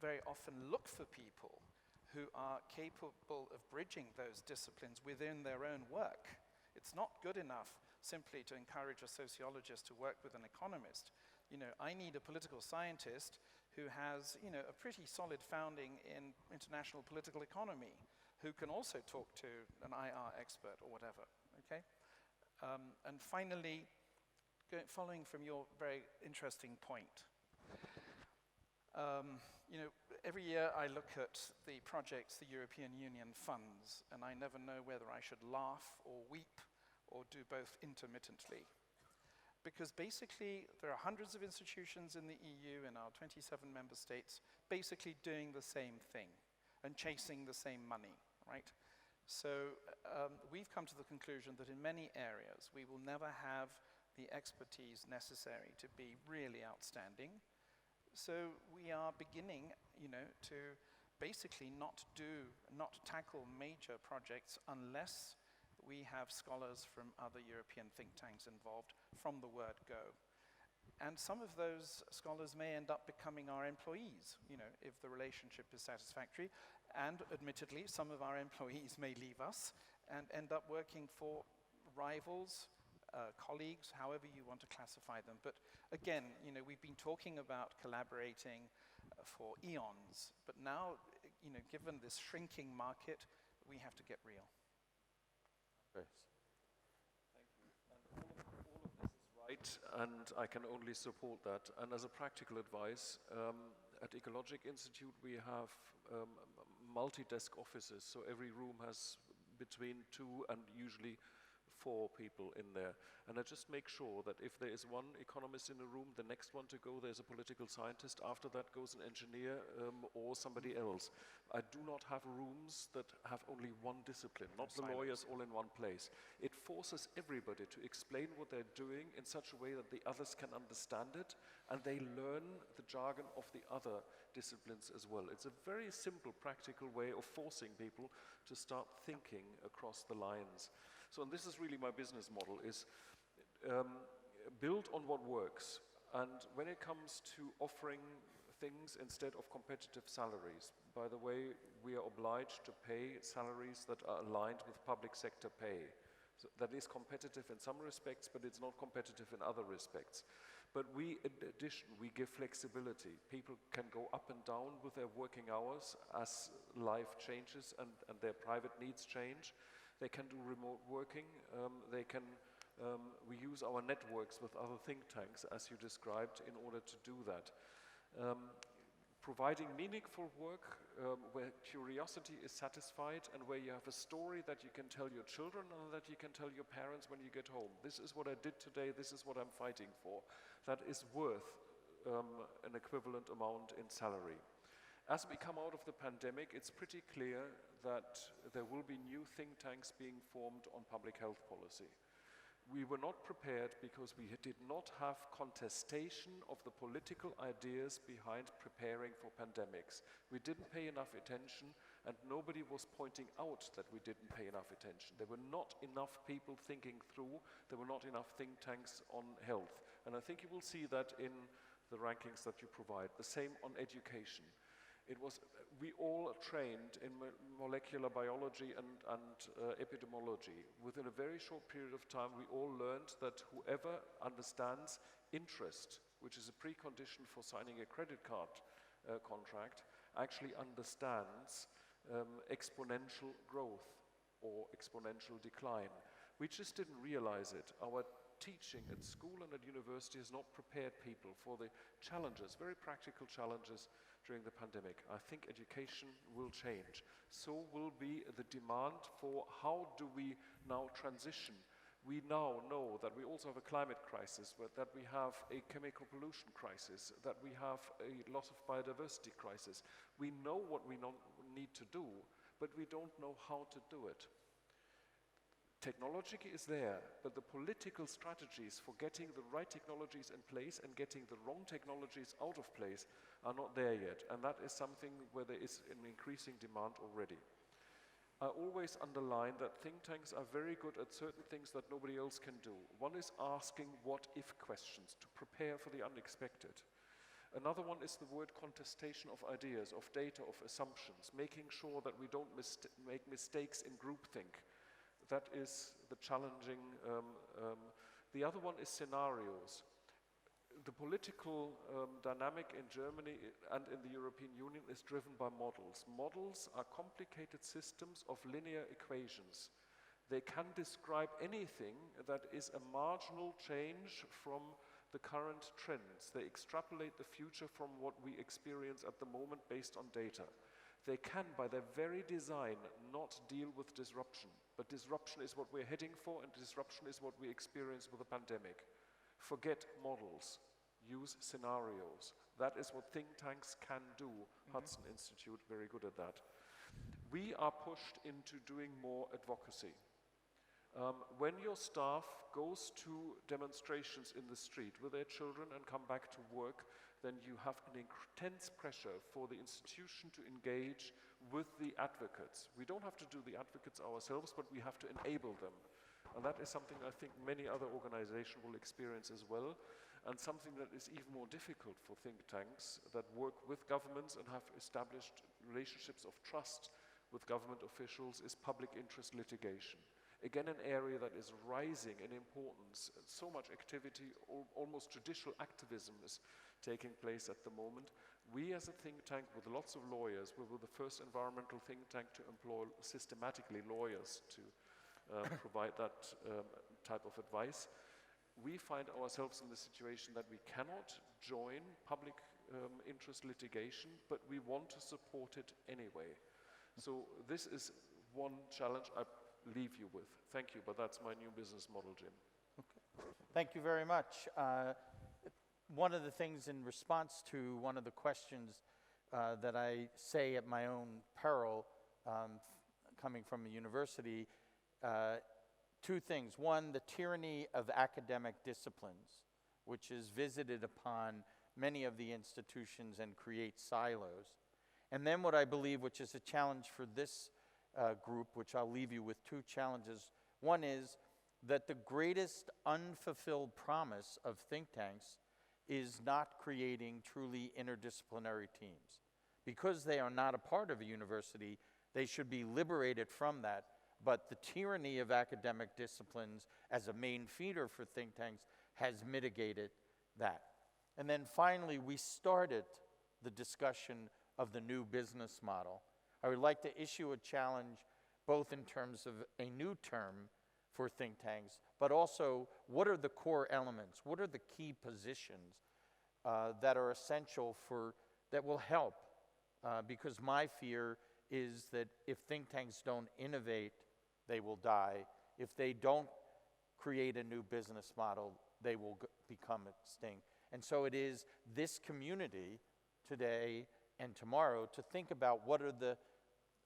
Speaker 10: very often look for people who are capable of bridging those disciplines within their own work. It's not good enough simply to encourage a sociologist to work with an economist. You know, I need a political scientist who has, you know, a pretty solid founding in international political economy, who can also talk to an IR expert or whatever, okay? And finally, following from your very interesting point, you know, every year I look at the projects the European Union funds, and I never know whether I should laugh or weep or do both intermittently. Because basically, there are hundreds of institutions in the EU and our 27 member states basically doing the same thing and chasing the same money, right? So we've come to the conclusion that in many areas, we will never have the expertise necessary to be really outstanding. So we are beginning, you know, to basically not tackle major projects unless we have scholars from other European think tanks involved from the word go. And some of those scholars may end up becoming our employees, you know, if the relationship is satisfactory. And admittedly, some of our employees may leave us and end up working for rivals, colleagues, however you want to classify them. But again, you know, we've been talking about collaborating for eons, but now, you know, given this shrinking market, we have to get real.
Speaker 2: Yes.
Speaker 8: Thank you. And all of this is right, and I can only support that. And as a practical advice, at Ecologic Institute we have multi-desk offices, so every room has between 2 and usually 4 people in there. And I just make sure that if there is one economist in a room, the next one to go, there's a political scientist, after that goes an engineer or somebody else. I do not have rooms that have only one discipline, not the lawyers all in one place. It forces everybody to explain what they're doing in such a way that the others can understand it, and they learn the jargon of the other disciplines as well. It's a very simple, practical way of forcing people to start thinking across the lines. So, and this is really my business model, is build on what works. And when it comes to offering things instead of competitive salaries, by the way, we are obliged to pay salaries that are aligned with public sector pay. So that is competitive in some respects, but it's not competitive in other respects. But we, in addition, we give flexibility. People can go up and down with their working hours as life changes and their private needs change. They can do remote working. We use our networks with other think tanks, as you described, in order to do that. Providing meaningful work where curiosity is satisfied and where you have a story that you can tell your children and that you can tell your parents when you get home. This is what I did today, this is what I'm fighting for. That is worth an equivalent amount in salary. As we come out of the pandemic, it's pretty clear that there will be new think tanks being formed on public health policy. We were not prepared because we did not have contestation of the political ideas behind preparing for pandemics. We didn't pay enough attention, and nobody was pointing out that we didn't pay enough attention. There were not enough people thinking through, there were not enough think tanks on health. And I think you will see that in the rankings that you provide. The same on education. We all trained in molecular biology and epidemiology. Within a very short period of time, we all learned that whoever understands interest, which is a precondition for signing a credit card contract, actually understands exponential growth or exponential decline. We just didn't realize it. Our teaching at school and at university has not prepared people for the challenges, very practical challenges during the pandemic. I think education will change. So will be the demand for how do we now transition. We now know that we also have a climate crisis, but that we have a chemical pollution crisis, that we have a loss of biodiversity crisis. We know what we need to do, but we don't know how to do it. Technology is there, but the political strategies for getting the right technologies in place and getting the wrong technologies out of place are not there yet. And that is something where there is an increasing demand already. I always underline that think tanks are very good at certain things that nobody else can do. One is asking what-if questions to prepare for the unexpected. Another one is the word contestation of ideas, of data, of assumptions, making sure that we don't make mistakes in groupthink. That is the challenging. The other one is scenarios. The political dynamic in Germany and in the European Union is driven by models. Models are complicated systems of linear equations. They can describe anything that is a marginal change from the current trends. They extrapolate the future from what we experience at the moment based on data. They can, by their very design, not deal with disruption. But disruption is what we're heading for, and disruption is what we experience with the pandemic. Forget models. Use scenarios. That is what think tanks can do. Hudson Institute, very good at that. We are pushed into doing more advocacy. When your staff goes to demonstrations in the street with their children and come back to work, then you have an intense pressure for the institution to engage with the advocates. We don't have to do the advocates ourselves, but we have to enable them. And that is something I think many other organizations will experience as well, and something that is even more difficult for think tanks that work with governments and have established relationships of trust with government officials is public interest litigation. Again, an area that is rising in importance. So much activity, almost judicial activism is taking place at the moment. We as a think tank with lots of lawyers, we were the first environmental think tank to employ systematically lawyers to provide that type of advice. We find ourselves in the situation that we cannot join public interest litigation, but we want to support it anyway. So this is one challenge I leave you with. Thank you, but that's my new business model, Jim.
Speaker 2: Okay. Thank you very much. One of the things in response to one of the questions that I say at my own peril, coming from a university, two things. One, the tyranny of academic disciplines, which is visited upon many of the institutions and creates silos. And then what I believe, which is a challenge for this group, which I'll leave you with two challenges. One is that the greatest unfulfilled promise of think tanks is not creating truly interdisciplinary teams. Because they are not a part of a university, they should be liberated from that. But the tyranny of academic disciplines as a main feeder for think tanks has mitigated that. And then finally, we started the discussion of the new business model. I would like to issue a challenge both in terms of a new term for think tanks, but also what are the core elements, what are the key positions that are essential that will help, because my fear is that if think tanks don't innovate, they will die. If they don't create a new business model, they will become extinct. And so it is this community today and tomorrow to think about what are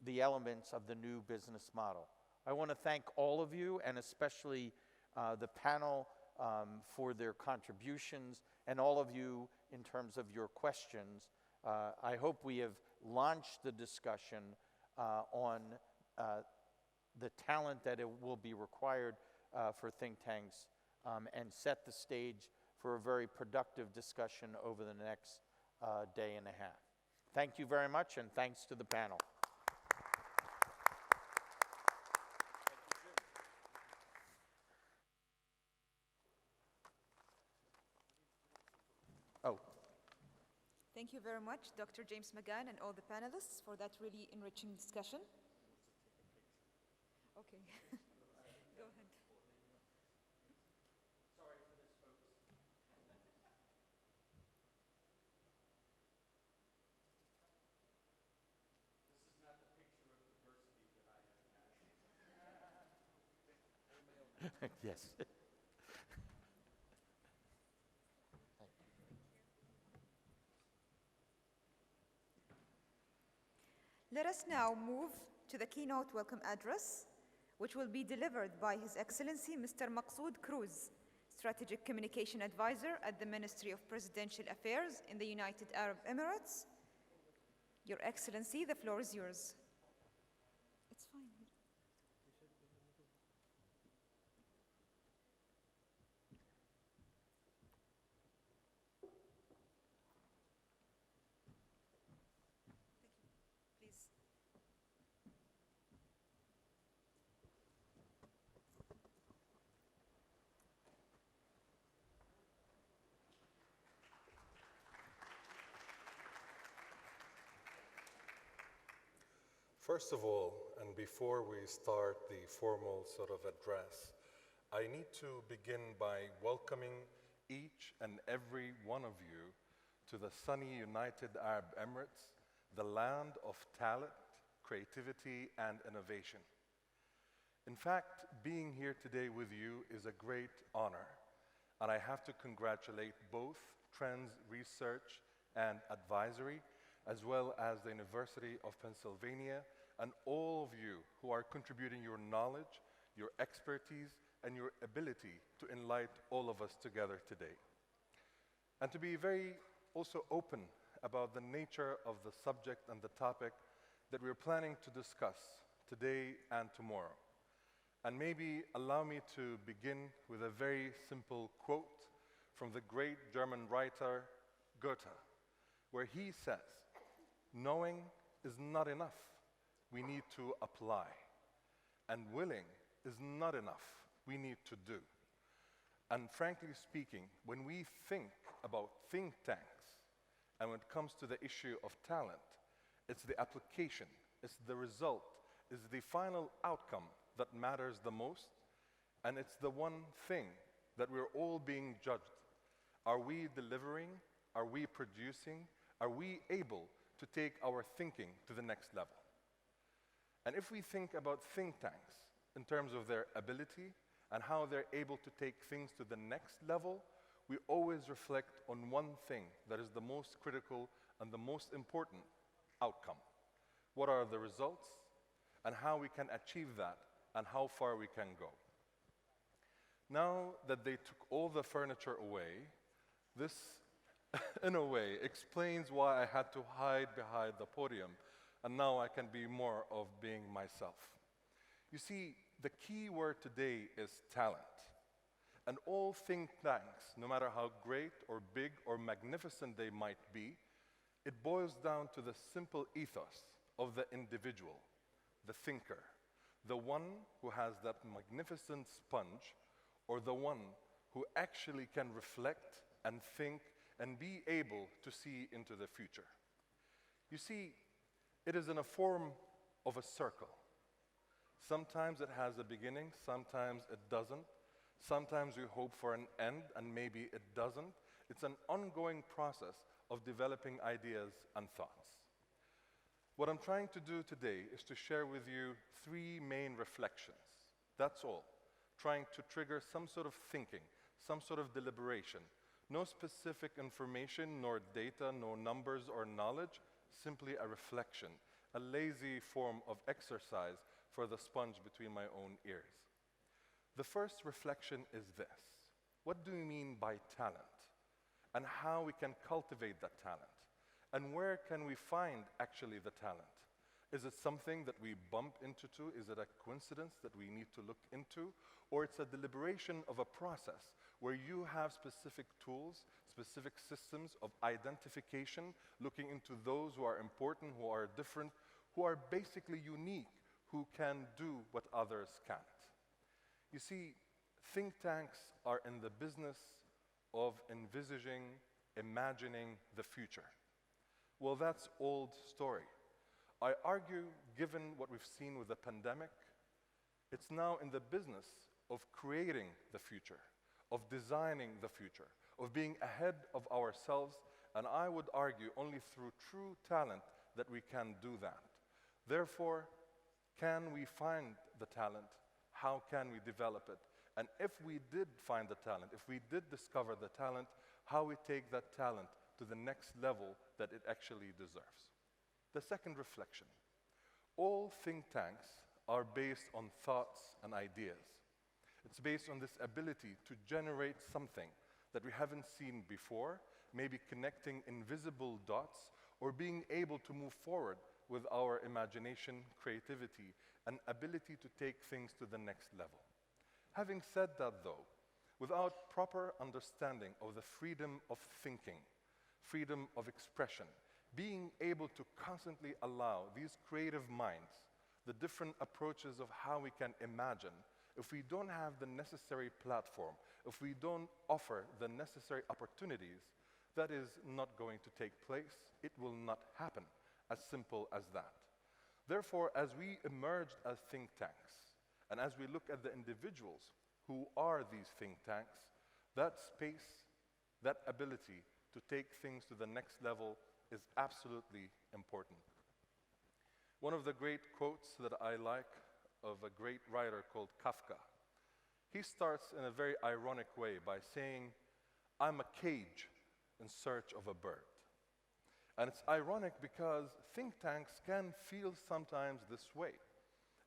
Speaker 2: the elements of the new business model. I want to thank all of you, and especially the panel for their contributions, and all of you in terms of your questions. I hope we have launched the discussion on the talent that it will be required for think tanks and set the stage for a very productive discussion over the next day and a half. Thank you very much, and thanks to the panel. Oh.
Speaker 1: Thank you very much, Dr. James McGann and all the panelists for that really enriching discussion. Okay, go ahead.
Speaker 2: Sorry for this, folks. This is not the picture of diversity that I have had. Yes.
Speaker 1: Let us now move to the keynote welcome address, which will be delivered by His Excellency Mr. Maqsood Cruz, Strategic Communication Advisor at the Ministry of Presidential Affairs in the United Arab Emirates. Your Excellency, the floor is yours. It's fine. Please.
Speaker 17: First of all, and before we start the formal sort of address, I need to begin by welcoming each and every one of you to the sunny United Arab Emirates, the land of talent, creativity, and innovation. In fact, being here today with you is a great honor, and I have to congratulate both Trends Research and Advisory, as well as the University of Pennsylvania, and all of you who are contributing your knowledge, your expertise, and your ability to enlighten all of us together today. And to be very also open about the nature of the subject and the topic that we're planning to discuss today and tomorrow. And maybe allow me to begin with a very simple quote from the great German writer Goethe, where he says, "Knowing is not enough. We need to apply. And willing is not enough. We need to do." And frankly speaking, when we think about think tanks, and when it comes to the issue of talent, it's the application, it's the result, it's the final outcome that matters the most, and it's the one thing that we're all being judged. Are we delivering? Are we producing? Are we able to take our thinking to the next level? And if we think about think tanks in terms of their ability and how they're able to take things to the next level, we always reflect on one thing that is the most critical and the most important outcome. What are the results and how we can achieve that and how far we can go. Now that they took all the furniture away, this, in a way, explains why I had to hide behind the podium, and now I can be more of being myself. You see, the key word today is talent. And all think tanks, no matter how great or big or magnificent they might be, it boils down to the simple ethos of the individual, the thinker, the one who has that magnificent sponge, or the one who actually can reflect and think and be able to see into the future. You see, it is in a form of a circle. Sometimes it has a beginning, sometimes it doesn't. Sometimes we hope for an end, and maybe it doesn't. It's an ongoing process of developing ideas and thoughts. What I'm trying to do today is to share with you 3 main reflections. That's all. Trying to trigger some sort of thinking, some sort of deliberation. No specific information, nor data, nor numbers or knowledge, simply a reflection, a lazy form of exercise for the sponge between my own ears. The first reflection is this. What do we mean by talent? And how we can cultivate that talent? And where can we find actually the talent? Is it something that we bump into? Is it a coincidence that we need to look into? Or it's a deliberation of a process where you have specific tools, specific systems of identification, looking into those who are important, who are different, who are basically unique, who can do what others can't. You see, think tanks are in the business of envisaging, imagining the future. Well, that's old story. I argue, given what we've seen with the pandemic, it's now in the business of creating the future, of designing the future, of being ahead of ourselves, and I would argue only through true talent that we can do that. Therefore, can we find the talent? How can we develop it? And if we did find the talent, if we did discover the talent, how we take that talent to the next level that it actually deserves. The second reflection. All think tanks are based on thoughts and ideas. It's based on this ability to generate something that we haven't seen before, maybe connecting invisible dots, or being able to move forward with our imagination, creativity, and ability to take things to the next level. Having said that, though, without proper understanding of the freedom of thinking, freedom of expression, being able to constantly allow these creative minds the different approaches of how we can imagine, if we don't have the necessary platform, if we don't offer the necessary opportunities, that is not going to take place. It will not happen. As simple as that. Therefore, as we emerged as think tanks, and as we look at the individuals who are these think tanks, that space, that ability to take things to the next level is absolutely important. One of the great quotes that I like of a great writer called Kafka, he starts in a very ironic way by saying, "I'm a cage in search of a bird." And it's ironic because think tanks can feel sometimes this way.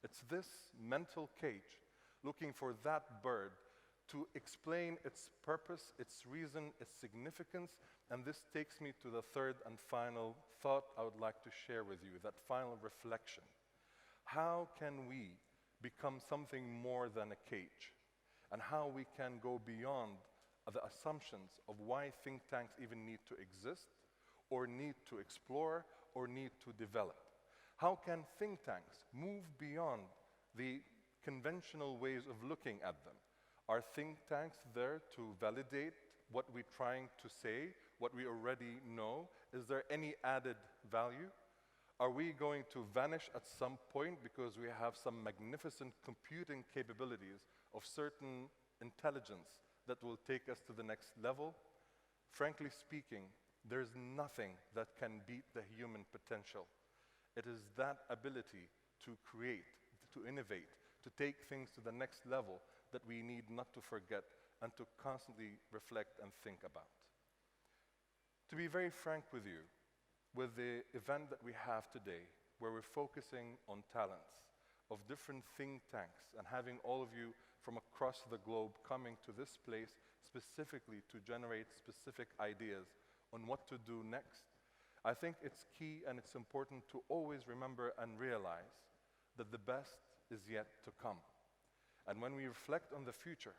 Speaker 17: It's this mental cage looking for that bird to explain its purpose, its reason, its significance. And this takes me to the third and final thought I would like to share with you, that final reflection. How can we become something more than a cage? And how we can go beyond the assumptions of why think tanks even need to exist, or need to explore, or need to develop? How can think tanks move beyond the conventional ways of looking at them? Are think tanks there to validate what we're trying to say, what we already know? Is there any added value? Are we going to vanish at some point because we have some magnificent computing capabilities of certain intelligence that will take us to the next level? Frankly speaking, there's nothing that can beat the human potential. It is that ability to create, to innovate, to take things to the next level that we need not to forget and to constantly reflect and think about. To be very frank with you, with the event that we have today, where we're focusing on talents of different think tanks and having all of you from across the globe coming to this place specifically to generate specific ideas on what to do next, I think it's key and it's important to always remember and realize that the best is yet to come. And when we reflect on the future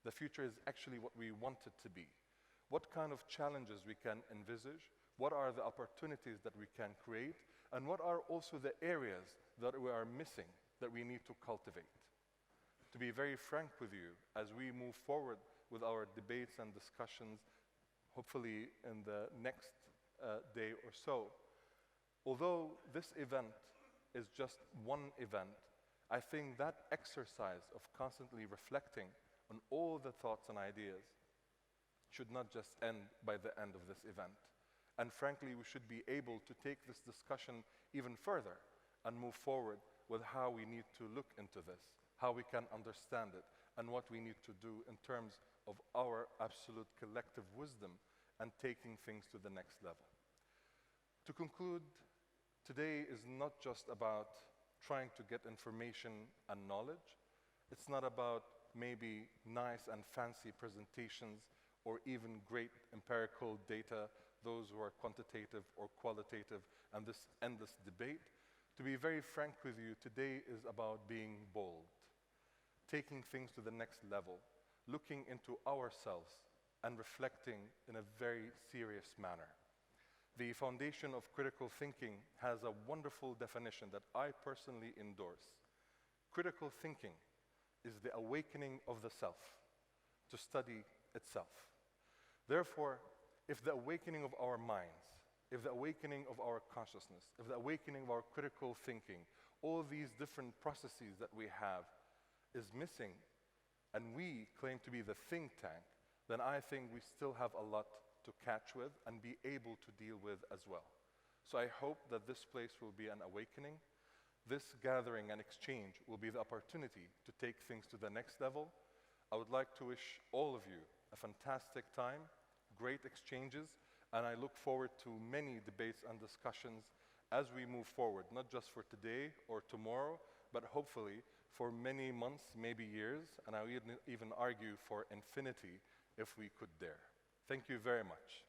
Speaker 17: is actually what we want it to be. What kind of challenges we can envisage, what are the opportunities that we can create, and what are also the areas that we are missing that we need to cultivate. To be very frank with you, as we move forward with our debates and discussions, hopefully in the next day or so, although this event is just one event, I think that exercise of constantly reflecting on all the thoughts and ideas should not just end by the end of this event. And frankly, we should be able to take this discussion even further and move forward with how we need to look into this, how we can understand it, and what we need to do in terms of our absolute collective wisdom and taking things to the next level. To conclude, Today is not just about trying to get information and knowledge. It's not about maybe nice and fancy presentations or even great empirical data, those who are quantitative or qualitative, and this endless debate. To be very frank with you, today is about being bold, taking things to the next level, looking into ourselves and reflecting in a very serious manner. The foundation of critical thinking has a wonderful definition that I personally endorse. Critical thinking is the awakening of the self to study itself. Therefore, if the awakening of our minds, if the awakening of our consciousness, if the awakening of our critical thinking, all these different processes that we have is missing, and we claim to be the think tank, then I think we still have a lot to catch with and be able to deal with as well. So I hope that this place will be an awakening. This gathering and exchange will be the opportunity to take things to the next level. I would like to wish all of you a fantastic time, great exchanges, and I look forward to many debates and discussions as we move forward, not just for today or tomorrow, but hopefully for many months, maybe years, and I would even argue for infinity if we could dare. Thank you very much.